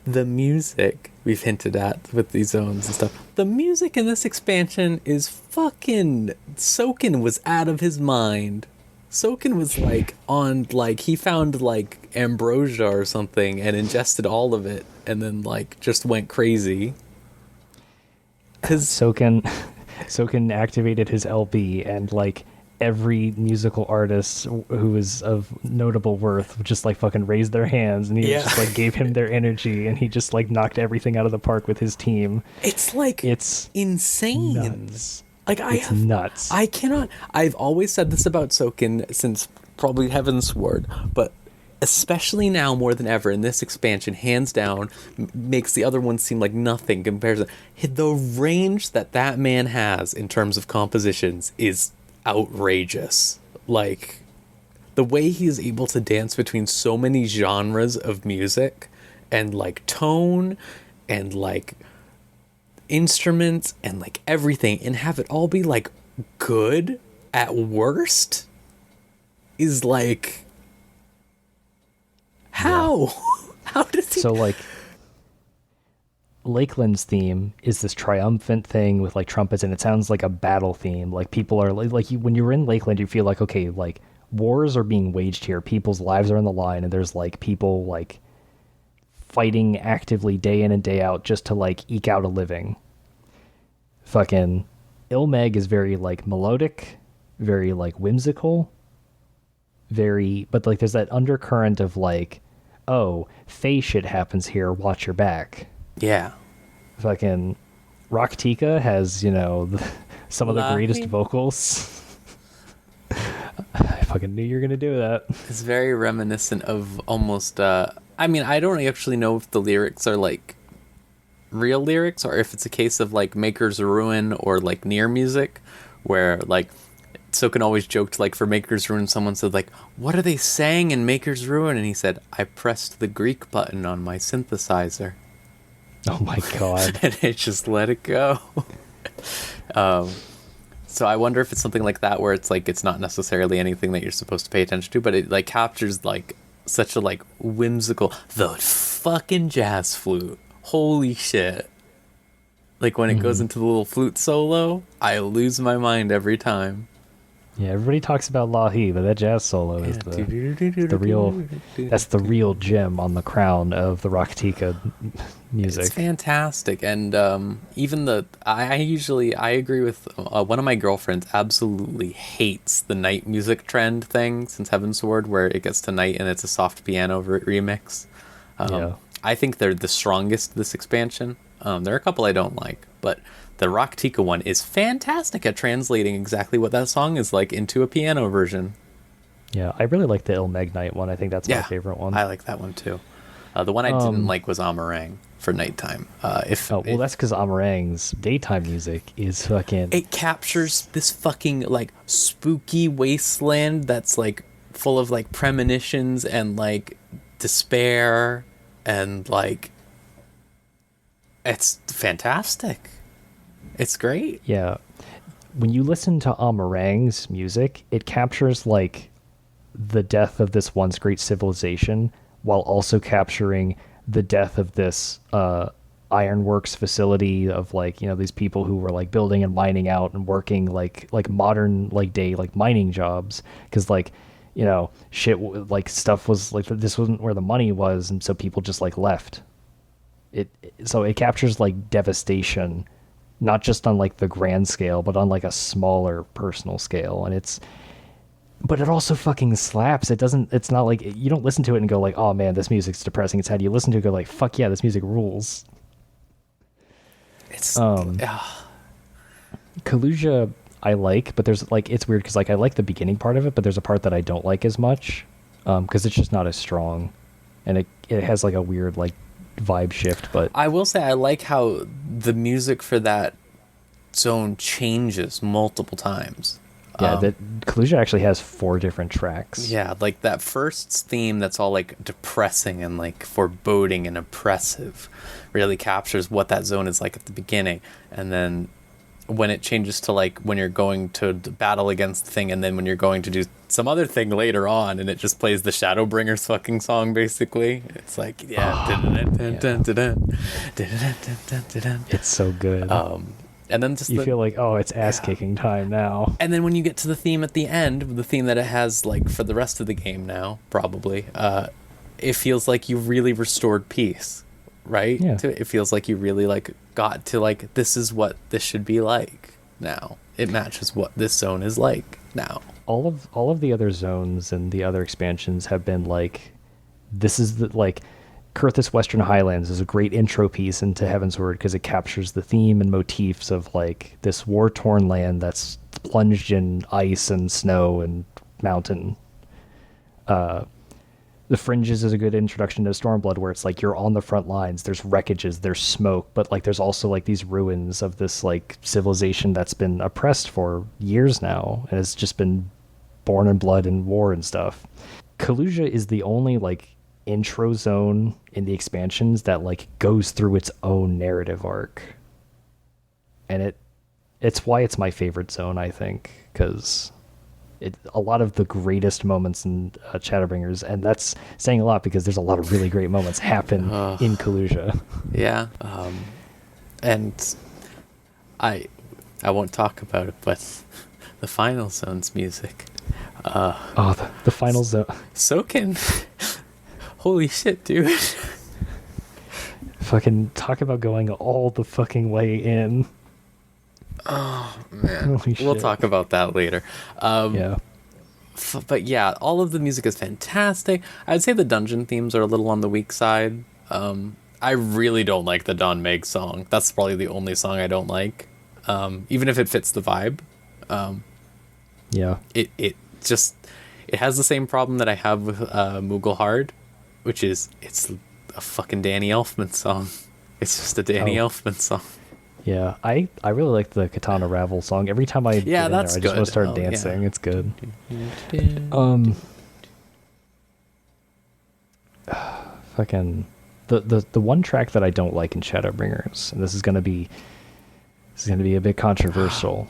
the music we've hinted at with these zones and stuff. The music in this expansion is fucking. Soken was out of his mind. Soken was like on like he found like ambrosia or something and ingested all of it and then like just went crazy. Cause Soken activated his LB and like every musical artist who is of notable worth just like fucking raised their hands and he just like gave him their energy and he just like knocked everything out of the park with his team. It's insane. Nuts. Like it's nuts. I cannot. I've always said this about Soken since probably Heaven's Sword, but especially now more than ever in this expansion, hands down, makes the other one seem like nothing compared to the range that man has in terms of compositions is outrageous. Like the way he is able to dance between so many genres of music and like tone and like instruments and like everything and have it all be like good at worst is like how how does he so like Lakeland's theme is this triumphant thing with like trumpets and it sounds like a battle theme. Like people are like you, when you're in Lakeland you feel like okay, like wars are being waged here, people's lives are on the line and there's like people like fighting actively day in and day out just to like eke out a living. Fucking Ilmeg is very like melodic, very like whimsical, very but like there's that undercurrent of like, oh, Fae shit happens here, watch your back. Yeah. Fucking Raktika has, you know, some of the greatest vocals. I fucking knew you were gonna do that. It's very reminiscent of almost I mean, I don't actually know if the lyrics are like real lyrics or if it's a case of like Maker's Ruin or like Near music where like Soken always joked like for Maker's Ruin someone said like what are they saying in Maker's Ruin and he said I pressed the Greek button on my synthesizer. Oh my god. And it just let it go. So I wonder if it's something like that where it's like it's not necessarily anything that you're supposed to pay attention to, but it like captures like such a like whimsical the fucking jazz flute. Holy shit. Like when it goes into the little flute solo, I lose my mind every time. Yeah, everybody talks about Lahi, but that jazz solo is the real that's the real gem on the crown of the Raktika music. It's fantastic. And even I agree with one of my girlfriends absolutely hates the night music trend thing since Heaven's Sword where it gets to night and it's a soft piano remix. Yeah. I think they're the strongest this expansion. There are a couple I don't like, but the Raktika one is fantastic at translating exactly what that song is like into a piano version. Yeah, I really like the Ilmegnite one. I think that's my favorite one. I like that one too. The one I didn't like was Amarang for nighttime. That's because Amarang's daytime music is fucking... It captures this fucking like spooky wasteland that's like full of like premonitions and like despair and like it's fantastic. It's great. Yeah. When you listen to Amarang's music, it captures like the death of this once great civilization while also capturing the death of this ironworks facility of like, you know, these people who were like building and mining out and working like modern like day like mining jobs because like, you know, shit like stuff was like this wasn't where the money was and so people just like left. So it captures like devastation not just on like the grand scale, but on like a smaller personal scale. And but it also fucking slaps. It's not like, you don't listen to it and go like, oh man, this music's depressing. It's how you listen to it and go like, fuck yeah, this music rules. It's, Kaluja I like, but there's like, it's weird because like I like the beginning part of it, but there's a part that I don't like as much because it's just not as strong. And it has like a weird like vibe shift, but I will say I like how the music for that zone changes multiple times. Yeah, that Kaluja actually has 4 different tracks. Yeah, like that first theme that's all like depressing and like foreboding and oppressive really captures what that zone is like at the beginning. And then when it changes to like when you're going to battle against the thing, and then when you're going to do some other thing later on, and it just plays the Shadowbringers fucking song basically. It's like, It's so good. And then just you feel like, oh, it's ass kicking time now. And then when you get to the theme at the end, the theme that it has like for the rest of the game now, probably, it feels like you really restored peace, right? Yeah. It feels like you really like got to like, this is what this should be like now. It matches what this zone is like now. All of the other zones and the other expansions have been like, this is the like. Kurthus Western Highlands is a great intro piece into Heavensward because it captures the theme and motifs of like this war-torn land that's plunged in ice and snow and mountain. The Fringes is a good introduction to Stormblood, where it's like you're on the front lines, there's wreckages, there's smoke, but like there's also like these ruins of this like civilization that's been oppressed for years now and has just been born in blood and war and stuff. Kaluja is the only like intro zone in the expansions that like goes through its own narrative arc, and it's why it's my favorite zone, I think, because a lot of the greatest moments in Shadowbringers, and that's saying a lot because there's a lot of really great moments happen in Kaluja. Yeah. And I won't talk about it, but the final zone's music, the final zone, Soken. Holy shit, dude. Fucking talk about going all the fucking way in. Oh, man. We'll talk about that later. Yeah. But yeah, all of the music is fantastic. I'd say the dungeon themes are a little on the weak side. I really don't like the Don Meg song. That's probably the only song I don't like. Even if it fits the vibe. Yeah. It has the same problem that I have with Mughal, which is it's a fucking Danny Elfman song. It's just a Danny Elfman song. Yeah, I really like the Katana Ravel song. Every time I get in there, I just want to start dancing. Yeah. It's good. Fucking the one track that I don't like in Shadowbringers, and this is gonna be a bit controversial.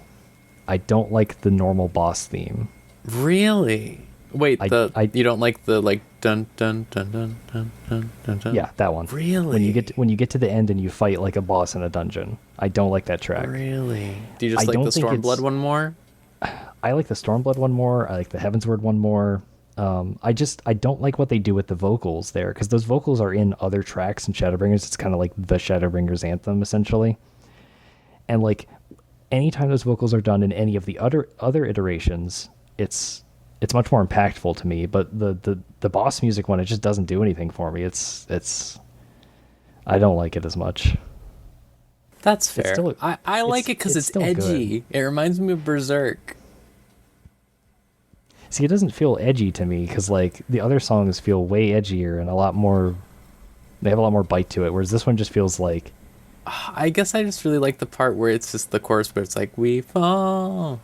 I don't like the normal boss theme. Really? Wait, you don't like the like dun dun dun dun dun dun dun dun? Yeah, that one. Really? When you get to the end and you fight like a boss in a dungeon, I don't like that track. Really? Do you just like the Stormblood one more? I like the Stormblood one more. I like the Heavensward one more. I don't like what they do with the vocals there, because those vocals are in other tracks in Shadowbringers. It's kind of like the Shadowbringers anthem essentially, and like anytime those vocals are done in any of the other iterations, it's much more impactful to me. But the boss music one, it just doesn't do anything for me. It's I don't like it as much. That's fair. I like it because it's edgy. Good. It reminds me of Berserk. See, it doesn't feel edgy to me because like the other songs feel way edgier and they have a lot more bite to it, whereas this one just feels like, I guess I just really like the part where it's just the chorus, but it's like, we fall.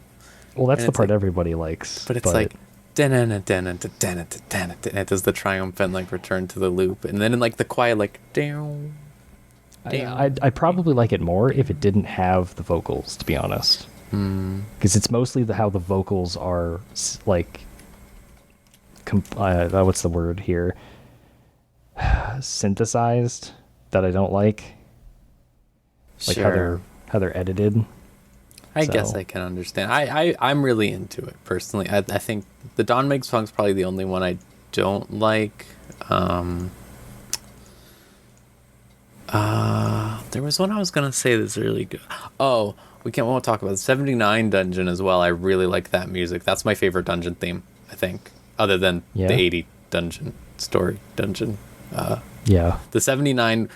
Well, that's the part like, everybody likes. But it's like, and it does the triumphant like return to the loop, and then in like the quiet like down. I'd probably like it more if it didn't have the vocals, to be honest, because it's mostly how the vocals are like what's the word here, synthesized, that I don't like. Like sure. how they're edited. I guess I can understand. I'm really into it personally. I think the Don Meg song's probably the only one I don't like. There was one I was gonna say that's really good. Oh, we won't talk about the 79 dungeon as well. I really like that music. That's my favorite dungeon theme, I think, other than the 80 dungeon story dungeon. The 79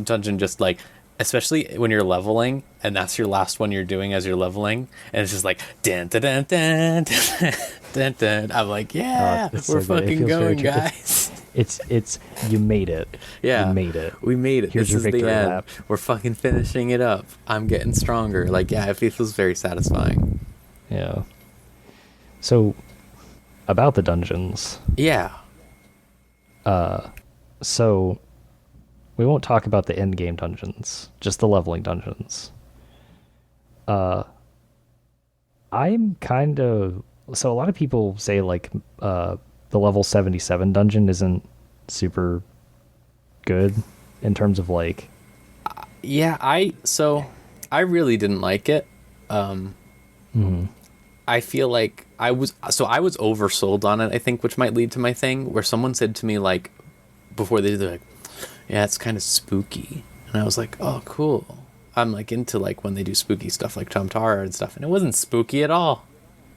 dungeon, just like, especially when you're leveling and that's your last one you're doing as you're leveling, and it's just like dun, dun, dun, dun, dun, dun, dun. I'm like, yeah, we're so fucking going, guys. It's you made it. Yeah, you made it. We made it. Here's this your is the end. Lap. We're fucking finishing it up. I'm getting stronger. Like, yeah, it feels very satisfying. Yeah. So, about the dungeons. Yeah. So, we won't talk about the end game dungeons, just the leveling dungeons. I'm kind of so a lot of people say like the level 77 dungeon isn't super good in terms of like Yeah, I really didn't like it. I feel like I was oversold on it, I think, which might lead to my thing where someone said to me like before they're like, yeah, it's kind of spooky. And I was like, oh, cool. I'm like into like when they do spooky stuff like Chamtara and stuff, and it wasn't spooky at all.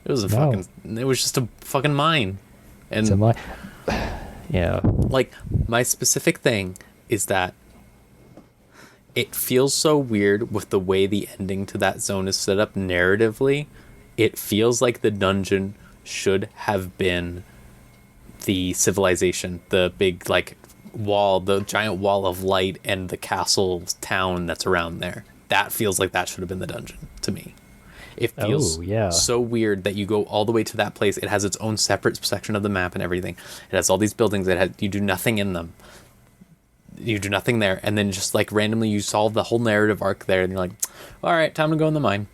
It was it was just a fucking mine. And yeah. Like my specific thing is that it feels so weird with the way the ending to that zone is set up narratively. It feels like the dungeon should have been the civilization, the big like wall, the giant wall of light, and the castle town that's around there. That feels like that should have been the dungeon to me. It feels so weird that you go all the way to that place. It has its own separate section of the map and everything. It has all these buildings that you do nothing in them. You do nothing there, and then just like randomly you solve the whole narrative arc there, and you're like, all right, time to go in the mine.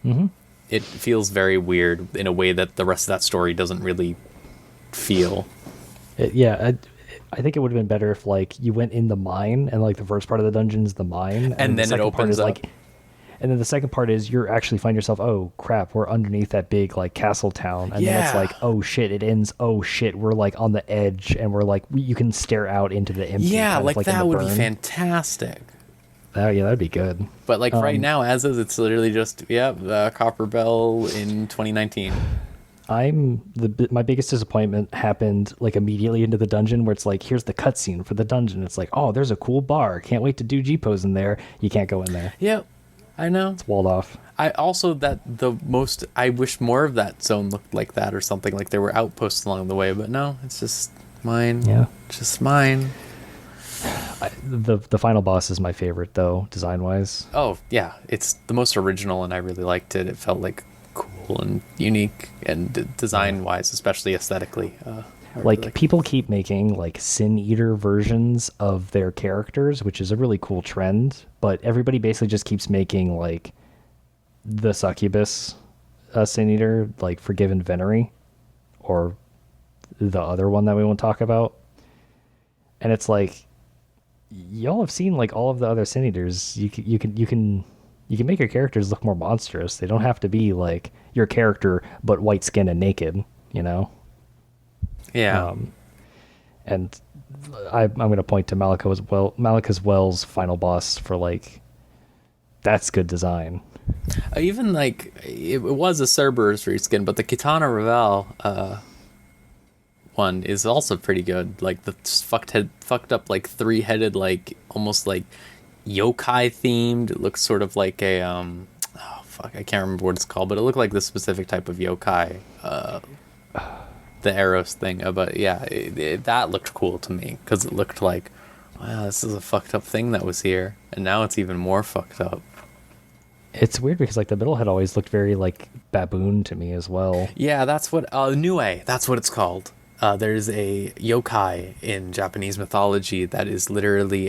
Mm-hmm. It feels very weird in a way that the rest of that story doesn't really feel. I think it would have been better if like you went in the mine and like the first part of the dungeon is the mine, and then the it opens up. Like, and then the second part is you're actually find yourself, oh crap, we're underneath that big like castle town, and then it's like, oh shit, it ends. Oh shit, we're like on the edge, and we're like you can stare out into the empty. Yeah, like that would be fantastic. That'd be good. But like right now, as is, it's literally just Copper Bell in 2019. My biggest disappointment happened like immediately into the dungeon where it's like, here's the cutscene for the dungeon. It's like, oh, there's a cool bar. Can't wait to do G-pose in there. You can't go in there. Yep, I know. It's walled off. I wish more of that zone looked like that or something. Like there were outposts along the way, but no, it's just mine. Yeah, just mine. The final boss is my favorite though, design wise. Oh yeah, it's the most original, and I really liked it. It felt like cool and unique, and design wise, especially aesthetically. Like people keep making like Sin Eater versions of their characters, which is a really cool trend, but everybody basically just keeps making like the succubus Sin Eater, like Forgiven Venery, or the other one that we won't talk about. And it's like, y'all have seen like all of the other Sin Eaters. You can make your characters look more monstrous. They don't have to be like your character but white skin and naked, you know? Yeah. And I'm going to point to Malika's Wells final boss for like, that's good design. Even like it was a Cerberus reskin, but the Kitana Revel one is also pretty good. Like the fucked up like 3-headed, like almost like yokai themed. It looks sort of like a I can't remember what it's called, but it looked like this specific type of yokai. The Eros thing, but yeah, that looked cool to me because it looked like, wow, this is a fucked up thing that was here, and now it's even more fucked up. It's weird because like the middle head always looked very like baboon to me as well. Yeah, that's what Nue. That's what it's called. There's a yokai in Japanese mythology that is literally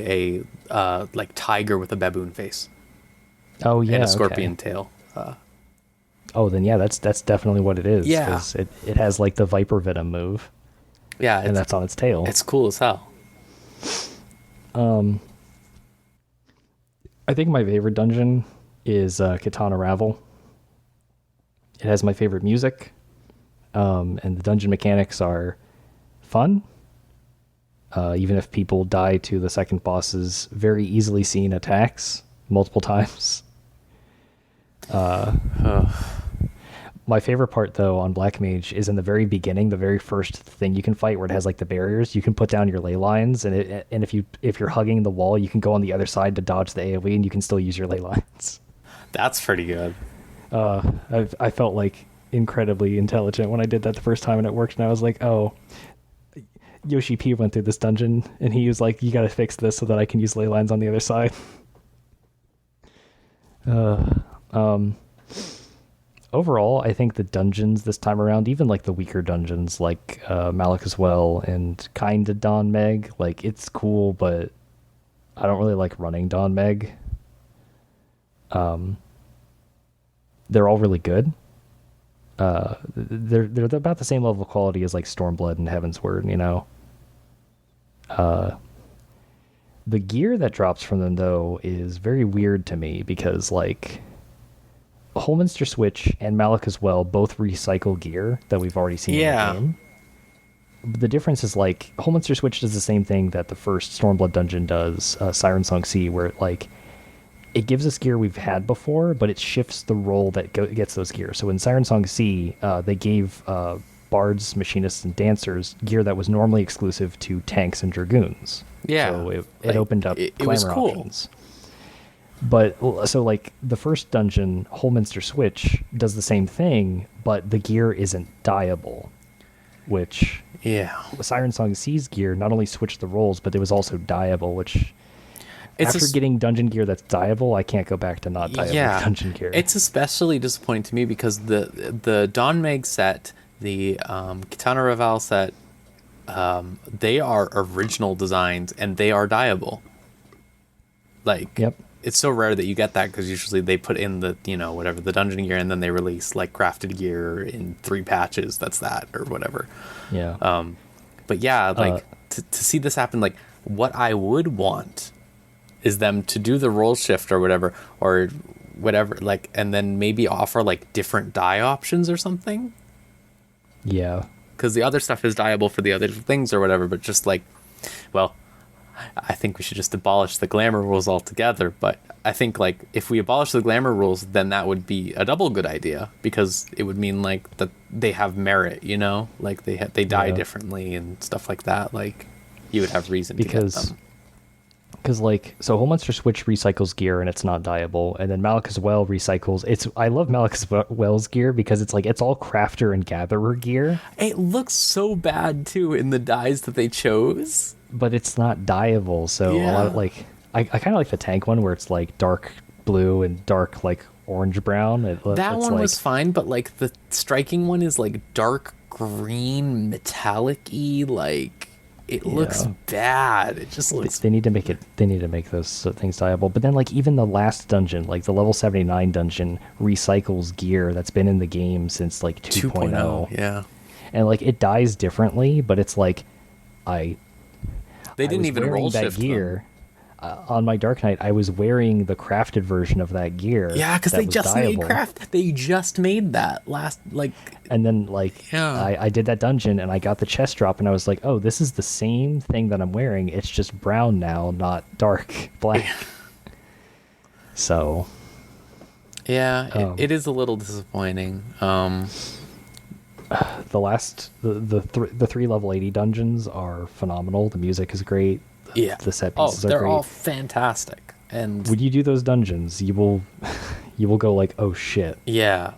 a like tiger with a baboon face. Oh yeah, and a scorpion tail. Oh, then yeah, that's definitely what it is. Yeah, 'cause it has like the viper venom move. Yeah, and that's on its tail. It's cool as hell. I think my favorite dungeon is Kitana Ravel. It has my favorite music, and the dungeon mechanics are fun. Even if people die to the second boss's very easily seen attacks multiple times. My favorite part though on Black Mage is in the very beginning, the very first thing you can fight where it has like the barriers. You can put down your ley lines, and if you're hugging the wall, you can go on the other side to dodge the AoE, and you can still use your ley lines. That's pretty good. I felt like incredibly intelligent when I did that the first time, and it worked. And I was like, oh, Yoshi P went through this dungeon, and he was like, you got to fix this so that I can use ley lines on the other side. overall, I think the dungeons this time around, even like the weaker dungeons like Malachus Well and kinda Don Meg, like it's cool, but I don't really like running Don Meg. They're all really good. They're about the same level of quality as like Stormblood and Heavensward, you know. The gear that drops from them though is very weird to me because like Holminster Switch and Malachus Well both recycle gear that we've already seen in the game. But the difference is like Holminster Switch does the same thing that the first Stormblood dungeon does, Siren Song Sea, where it gives us gear we've had before, but it shifts the role that gets those gear. So in Siren Song Sea, they gave bards, machinists, and dancers gear that was normally exclusive to tanks and dragoons. Yeah, so it opened up it was cool. options. But so like the first dungeon, Holminster Switch, does the same thing, but the gear isn't dyeable, which Siren Song Sea's gear not only switched the roles, but it was also dyeable, which after getting dungeon gear that's dyeable, I can't go back to not dyeable dungeon gear. It's especially disappointing to me because the Don Meg set, the Kitana Raval set, they are original designs and they are dyeable. Like, it's so rare that you get that because usually they put in the, whatever, the dungeon gear and then they release like crafted gear in 3 patches. That's that or whatever. Yeah. But yeah, like to see this happen, like what I would want is them to do the role shift or whatever, like, and then maybe offer like different dye options or something. Yeah. Because the other stuff is dyeable for the other things or whatever, but just like, well, I think we should just abolish the glamour rules altogether. But I think like if we abolish the glamour rules, then that would be a double good idea because it would mean like that they have merit, like they die differently and stuff like that. Like you would have reason to get them. Because like so Holminster Switch recycles gear and it's not dyeable, and then Malachus Well recycles. I love Malachus Well's gear because it's like it's all crafter and gatherer gear. It looks so bad too in the dyes that they chose. But it's not dyeable, so a lot of like I kind of like the tank one where it's like dark blue and dark like orange brown. That one was fine, but like the striking one is like dark green, metallic-y, like it looks bad. It just looks. They need to make it. They need to make those things dyeable. But then like even the last dungeon, like the level 79 dungeon, recycles gear that's been in the game since like 2.0. Yeah, and like it dyes differently, but it's like They didn't even roll shift gear. On my Dark Knight, I was wearing the crafted version of that gear. Yeah, because they just made They just made that last And then I did that dungeon and I got the chest drop and I was like, oh, this is the same thing that I'm wearing. It's just brown now, not dark black. So. Yeah, it is a little disappointing. The 3 level 80 dungeons are phenomenal. The music is great. The set pieces are great. They're all fantastic. And when you do those dungeons, you will go like, oh shit. Yeah,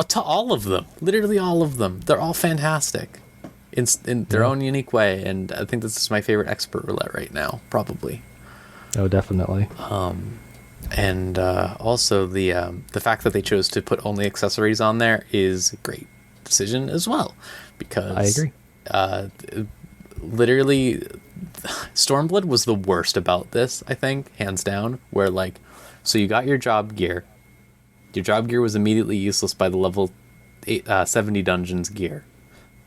to all of them, literally all of them. They're all fantastic in their own unique way. And I think this is my favorite expert roulette right now, probably. Oh, definitely. And also the fact that they chose to put only accessories on there is a great decision as well, because I agree. Literally Stormblood was the worst about this, I think, hands down, where so you got your job gear was immediately useless by the level 70 dungeons gear.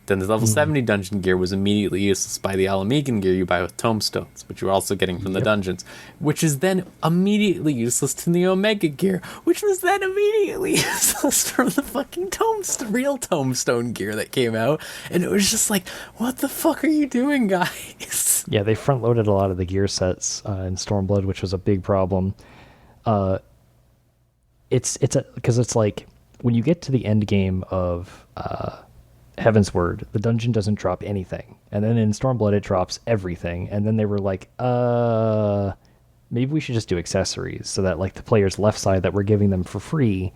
Then the level 70 dungeon gear was immediately useless by the Alamegan gear you buy with tombstones, which you're also getting from the dungeons, which is then immediately useless to the Omega gear, which was then immediately useless from the fucking real tombstone gear that came out. And it was just like, what the fuck are you doing, guys? Yeah, they front loaded a lot of the gear sets in Stormblood, which was a big problem. It's like when you get to the end game of Heavensward, the dungeon doesn't drop anything, and then in Stormblood it drops everything, and then they were like, maybe we should just do accessories so that the player's left side that we're giving them for free,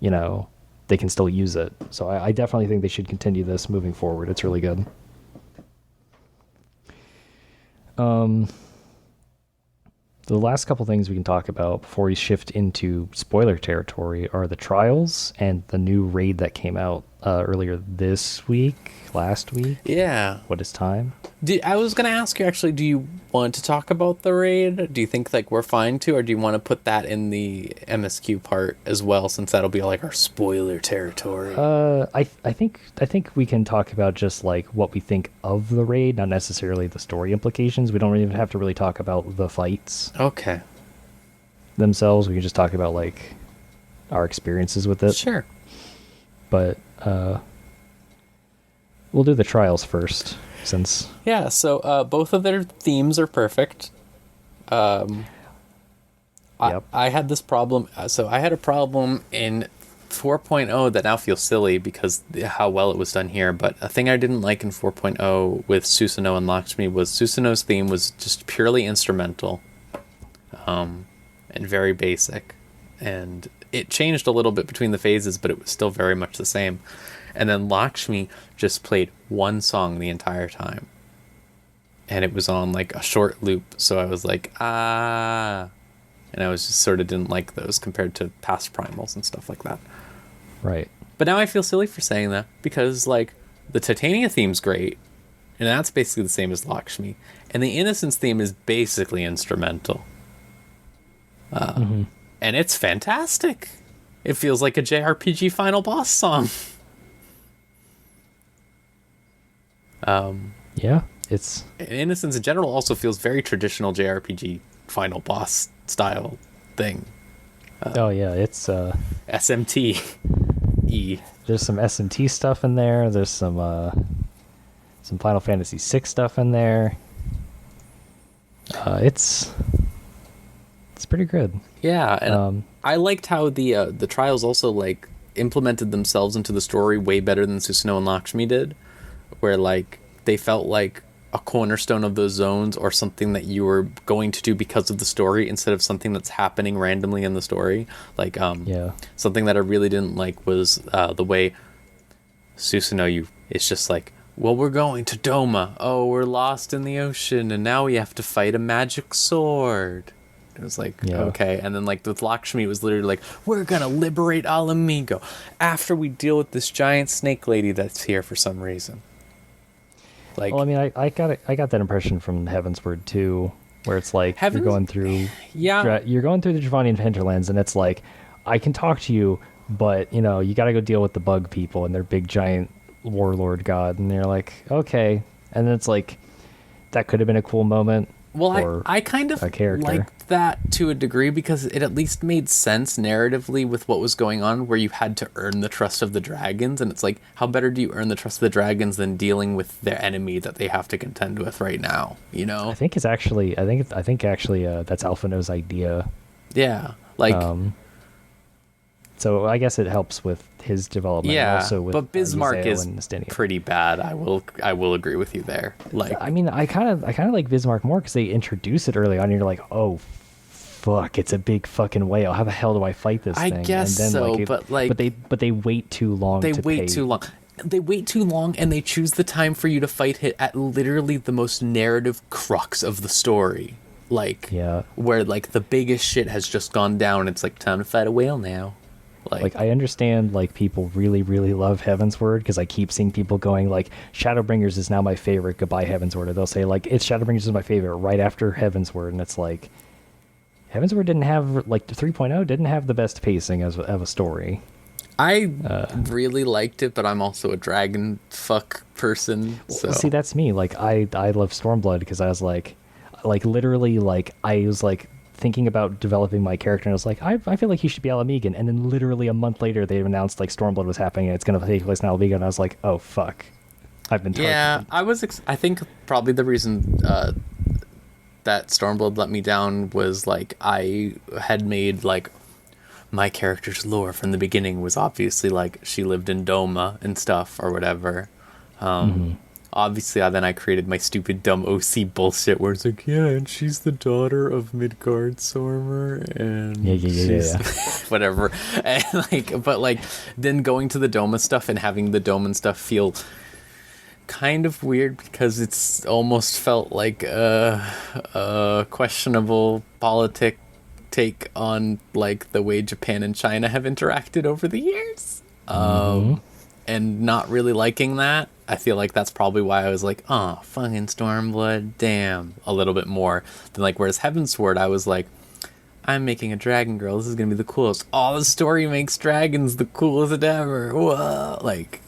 they can still use it. So I definitely think they should continue this moving forward. It's really good. The last couple things we can talk about before we shift into spoiler territory are the trials and the new raid that came out earlier this week, last week. Yeah. What is time? I was going to ask you, actually, do you want to talk about the raid? Do you think like we're fine to, or do you want to put that in the MSQ part as well, since that'll be like our spoiler territory? I think we can talk about just like what we think of the raid, not necessarily the story implications. We don't even have to really talk about the fights. Okay. Themselves. We can just talk about like our experiences with it. Sure. But we'll do the trials first, since so both of their themes are perfect. Yep. I had this problem. So I had a problem in 4.0 that now feels silly because how well it was done here. But a thing I didn't like in 4.0 with Susanoo and Lakshmi was Susanoo's theme was just purely instrumental, and very basic, and it changed a little bit between the phases, but it was still very much the same. And then Lakshmi just played one song the entire time, and it was on like a short loop. So I was like, and I was just sort of didn't like those compared to past primals and stuff like that. right. But now I feel silly for saying that, because like the Titania theme's great, and that's basically the same as Lakshmi, and the Innocence theme is basically instrumental. And it's fantastic. It feels like a JRPG final boss song. Yeah, it's Innocence in general also feels very traditional JRPG final boss style thing. it's SMT. There's some SMT stuff in there. There's some Final Fantasy VI stuff in there. It's pretty good. Yeah, and I liked how the trials also like implemented themselves into the story way better than Susanoo and Lakshmi did, where like they felt like a cornerstone of those zones, or something that you were going to do because of the story instead of something that's happening randomly in the story. Like something that I really didn't like was the way Susanoo, it's just like, well, we're going to Doma. Oh, we're lost in the ocean, and now we have to fight a magic sword. It was like, okay. And then like with Lakshmi, it was literally like, we're gonna liberate Alamigo after we deal with this giant snake lady that's here for some reason. Like, well, I mean, I got that impression from Heavensward too, where it's like you're going through the Dravanian hinterlands, and it's like, I can talk to you, but you know, you got to go deal with the bug people and their big giant warlord god, and they're like, okay. And then it's like, that could have been a cool moment. Well, I kind of liked that to a degree, because it at least made sense narratively with what was going on, where you had to earn the trust of the dragons, and it's like, how better do you earn the trust of the dragons than dealing with their enemy that they have to contend with right now, you know? I think that's Alphino's idea. Yeah, like... so I guess it helps with his development. Yeah, also with, but Bismarck is pretty bad. I will agree with you there. Like, I mean, I kind of like Bismarck more because they introduce it early on, and you're like, oh, fuck, it's a big fucking whale. How the hell do I fight this thing? I guess and then, so, but they wait too long. They wait too long, and they choose the time for you to fight it at literally the most narrative crux of the story. Like, where like the biggest shit has just gone down. It's like, time to fight a whale now. Like I understand, like, people really, really love Heavensward, because I keep seeing people going like, Shadowbringers is now my favorite, goodbye Heavensward, or they'll say like, it's Shadowbringers is my favorite right after Heavensward, and it's like, Heavensward didn't have, like, 3.0 didn't have the best pacing of a story. I really liked it, but I'm also a dragon fuck person. So see, that's me. Like I love Stormblood because I was like literally, like, I was like thinking about developing my character, and I was like, I feel like he should be Alamegan, and then literally a month later they announced like Stormblood was happening and it's going to take place in Alamegan, and I was like, oh fuck, I've been targeted. Yeah, I think probably the reason that Stormblood let me down was like, I had made like my character's lore from the beginning was obviously like she lived in Doma and stuff or whatever. Obviously, then I created my stupid, dumb OC bullshit where it's like, yeah, and she's the daughter of Midgard Sormer, and whatever. And like, but like, then going to the Doma stuff and having the Doma stuff feel kind of weird because it's almost felt like a questionable politic take on like the way Japan and China have interacted over the years. And not really liking that. I feel like that's probably why I was like, oh, fucking Stormblood, damn, a little bit more than like, whereas Heavensward, I was like, I'm making a dragon girl. This is gonna be the coolest. Oh, the story makes dragons the coolest ever. Whoa, like,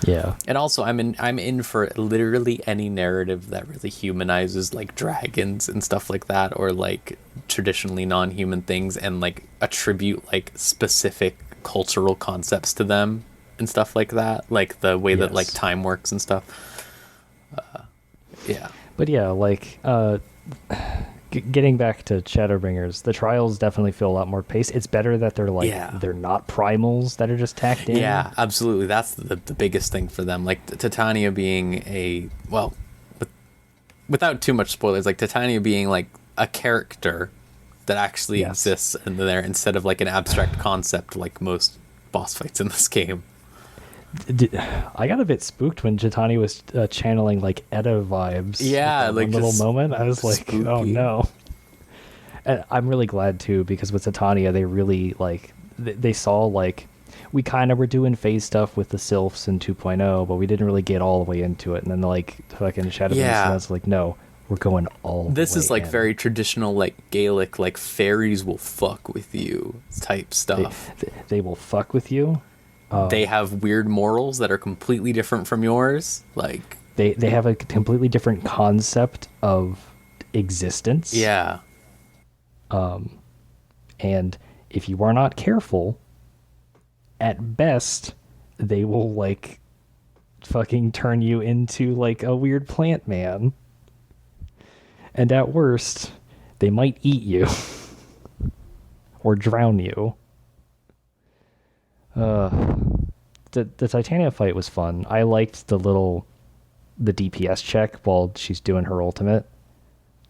yeah. And also, I'm in for literally any narrative that really humanizes like dragons and stuff like that, or like traditionally non-human things, and like attribute like specific cultural concepts to them and stuff like that, like the way that like time works and stuff. Yeah. But yeah, like getting back to Shadowbringers, the trials definitely feel a lot more paced. It's better that they're like they're not primals that are just tacked in. Yeah, absolutely. That's the biggest thing for them. Like Titania being without too much spoilers, like Titania being like a character that actually exists in there instead of like an abstract concept like most boss fights in this game. I got a bit spooked when Jitani was channeling like Edda vibes. Yeah, like one little moment. I was like, spooky. Oh no. And I'm really glad too, because with Titania, they really like they saw like we kind of were doing phase stuff with the Sylphs in 2.0, but we didn't really get all the way into it. And then like fucking Shadowbringers, I was like, no, we're going all the way. This is like very traditional, like Gaelic, like fairies will fuck with you type stuff. They will fuck with you. They have weird morals that are completely different from yours. Like they have a completely different concept of existence. Yeah. And if you are not careful, at best, they will like fucking turn you into like a weird plant man. And at worst, they might eat you or drown you. The Titania fight was fun. I liked the DPS check while she's doing her ultimate.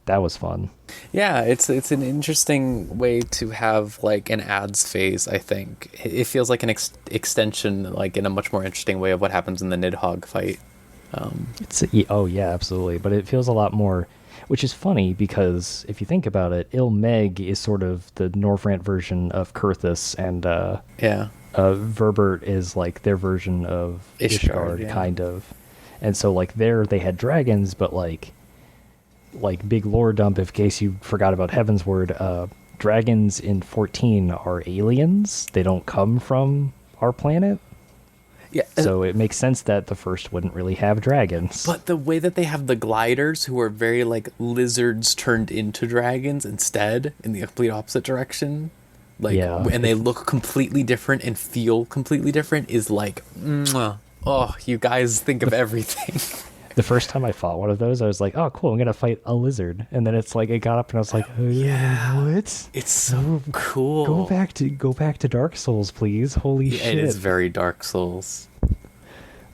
That was fun. Yeah, it's an interesting way to have like an ads phase. I think it feels like an extension, like in a much more interesting way of what happens in the Nidhogg fight. Yeah, absolutely. But it feels a lot more, which is funny because if you think about it, Ilmeg is sort of the Norvrant version of Kurthus, and Verbert is like their version of Ishgard, kind of. And so like there they had dragons, but like big lore dump, in case you forgot about Heavensward, dragons in 14 are aliens. They don't come from our planet. Yeah. So it makes sense that the first wouldn't really have dragons. But the way that they have the gliders, who are very like lizards turned into dragons instead, in the complete opposite direction, like, and they look completely different and feel completely different, is like, oh, you guys think of everything. The first time I fought one of those, I was like, oh, cool, I'm going to fight a lizard. And then it's like, it got up and I was like, what? It's so cool. Go back to Dark Souls, please. Holy shit. It is very Dark Souls.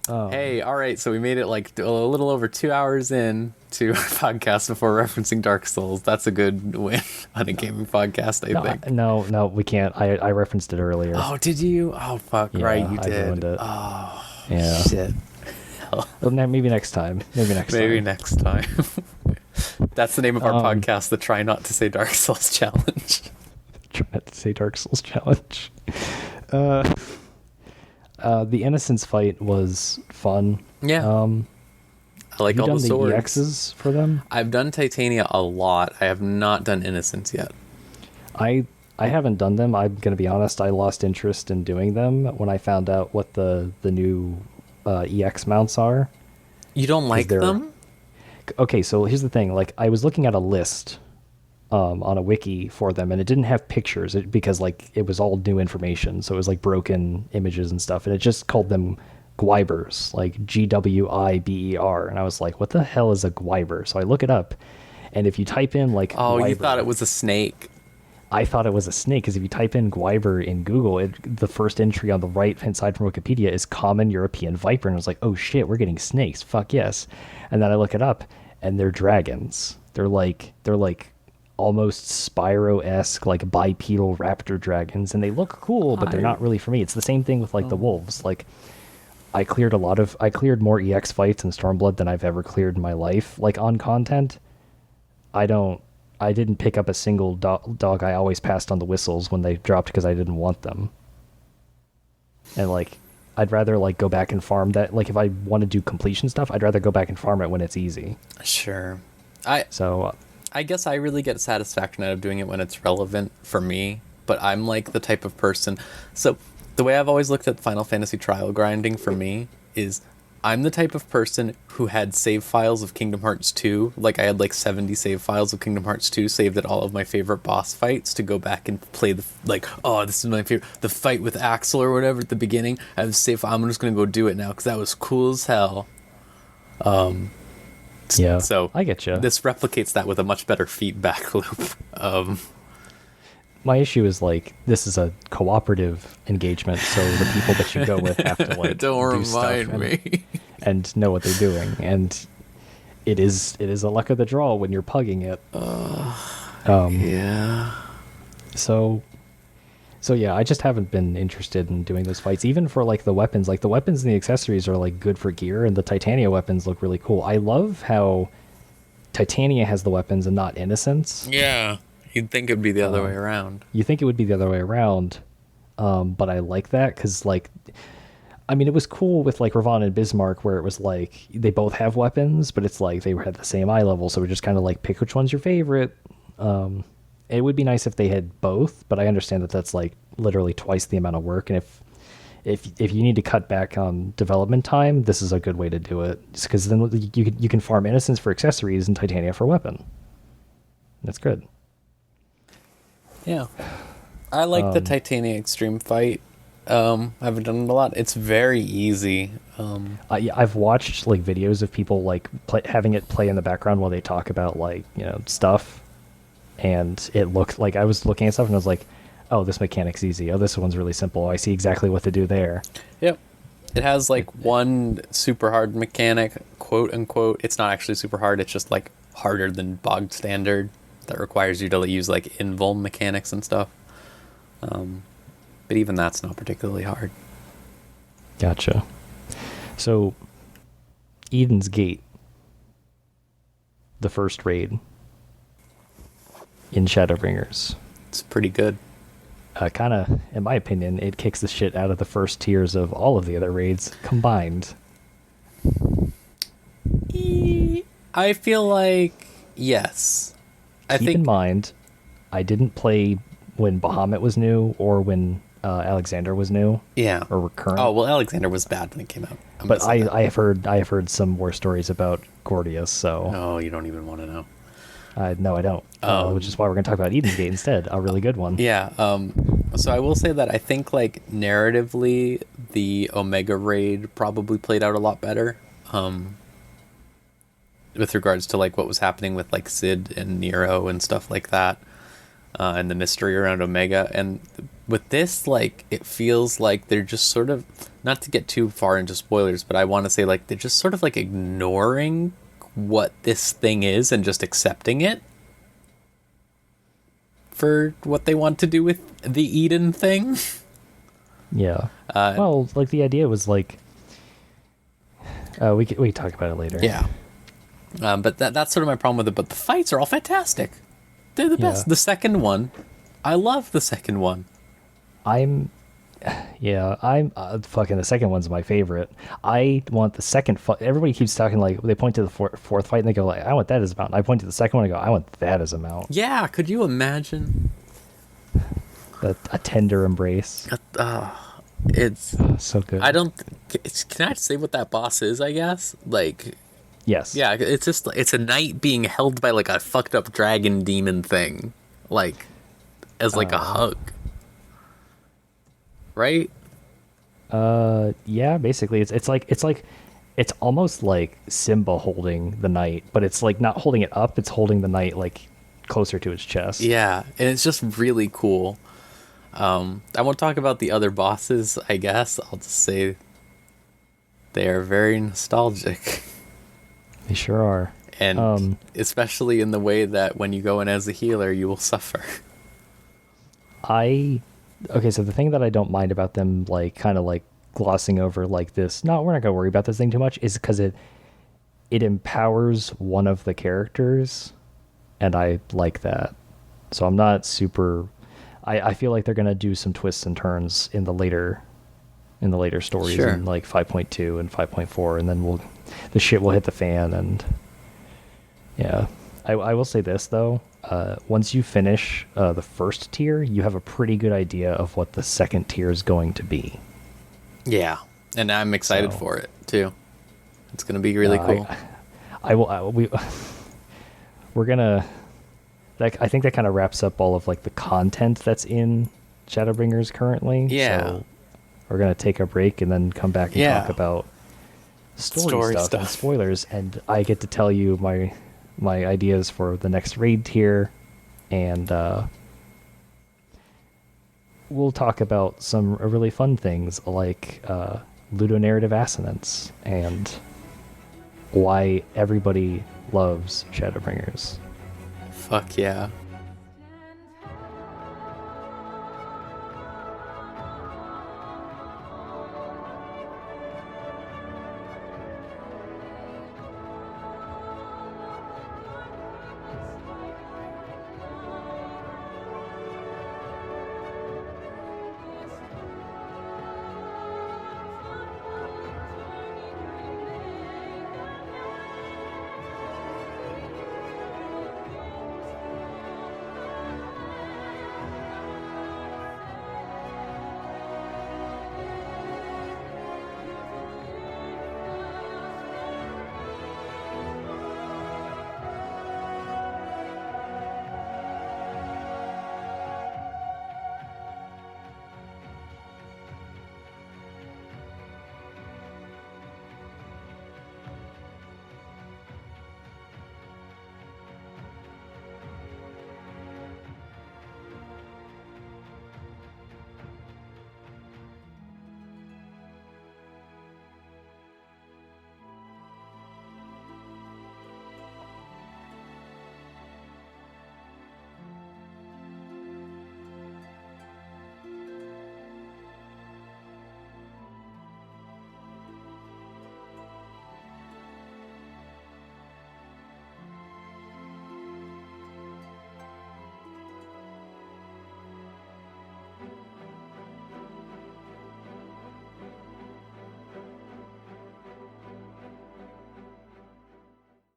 Hey, all right, so we made it like a little over 2 hours in to our podcast before referencing Dark Souls. That's a good win on a gaming podcast, I think. No, we can't. I referenced it earlier. Oh, did you? Oh, fuck, yeah, right, you did. I ruined it. Oh, yeah. Shit. Well, maybe next time. Maybe next time. That's the name of our podcast, the Try Not to Say Dark Souls Challenge. Try Not to Say Dark Souls Challenge. The Innocence fight was fun. Yeah. I like all the swords. Have you done the EXs for them? I've done Titania a lot. I have not done Innocence yet. I haven't done them. I'm going to be honest. I lost interest in doing them when I found out what the new EX mounts are. You don't like them? Okay, so here's the thing. Like, I was looking at a list on a wiki for them, and it didn't have pictures because like it was all new information. So it was like broken images and stuff, and it just called them Gwibers, like Gwiber. And I was like, what the hell is a Gwiber? So I look it up, and if you type in like Gwiber, you thought it was a snake. I thought it was a snake because if you type in Gwiber in Google, the first entry on the right-hand side from Wikipedia is common European viper. And I was like, oh shit, we're getting snakes. Fuck yes. And then I look it up, and they're dragons. They're like almost Spyro-esque, like bipedal raptor dragons. And they look cool, but they're not really for me. It's the same thing with like the wolves. Like I cleared more EX fights in Stormblood than I've ever cleared in my life. Like on content, I didn't pick up a single dog. I always passed on the whistles when they dropped because I didn't want them. And like, I'd rather like go back and farm that. Like if I want to do completion stuff, I'd rather go back and farm it when it's easy. Sure. I guess I really get satisfaction out of doing it when it's relevant for me, but I'm like the type of person. So the way I've always looked at Final Fantasy trial grinding for me is I'm the type of person who had save files of Kingdom Hearts 2. Like I had like 70 save files of Kingdom Hearts 2 saved at all of my favorite boss fights to go back and play this is my favorite, the fight with Axel or whatever at the beginning. I have a save file. I'm just going to go do it now because that was cool as hell. Yeah, so I get you. This replicates that with a much better feedback loop. My issue is like this is a cooperative engagement, so the people that you go with have to like don't do stuff remind me and know what they're doing, and it is a luck of the draw when you're pugging it. Yeah. So yeah, I just haven't been interested in doing those fights, even for like the weapons. Like the weapons and the accessories are like good for gear, and the Titania weapons look really cool. I love how Titania has the weapons and not Innocence. Yeah, you'd think it'd be the other way around. You think it would be the other way around, but I like that because like, I mean, it was cool with like Ravana and Bismarck where it was like they both have weapons, but it's like they had the same eye level, so we're just kind of like pick which one's your favorite. It would be nice if they had both, but I understand that that's like literally twice the amount of work. And if you need to cut back on development time, this is a good way to do it. Because then you can farm Innocence for accessories and Titania for weapon. That's good. Yeah, I like the Titania Extreme fight. I haven't done it a lot. It's very easy. I've watched like videos of people like having it play in the background while they talk about like stuff. And it looked like I was looking at stuff and I was like, oh, this mechanic's easy. Oh, this one's really simple. I see exactly what to do there. Yep. It has like one super hard mechanic, quote unquote. It's not actually super hard. It's just like harder than bogged standard that requires you to use like invuln mechanics and stuff. But even that's not particularly hard. Gotcha. So Eden's Gate, the first raid in Shadowbringers. It's pretty good. Kind of, in my opinion, it kicks the shit out of the first tiers of all of the other raids combined. I feel like, yes. Keep in mind, I didn't play when Bahamut was new or when Alexander was new. Yeah. Or recurrent. Oh, well, Alexander was bad when it came out. But I have heard some war stories about Gordius, so... Oh, you don't even want to know. No, I don't. Which is why we're going to talk about Eden's Gate instead. A really good one. Yeah. So I will say that I think, like, narratively, the Omega raid probably played out a lot better. With regards to, like, what was happening with, like, Sid and Nero and stuff like that. And the mystery around Omega. And with this, like, it feels like they're just sort of... Not to get too far into spoilers, but I want to say, like, they're just sort of, like, ignoring what this thing is and just accepting it for what they want to do with the Eden thing. Yeah. Well, like the idea was like we can talk about it later. Yeah. But that's sort of my problem with it. But the fights are all fantastic. They're the best. The second one, I love the second one. I'm fucking the second one's my favorite. I want the second fight. Everybody keeps talking like they point to the fourth fight and they go like, I want that as a mount. I point to the second one and I go, I want that as a mount. Yeah, could you imagine? A tender embrace. It's so good. Can I say what that boss is, I guess? Like, yes. Yeah, it's a knight being held by like a fucked up dragon demon thing. Like, as like a hug. Right? Yeah, basically it's almost like Simba holding the knight, but it's like not holding it up, it's holding the knight like closer to its chest. Yeah, and it's just really cool. I won't talk about the other bosses, I guess. I'll just say they are very nostalgic. They sure are. And especially in the way that when you go in as a healer, you will suffer. Okay, so the thing that I don't mind about them, like, kind of like glossing over like this, no, we're not gonna worry about this thing too much, is because it empowers one of the characters, and I like that. So I'm not super. I feel like they're gonna do some twists and turns in the later stories in like 5.2 and 5.4, and then the shit will hit the fan. And yeah, I will say this though, once you finish the first tier, you have a pretty good idea of what the second tier is going to be. Yeah, and I'm excited for it too. It's gonna be really cool. We're gonna. I think that kind of wraps up all of like the content that's in Shadowbringers currently. Yeah. So we're gonna take a break and then come back and talk about story stuff and spoilers, and I get to tell you my ideas for the next raid tier, and we'll talk about some really fun things like ludonarrative assonance and why everybody loves Shadowbringers. Fuck yeah.